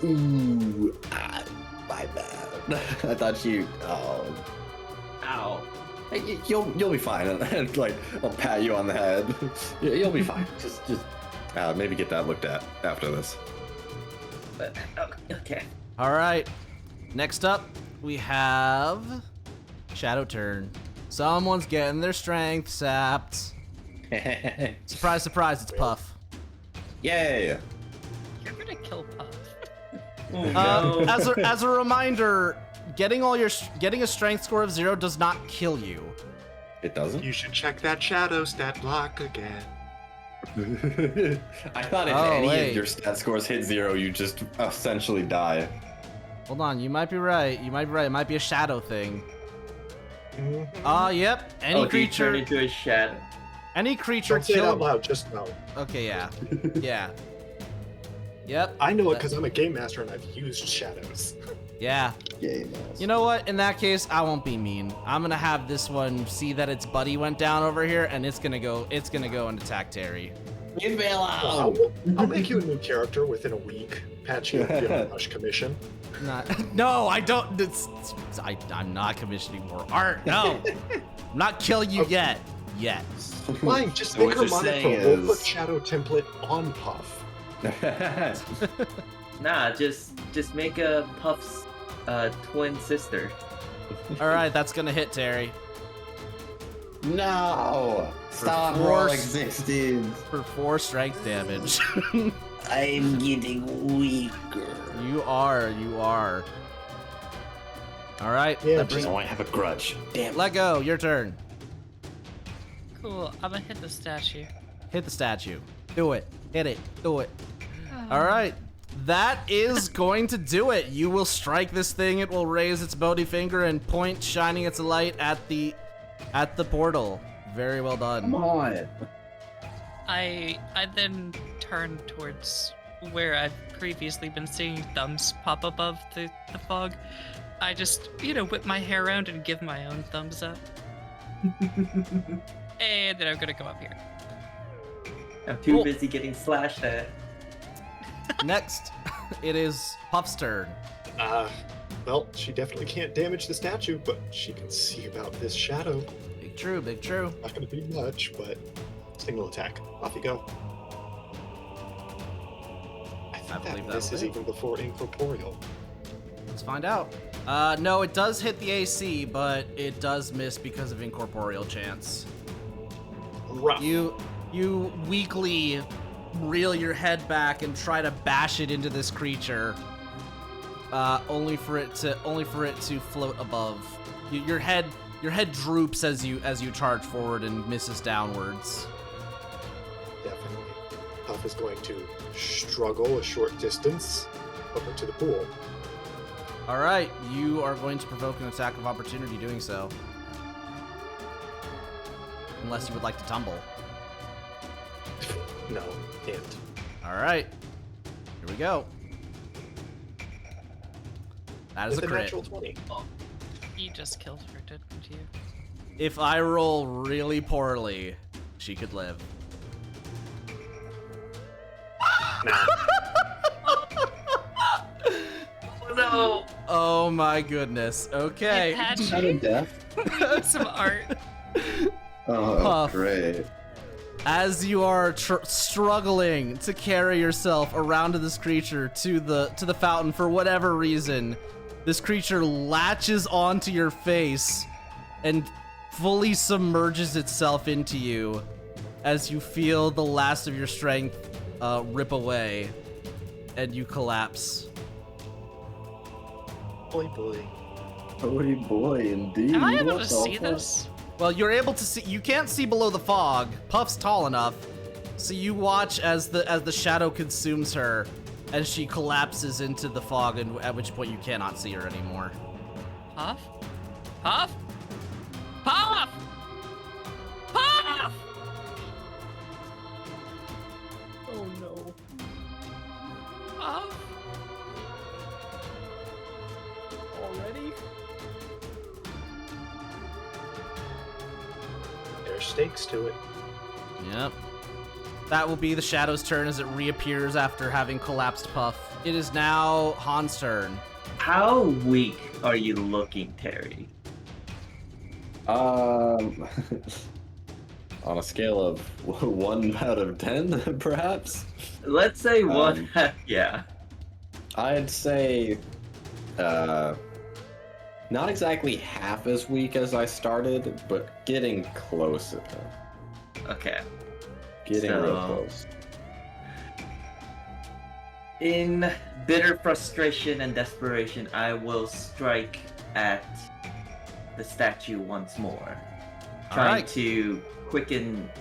Ooh, my bad. I thought you. Oh. Ow. Hey, you'll be fine. And like, I'll pat you on the head. You'll be fine. Just maybe get that looked at after this. But, okay. All right. Next up, we have Shadow Turn. Someone's getting their strength sapped. Surprise, surprise, it's Puff. Yay! You're gonna kill Puff. No. As a reminder, getting a strength score of 0 does not kill you. It doesn't. You should check that shadow stat block again. I thought if Oh, any wait. of your stat scores hit 0, you just essentially die. Hold on, you might be right. It might be a shadow thing. Yep. Any Oh, do you creature. turn into a shadow? Any creature Don't say it out killed. loud, just know. Okay, yeah. Yeah. Yep. I know it because I'm a game master and I've used shadows. Yeah. Game ass. You know what? In that case, I won't be mean. I'm gonna have this one see that its buddy went down over here, and it's gonna go and attack Terry. You bail I'll out. make you a new character within a week. Patch you give a rush commission. No, I don't. I'm not commissioning more art. No, I'm not killing you yet. Yet. Fine, just So make what her you're monitor saying roll is- put shadow template on Puff. Nah, just make a Puff's twin sister. All right, that's gonna hit Terry No! Stop force- existing. for 4 strength damage. I'm getting weaker. You are. All right. Yeah, that brings- I have a grudge. Damn. Lego, your turn. Cool. I'm gonna hit the statue. Hit the statue. Do it. Hit it. Do it. All right. That is going to do it. You will strike this thing. It will raise its bony finger and point, shining its light at the portal. Very well done. Come on. I then turn towards where I've previously been seeing thumbs pop above the fog. I just, whip my hair around and give my own thumbs up. And then I'm gonna go up here. I'm too Cool. busy getting slashed at. Next, it is Puff's turn. Well, she definitely can't damage the statue, but she can see about this shadow. Big true, big true. Not gonna be much, but single attack. Off you go. I think believe that this that'll is hit. even before incorporeal. Let's find out. No, it does hit the AC, but it does miss because of incorporeal chance. Rough. You weakly reel your head back and try to bash it into this creature, only for it to float above. Your head droops as you charge forward and misses downwards. Definitely. Puff is going to struggle a short distance over to the pool. All right, you are going to provoke an attack of opportunity doing so. Unless you would like to tumble. No, can't. All right, here we go. That is With a crit. natural 20. You just killed her, didn't you? If I roll really poorly, she could live. No! Oh my goodness. Okay. It had Out of death? we need some art. Oh, Puff. great. As you are struggling to carry yourself around to this creature to the fountain for whatever reason, this creature latches onto your face and fully submerges itself into you as you feel the last of your strength rip away and you collapse. Boy, boy. Oh boy, indeed. Am I able to What the see fuck? this? Well, you're able to see. You can't see below the fog. Puff's tall enough, so you watch as the shadow consumes her, as she collapses into the fog, and at which point you cannot see her anymore. Puff? Puff? Puff! Puff! Oh no! Puff? Already? There's stakes to it. Yep. That will be the shadow's turn as it reappears after having collapsed Puff. It is now Han's turn. How weak are you looking, Terry? On a scale of 1 out of 10, perhaps? Let's say one. Yeah. I'd say, not exactly half as weak as I started, but getting closer. Okay. Getting So- real close. In bitter frustration and desperation, I will strike at the statue once more, trying Alright. to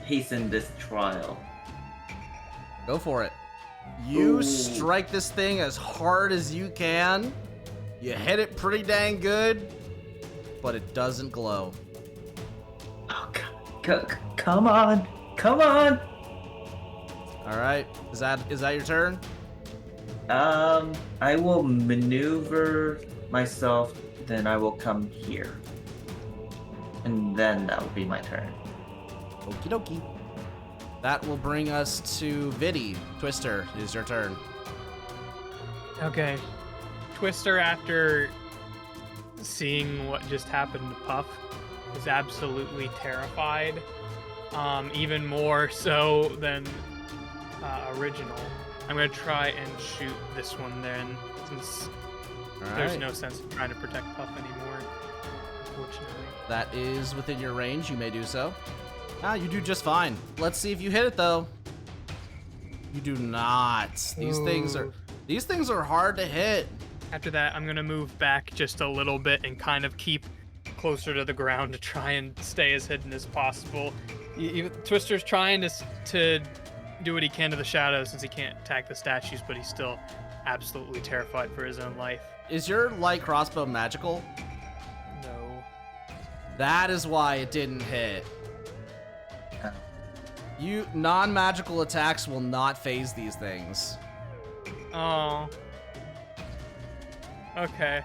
hasten this trial. Go for it. You Ooh. strike this thing as hard as you can. You hit it pretty dang good, but it doesn't glow. Come on. All right. Is that your turn? I will maneuver myself, then I will come here. And then that will be my turn. Okie dokie. That will bring us to Viddy. Twister, it is your turn. Okay. Twister, after seeing what just happened to Puff, is absolutely terrified. Even more so than original. I'm gonna try and shoot this one then, since there's no sense in trying to protect Puff anymore, unfortunately. That is within your range. You may do so. You do just fine. Let's see if you hit it though. You do not. These things are hard to hit. After that, I'm gonna move back just a little bit and kind of keep closer to the ground to try and stay as hidden as possible. Twister's trying to do what he can to the shadows since he can't attack the statues, but he's still absolutely terrified for his own life. Is your light crossbow magical? No. That is why it didn't hit. Non-magical attacks will not phase these things. Oh. Okay.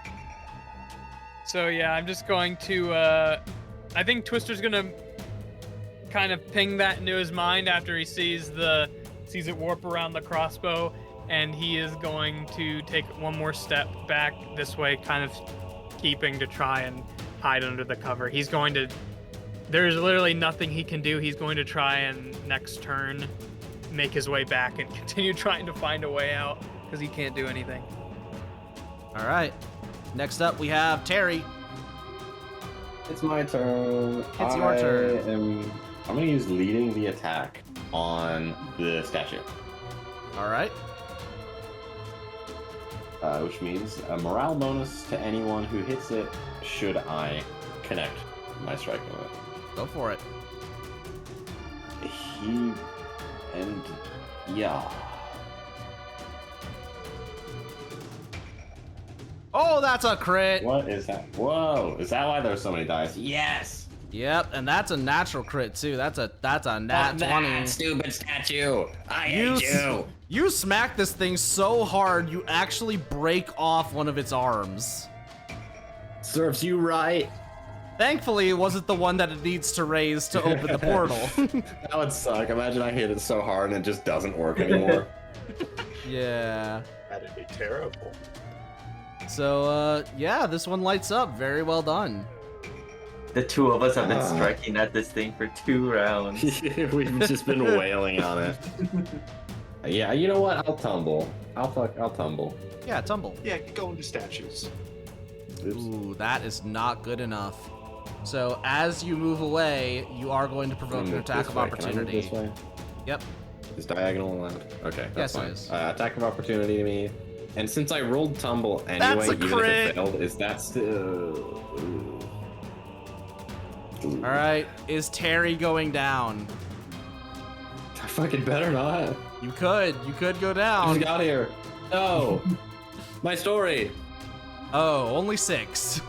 So yeah, I'm just going to, I think Twister's gonna kind of ping that into his mind after he sees it warp around the crossbow, and he is going to take one more step back this way, kind of keeping to try and hide under the cover. There's literally nothing he can do. He's going to try and next turn make his way back and continue trying to find a way out because he can't do anything. All right. Next up, we have Terry. It's my turn. It's your turn. I'm going to use leading the attack on the statue. All right. Which means a morale bonus to anyone who hits it should I connect my strike with it. Go for it. Yeah. Oh, that's a crit. What is that? Whoa, is that why there's so many dice? Yes. Yep, and that's a natural crit too. That's a nat 20. That stupid statue. I hate you. You smack this thing so hard, you actually break off one of its arms. Serves you right. Thankfully, it wasn't the one that it needs to raise to open the portal. That would suck. Imagine I hit it so hard and it just doesn't work anymore. Yeah. That'd be terrible. So, yeah, this one lights up. Very well done. The two of us have been striking at this thing for 2 rounds. We've just been wailing on it. Yeah, you know what? I'll tumble. I'll tumble. Yeah, tumble. Yeah, get going to statues. Oops. Ooh, that is not good enough. So as you move away, you are going to provoke an attack of opportunity. Can I move this way? Yep. Is diagonal allowed? Okay, that's Yes, fine. it is. Attack of opportunity to me. And since I rolled tumble That's anyway, a even if crit. it failed, is that still... Ooh. All right, is Terry going down? I fucking better not. You could go I down. just got here. No. My story. Oh, only 6.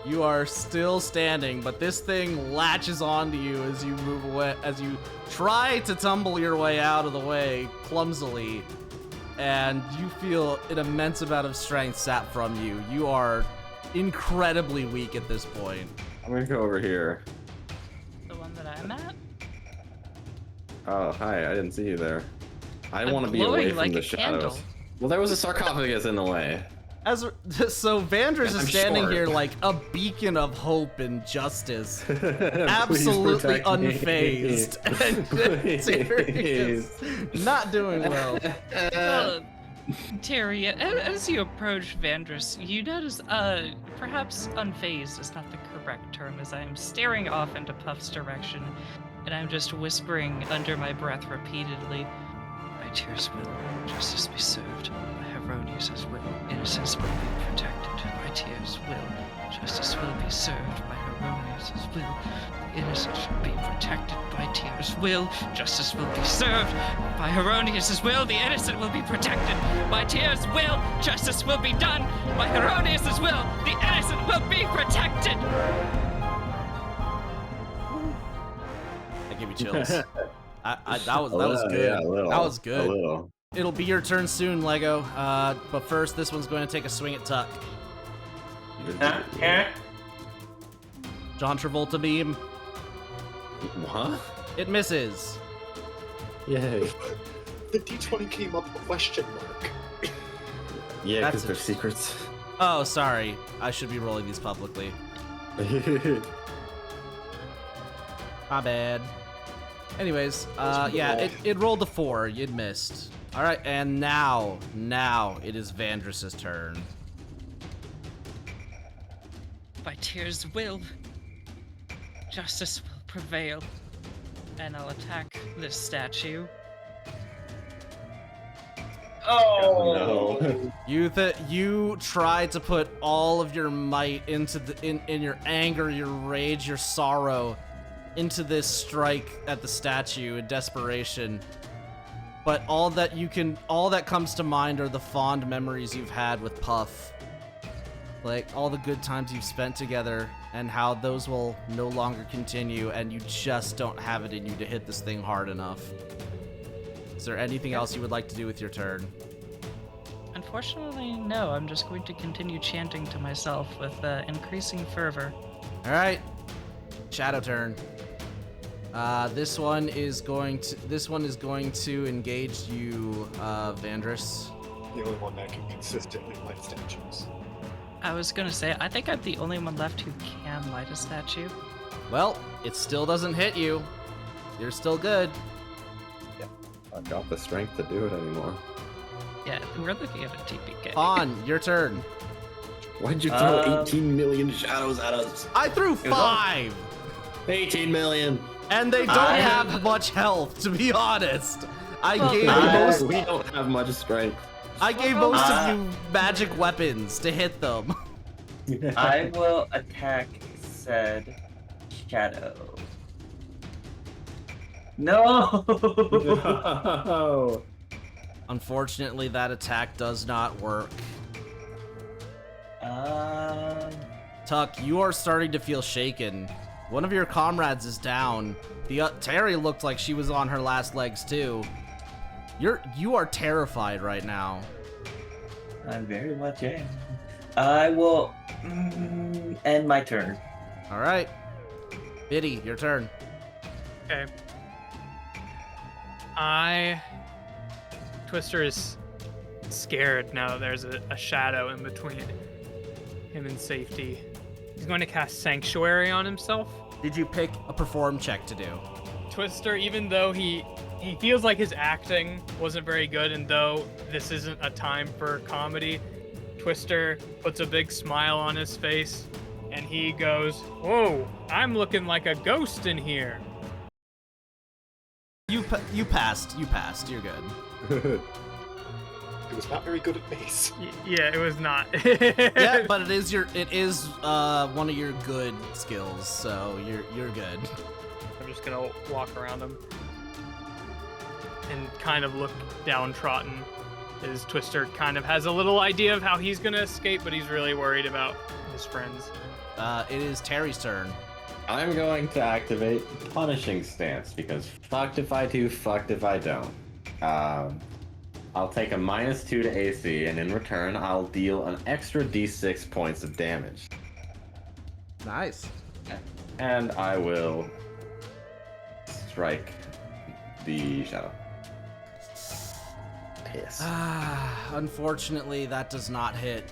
You are still standing, but this thing latches onto you as you move away, as you try to tumble your way out of the way clumsily, and you feel an immense amount of strength sap from you. You are incredibly weak at this point. I'm gonna go over here. The one that I'm at? Oh, hi. I didn't see you there. I I'm want to be glowing away from like the a shadows. candle. Well, there was a sarcophagus in the way. So Vanders I'm is standing short. here like a beacon of hope and justice, Please absolutely protect me. unfazed, and Terry is not doing well. Terry, as you approach Vandris, you notice, perhaps unfazed is not the correct term, as I am staring off into Puff's direction, and I'm just whispering under my breath repeatedly, "My tears will, justice be served. My Heronius' will, innocence will be protected. My tears will, justice will be served. My Heronius' will, innocence shall be protected. My tears will, justice will be served. By Heronius' will, the innocent will be protected. My tears will, justice will be done. By Heronius' will, the innocent will be protected." me chills. That was good. Yeah, a little, that was good. A little. It'll be your turn soon, Lego. But first, this one's going to take a swing at Tuck. John Travolta beam. What? It misses. Yay. The D20 came up question mark. Yeah, That's because they're secrets. Oh, sorry. I should be rolling these publicly. My bad. Anyways, yeah, it rolled a 4. You'd missed. All right, and now it is Vandris's turn. By tears will, justice will prevail, and I'll attack this statue. Oh no. You try to put all of your might into in your anger, your rage, your sorrow into this strike at the statue in desperation. But all that comes to mind are the fond memories you've had with Puff. Like, all the good times you've spent together, and how those will no longer continue, and you just don't have it in you to hit this thing hard enough. Is there anything else you would like to do with your turn? Unfortunately, no. I'm just going to continue chanting to myself with increasing fervor. All right, Shadow turn. This one is going to engage you, Vandris. The only one that can consistently light statues. I was gonna say, I think I'm the only one left who can light a statue. Well, it still doesn't hit you. You're still good. I've got the strength to do it anymore. Yeah, we're looking at a TPK. On, your turn. Why'd you throw 18 million shadows at us? I threw 5! 18 million! And they don't have much health, to be honest. I gave We don't have much strength. I gave most of you magic weapons to hit them. I will attack said shadow. No! No. Unfortunately, that attack does not work. Tuck, you are starting to feel shaken. One of your comrades is down. Terry looked like she was on her last legs too. You are terrified right now. I very much am. I will end my turn. All right, Viddy, your turn. Okay. Twister is scared now that there's a shadow in between him and safety. He's going to cast Sanctuary on himself. Did you pick a perform check to do? Twister, even though he feels like his acting wasn't very good, and though this isn't a time for comedy, Twister puts a big smile on his face, and he goes, "Whoa, I'm looking like a ghost in here." You passed. You're good. It was not very good at base. Yeah, it was not. Yeah, but it is one of your good skills, so you're good. I'm just gonna walk around him and kind of look downtrodden. His Twister kind of has a little idea of how he's gonna escape, but he's really worried about his friends. It is Terry's turn. I'm going to activate Punishing Stance because fucked if I do, fucked if I don't. I'll take a -2 to AC, and in return, I'll deal an extra D6 points of damage. Nice. And I will strike the shadow. Piss. Unfortunately, that does not hit.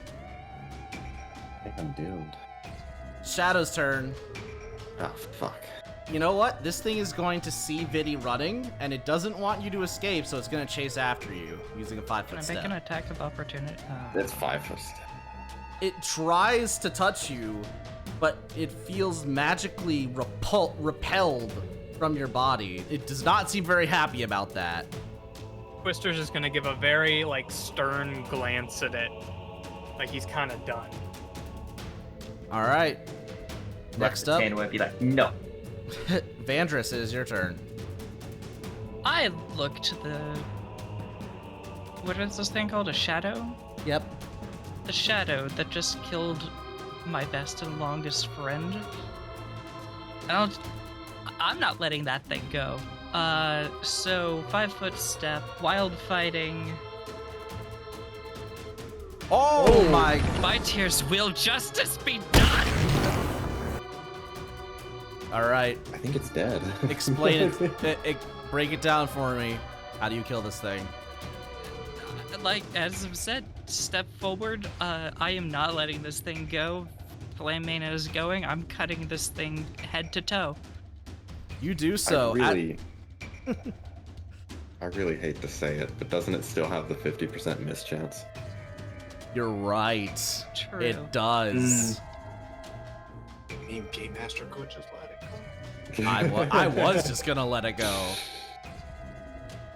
I think I'm doomed. Shadow's turn. Oh, fuck. You know what? This thing is going to see Viddy running, and it doesn't want you to escape, so it's going to chase after you using a 5-foot Can I step. make an attack of opportunity? That's 5-foot step. It tries to touch you, but it feels magically repelled from your body. It does not seem very happy about that. Twister's just gonna give a very stern glance at it, like he's kind of done. All right. Next up, Tan would be like, no. Vandris, it is your turn. I look to the... What is this thing called? A shadow? Yep. The shadow that just killed my best and longest friend. And I'm not letting that thing go. So 5-foot step, wild fighting. Oh my! By tears, will justice be done? All right, I think it's dead. explain it. Break it down for me. How do you kill this thing? Like, as I've said, step forward. I am not letting this thing go. Flame Mane is going. I'm cutting this thing head to toe. You do so. I really hate to say it, but doesn't it still have the 50% miss chance? You're right. True. It does. I mean, Game Master could just let it go. I was just gonna let it go.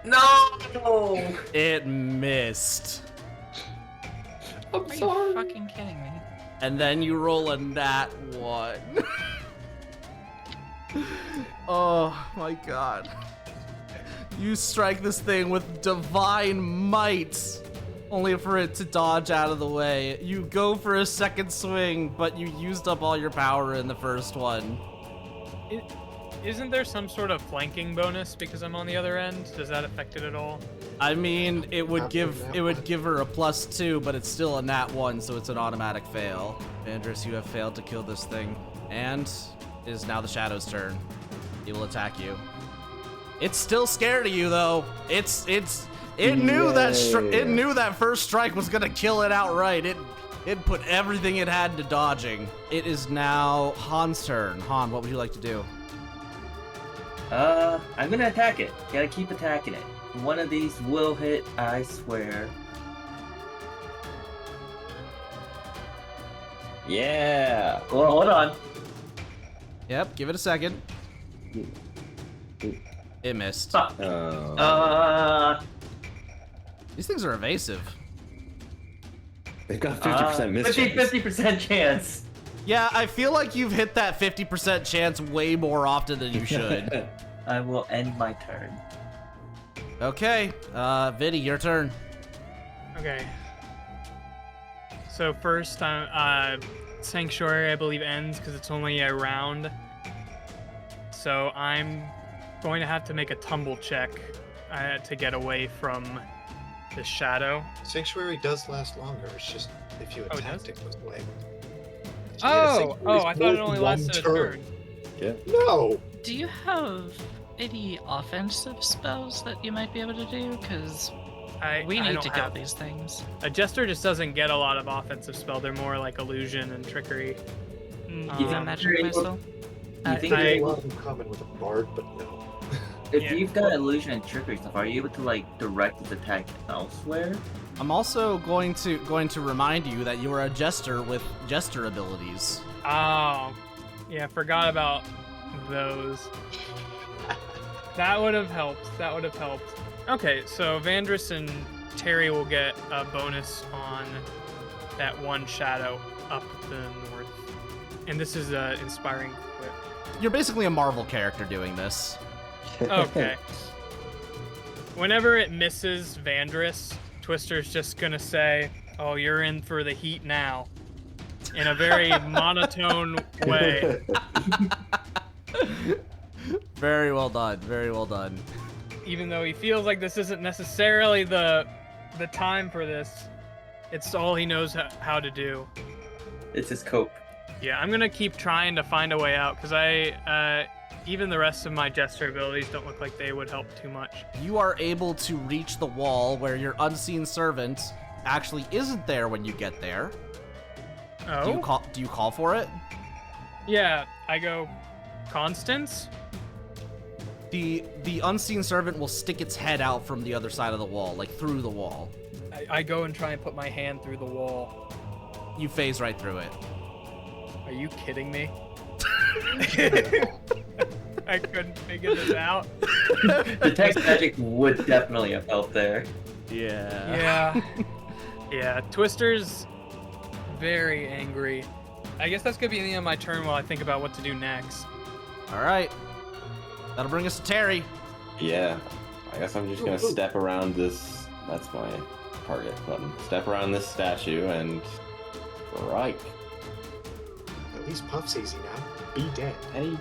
No! It missed. I'm Are you fucking kidding me? And then you roll a nat 1. Oh my god. You strike this thing with divine might, only for it to dodge out of the way. You go for a second swing, but you used up all your power in the first one. Isn't there some sort of flanking bonus because I'm on the other end? Does that affect it at all? I mean, it would give her a +2, but it's still a nat 1, so it's an automatic fail. Vandris, you have failed to kill this thing, and it is now the Shadow's turn. It will attack you. It's still scared of you, though. It knew that first strike was gonna kill it outright. It put everything it had into dodging. It is now Han's turn. Han, what would you like to do? I'm gonna attack it. Gotta keep attacking it. One of these will hit, I swear. Yeah. Well, hold on. Yep, give it a second. It missed. These things are evasive. They've got 50% miss chance. 50% chance. Yeah, I feel like you've hit that 50% chance way more often than you should. I will end my turn. Okay, Viddy, your turn. Okay. So first, Sanctuary, I believe, ends because it's only a round. So I'm going to have to make a tumble check to get away from the shadow. Sanctuary does last longer. It's just if you it attacked does? it goes away. Oh, I thought it only lasted a turn. Yeah. No. Do you have any offensive spells that you might be able to do? Because we need to kill these things. A jester just doesn't get a lot of offensive spell. They're more like illusion and trickery. You think magic missile? You think There's a lot in common with a bard, but no. if you've got illusion and trickery stuff, are you able to like direct its attack elsewhere? I'm also going to remind you that you are a jester with jester abilities. Oh, yeah, forgot about those. That would have helped. Okay, so Vandris and Terry will get a bonus on that one shadow up the north. And this is inspiring quip. You're basically a Marvel character doing this. Okay. Whenever it misses Vandris, Twister's just gonna say, "Oh, you're in for the heat now," in a very monotone way. Very well done. Very well done. Even though he feels like this isn't necessarily the time for this, it's all he knows how to do. It's his cope. Yeah, I'm gonna keep trying to find a way out because even the rest of my jester abilities don't look like they would help too much. You are able to reach the wall where your unseen servant actually isn't there when you get there. Oh? Do you call for it? Yeah, I go, Constance? The unseen servant will stick its head out from the other side of the wall, like through the wall. I go and try and put my hand through the wall. You phase right through it. Are you kidding me? I couldn't figure this out. Detect magic would definitely have helped there. Yeah. Yeah, Twister's very angry. I guess that's gonna be the end of my turn while I think about what to do next. All right. That'll bring us to Terry. Yeah. I guess I'm just gonna step around this. That's my target button. Step around this statue and strike. At least Puff's easy now. Be dead. Hey,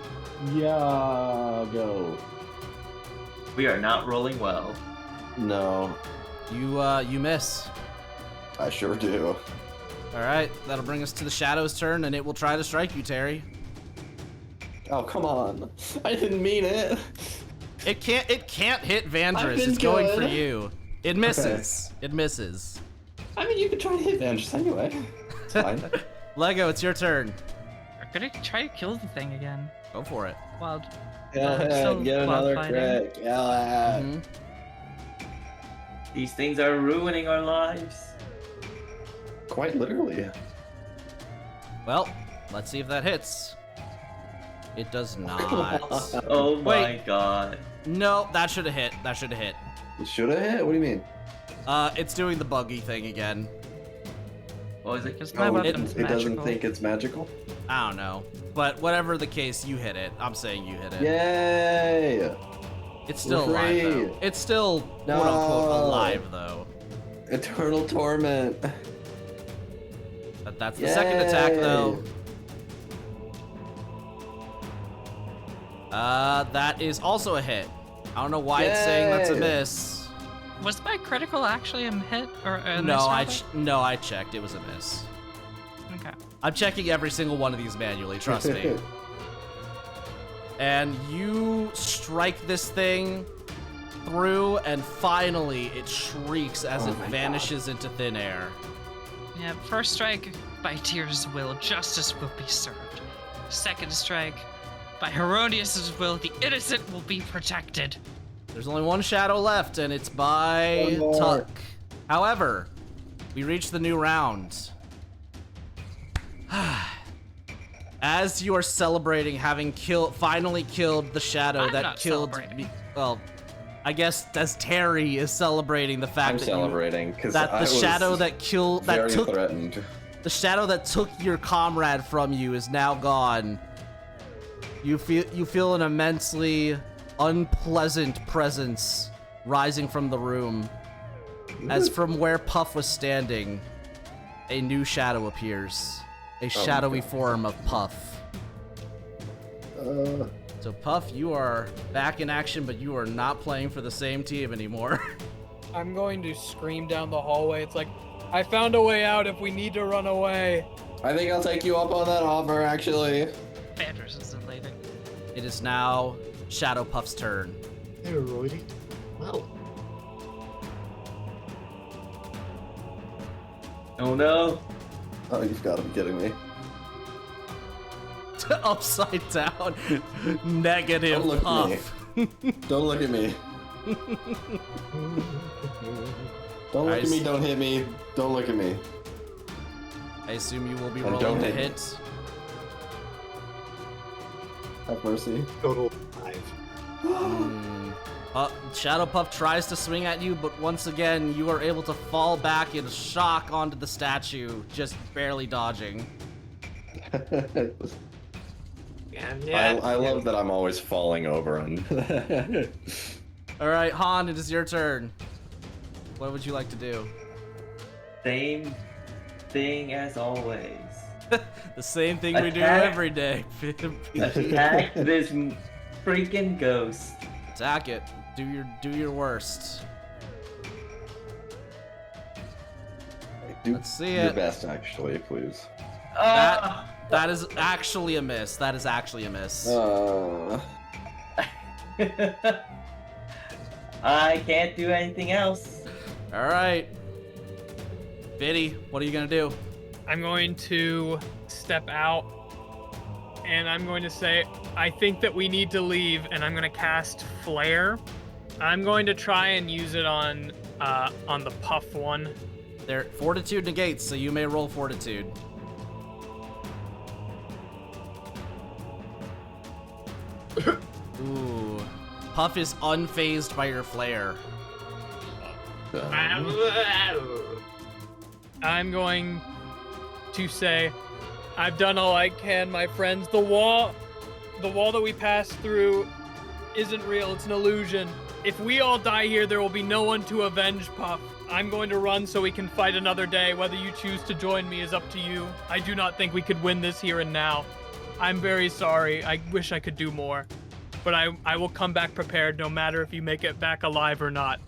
yeah, go. We are not rolling well. No, You miss. I sure do. All right, that'll bring us to the Shadow's turn, and it will try to strike you, Terry. Oh, come on. I didn't mean it. It can't hit I've Vandrus. been It's going for good. you. It misses. It misses. I mean, you could try to hit Vandrus anyway. It's fine. Lego, it's your turn. I'm gonna try to kill the thing again. Go for it. Wild. Go still ahead, get another fighting. crit. Go ahead. Mhm. These things are ruining our lives. Quite literally. Well, let's see if that hits. It does not. Oh my Wait. god. No, that should have hit. That should have hit. It should have hit? What do you mean? It's doing the buggy thing again. What was it? Because my Oh, weapon's it doesn't magical. think it's magical? I don't know. But whatever the case, you hit it. I'm saying you hit it. Yay! It's still We're alive, free. though. It's still, No. quote unquote, alive, though. Eternal torment. But that's the second attack, though. That is also a hit. I don't know why it's saying that's a Yay. miss. Was my critical actually a hit or a miss? No, rather? I checked. It was a miss. Okay. I'm checking every single one of these manually, trust me. And you strike this thing through, and finally it shrieks as Oh it my vanishes into thin air. Yeah, first strike, by Tyr's will, justice will be served. Second strike, by Herodias' will, the innocent will be protected. There's only one shadow left, and it's by One more. Tuck. However, we reach the new round. As you are celebrating having finally killed the shadow I'm that not killed celebrating. me. Well, I guess as Terry is celebrating the fact I'm that celebrating because the shadow that killed very that took threatened. the shadow that took your comrade from you is now gone. You feel an immensely unpleasant presence rising from the room. As from where Puff was standing, a new shadow appears. A shadowy form of Puff. So Puff, you are back in action, but you are not playing for the same team anymore. I'm going to scream down the hallway. It's like, I found a way out if we need to run away. I think I'll take you up on that offer, actually. Vandrus is elated. It is now Shadow Puff's turn. Hey, Roydy. Well, Oh no. Oh, you've got to be kidding me. Upside down. Negative Don't look at me. Puff. Don't look at me. Don't look at me, don't hit me. Don't look at me. I assume you will be And rolling don't to hit me. hit. Have mercy. total 5. Shadow Puff tries to swing at you, but once again, you are able to fall back in shock onto the statue, just barely dodging. I love that I'm always falling over on. All right, Han, it is your turn. What would you like to do? Same thing as always. The same thing we do Attack. every day. Attack this freaking ghost. Attack it. Do your worst. Do Let's see your it. best, actually, please. That is actually a miss. That is actually a miss. I can't do anything else. All right. Viddy, what are you gonna do? I'm going to step out and I'm going to say, I think that we need to leave, and I'm going to cast Flare. I'm going to try and use it on the Puff one. Their fortitude negates, so you may roll fortitude. Ooh. Puff is unfazed by your flare. I'm going to say, I've done all I can, my friends. The wall that we passed through isn't real. It's an illusion. If we all die here, there will be no one to avenge Puff. I'm going to run so we can fight another day. Whether you choose to join me is up to you. I do not think we could win this here and now. I'm very sorry. I wish I could do more. But I will come back prepared no matter if you make it back alive or not.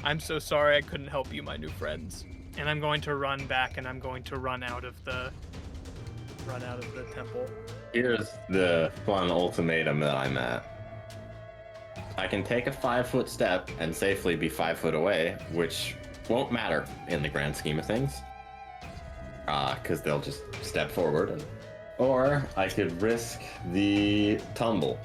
I'm so sorry I couldn't help you, my new friends. And I'm going to run back, and I'm going to run out of the temple. Here's the fun ultimatum that I'm at. I can take a 5-foot step and safely be 5 foot away, which won't matter in the grand scheme of things. Because they'll just step forward. Or I could risk the tumble.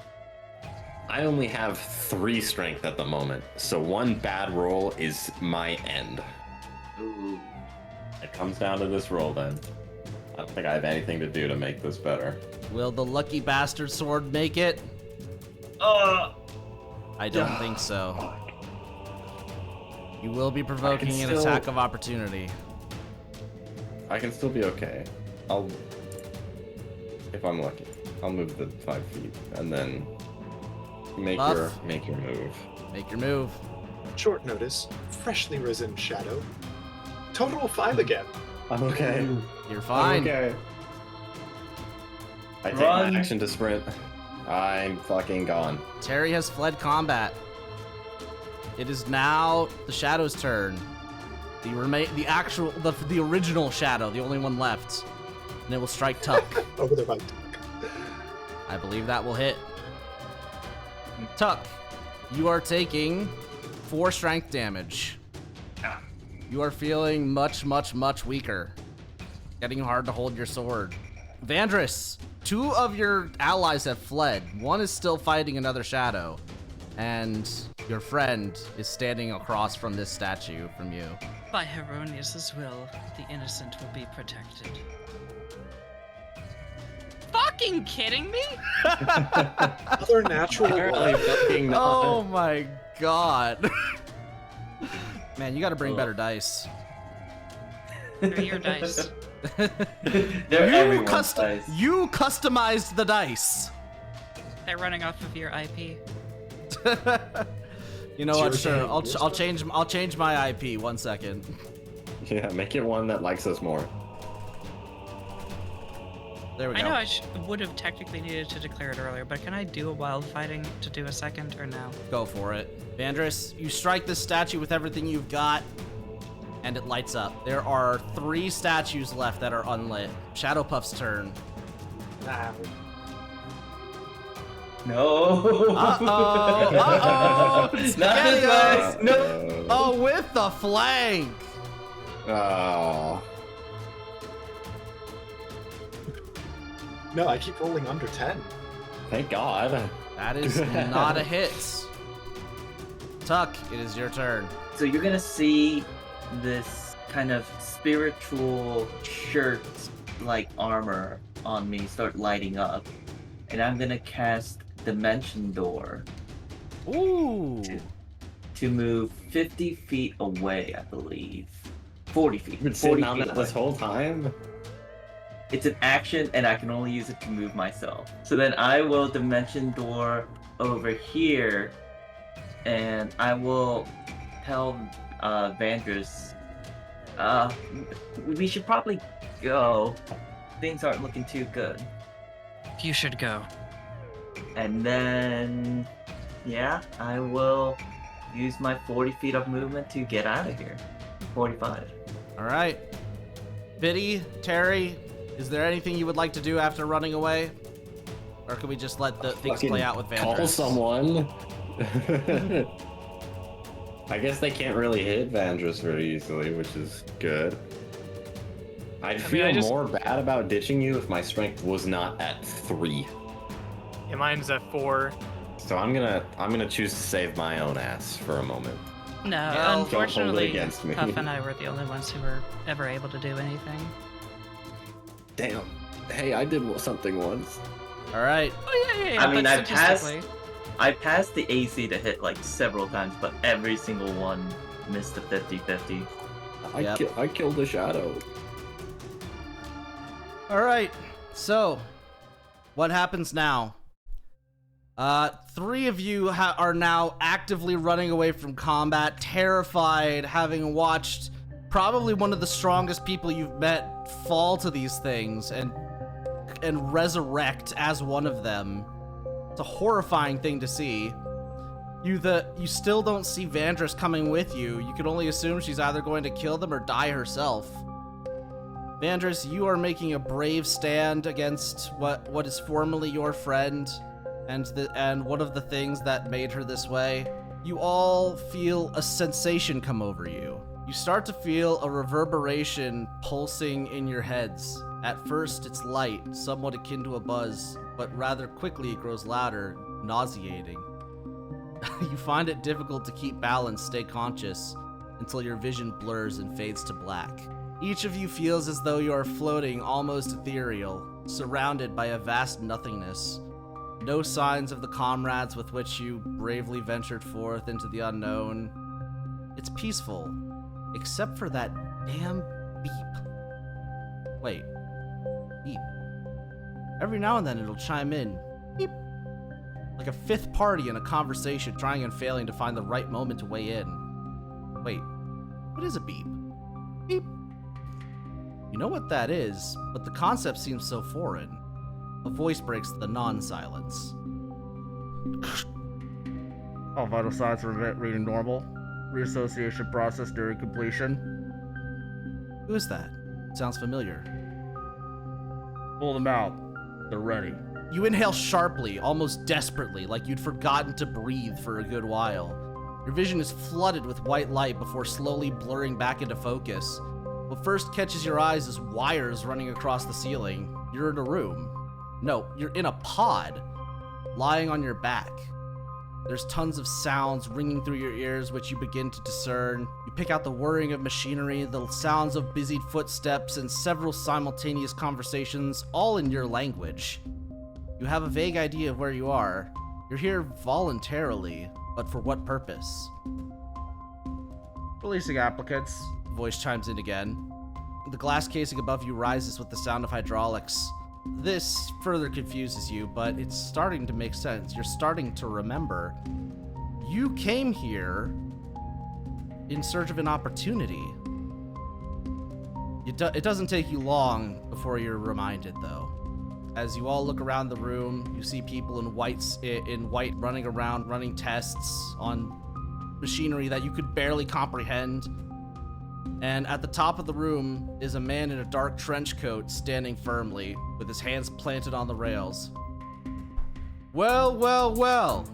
I only have 3 strength at the moment, so one bad roll is my end. Ooh. It comes down to this roll then. I don't think I have anything to do to make this better. Will the lucky bastard sword make it? I don't think so. You will be provoking an attack of opportunity. I can still be okay. If I'm lucky, I'll move the 5 feet and then make your move. Make your move. Short notice, freshly risen shadow. Total 5 again. I'm okay. You're fine. I'm okay. I take my action to sprint. I'm fucking gone. Terry has fled combat. It is now the Shadow's turn. The original Shadow, the only one left. And it will strike Tuck. Over the right. I believe that will hit. Tuck, you are taking 4 strength damage. You are feeling much, much, much weaker. Getting hard to hold your sword. Vandris, 2 of your allies have fled. One is still fighting another shadow. And your friend is standing across from this statue from you. By Heronius' will, the innocent will be protected. Fucking kidding me? Other natural Apparently fucking not. Oh my god. Man, you gotta bring better dice. They're your dice. They're everyone's dice. You customized the dice. They're running off of your IP. You know what? Sure, I'll change my IP. 1 second. Yeah, make it one that likes us more. There we go. I know I would have technically needed to declare it earlier, but can I do a wild fighting to do a second or no? Go for it. Vandris, you strike this statue with everything you've got, and it lights up. There are 3 statues left that are unlit. Shadowpuff's turn. No. Uh-oh. Not this way. No. Oh, with the flank. Oh. No, I keep rolling under 10. Thank God. That is not a hit. Tuck, it is your turn. So you're gonna see this kind of spiritual shirt like armor on me start lighting up. And I'm gonna cast Dimension Door Ooh. to move 50 feet away, I believe. 40 feet. You've been 40 sitting on feet that away. this whole time? It's an action, and I can only use it to move myself. So then I will Dimension Door over here, and I will tell Vandris, we should probably go. Things aren't looking too good. You should go. And then, yeah, I will use my 40 feet of movement to get out of here. 45. All right. Viddy, Terry, is there anything you would like to do after running away? Or can we just let the things play out with Vandris? Call someone. I guess they can't really hit Vandris very easily, which is good. I'd feel more bad about ditching you if my strength was not at 3. Yeah, mine's at 4. So I'm gonna choose to save my own ass for a moment. No, Well, don't hold it unfortunately, against me. Puff and I were the only ones who were ever able to do anything. Damn. Hey, I did something once. All right. Oh yeah. I mean, but I passed the AC to hit like several times, but every single one missed the 50-50. Yep. I killed the shadow. All right. So, what happens now? Three of you are now actively running away from combat, terrified, having watched probably one of the strongest people you've met fall to these things and resurrect as one of them. It's a horrifying thing to see. You still don't see Vandris coming with you. You can only assume she's either going to kill them or die herself. Vandris, you are making a brave stand against what is formerly your friend and one of the things that made her this way. You all feel a sensation come over you. You start to feel a reverberation pulsing in your heads. At first, it's light, somewhat akin to a buzz, but rather quickly it grows louder, nauseating. You find it difficult to keep balance, stay conscious, until your vision blurs and fades to black. Each of you feels as though you are floating, almost ethereal, surrounded by a vast nothingness. No signs of the comrades with which you bravely ventured forth into the unknown. It's peaceful, except for that damn beep. Wait. Beep. Every now and then it'll chime in. Beep. Like a fifth party in a conversation trying and failing to find the right moment to weigh in. Wait. What is a beep? Beep. You know what that is, but the concept seems so foreign. A voice breaks the non-silence. All vital signs are reading normal. Reassociation process during completion. Who is that? Sounds familiar. Pull them out. They're ready. You inhale sharply, almost desperately, like you'd forgotten to breathe for a good while. Your vision is flooded with white light before slowly blurring back into focus. What first catches your eyes is wires running across the ceiling. You're in a room. No, you're in a pod, lying on your back. There's tons of sounds ringing through your ears, which you begin to discern. You pick out the whirring of machinery, the sounds of busied footsteps, and several simultaneous conversations, all in your language. You have a vague idea of where you are. You're here voluntarily, but for what purpose? Releasing applicants, the voice chimes in again. The glass casing above you rises with the sound of hydraulics. This further confuses you, but it's starting to make sense. You're starting to remember. You came here in search of an opportunity. It doesn't take you long before you're reminded, though. As you all look around the room, you see people in white running around, running tests on machinery that you could barely comprehend. And at the top of the room is a man in a dark trench coat standing firmly, with his hands planted on the rails. Well, well, well.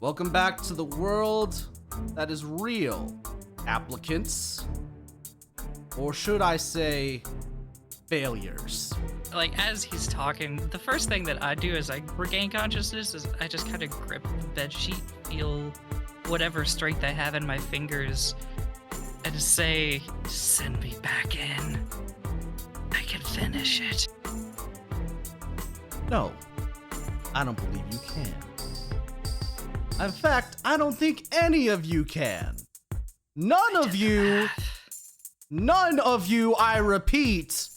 Welcome back to the world that is real, applicants. Or should I say, failures. Like, as he's talking, the first thing that I do as I regain consciousness is I just kind of grip the bedsheet, feel whatever strength I have in my fingers, and say, send me back in. I can finish it. No, I don't believe you can. In fact, I don't think any of you can. None of you, I repeat,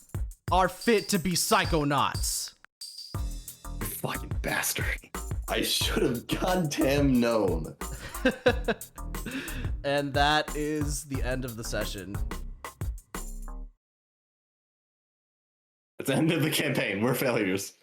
are fit to be Psychonauts. You fucking bastard. I should have goddamn known. And that is the end of the session. It's the end of the campaign. We're failures.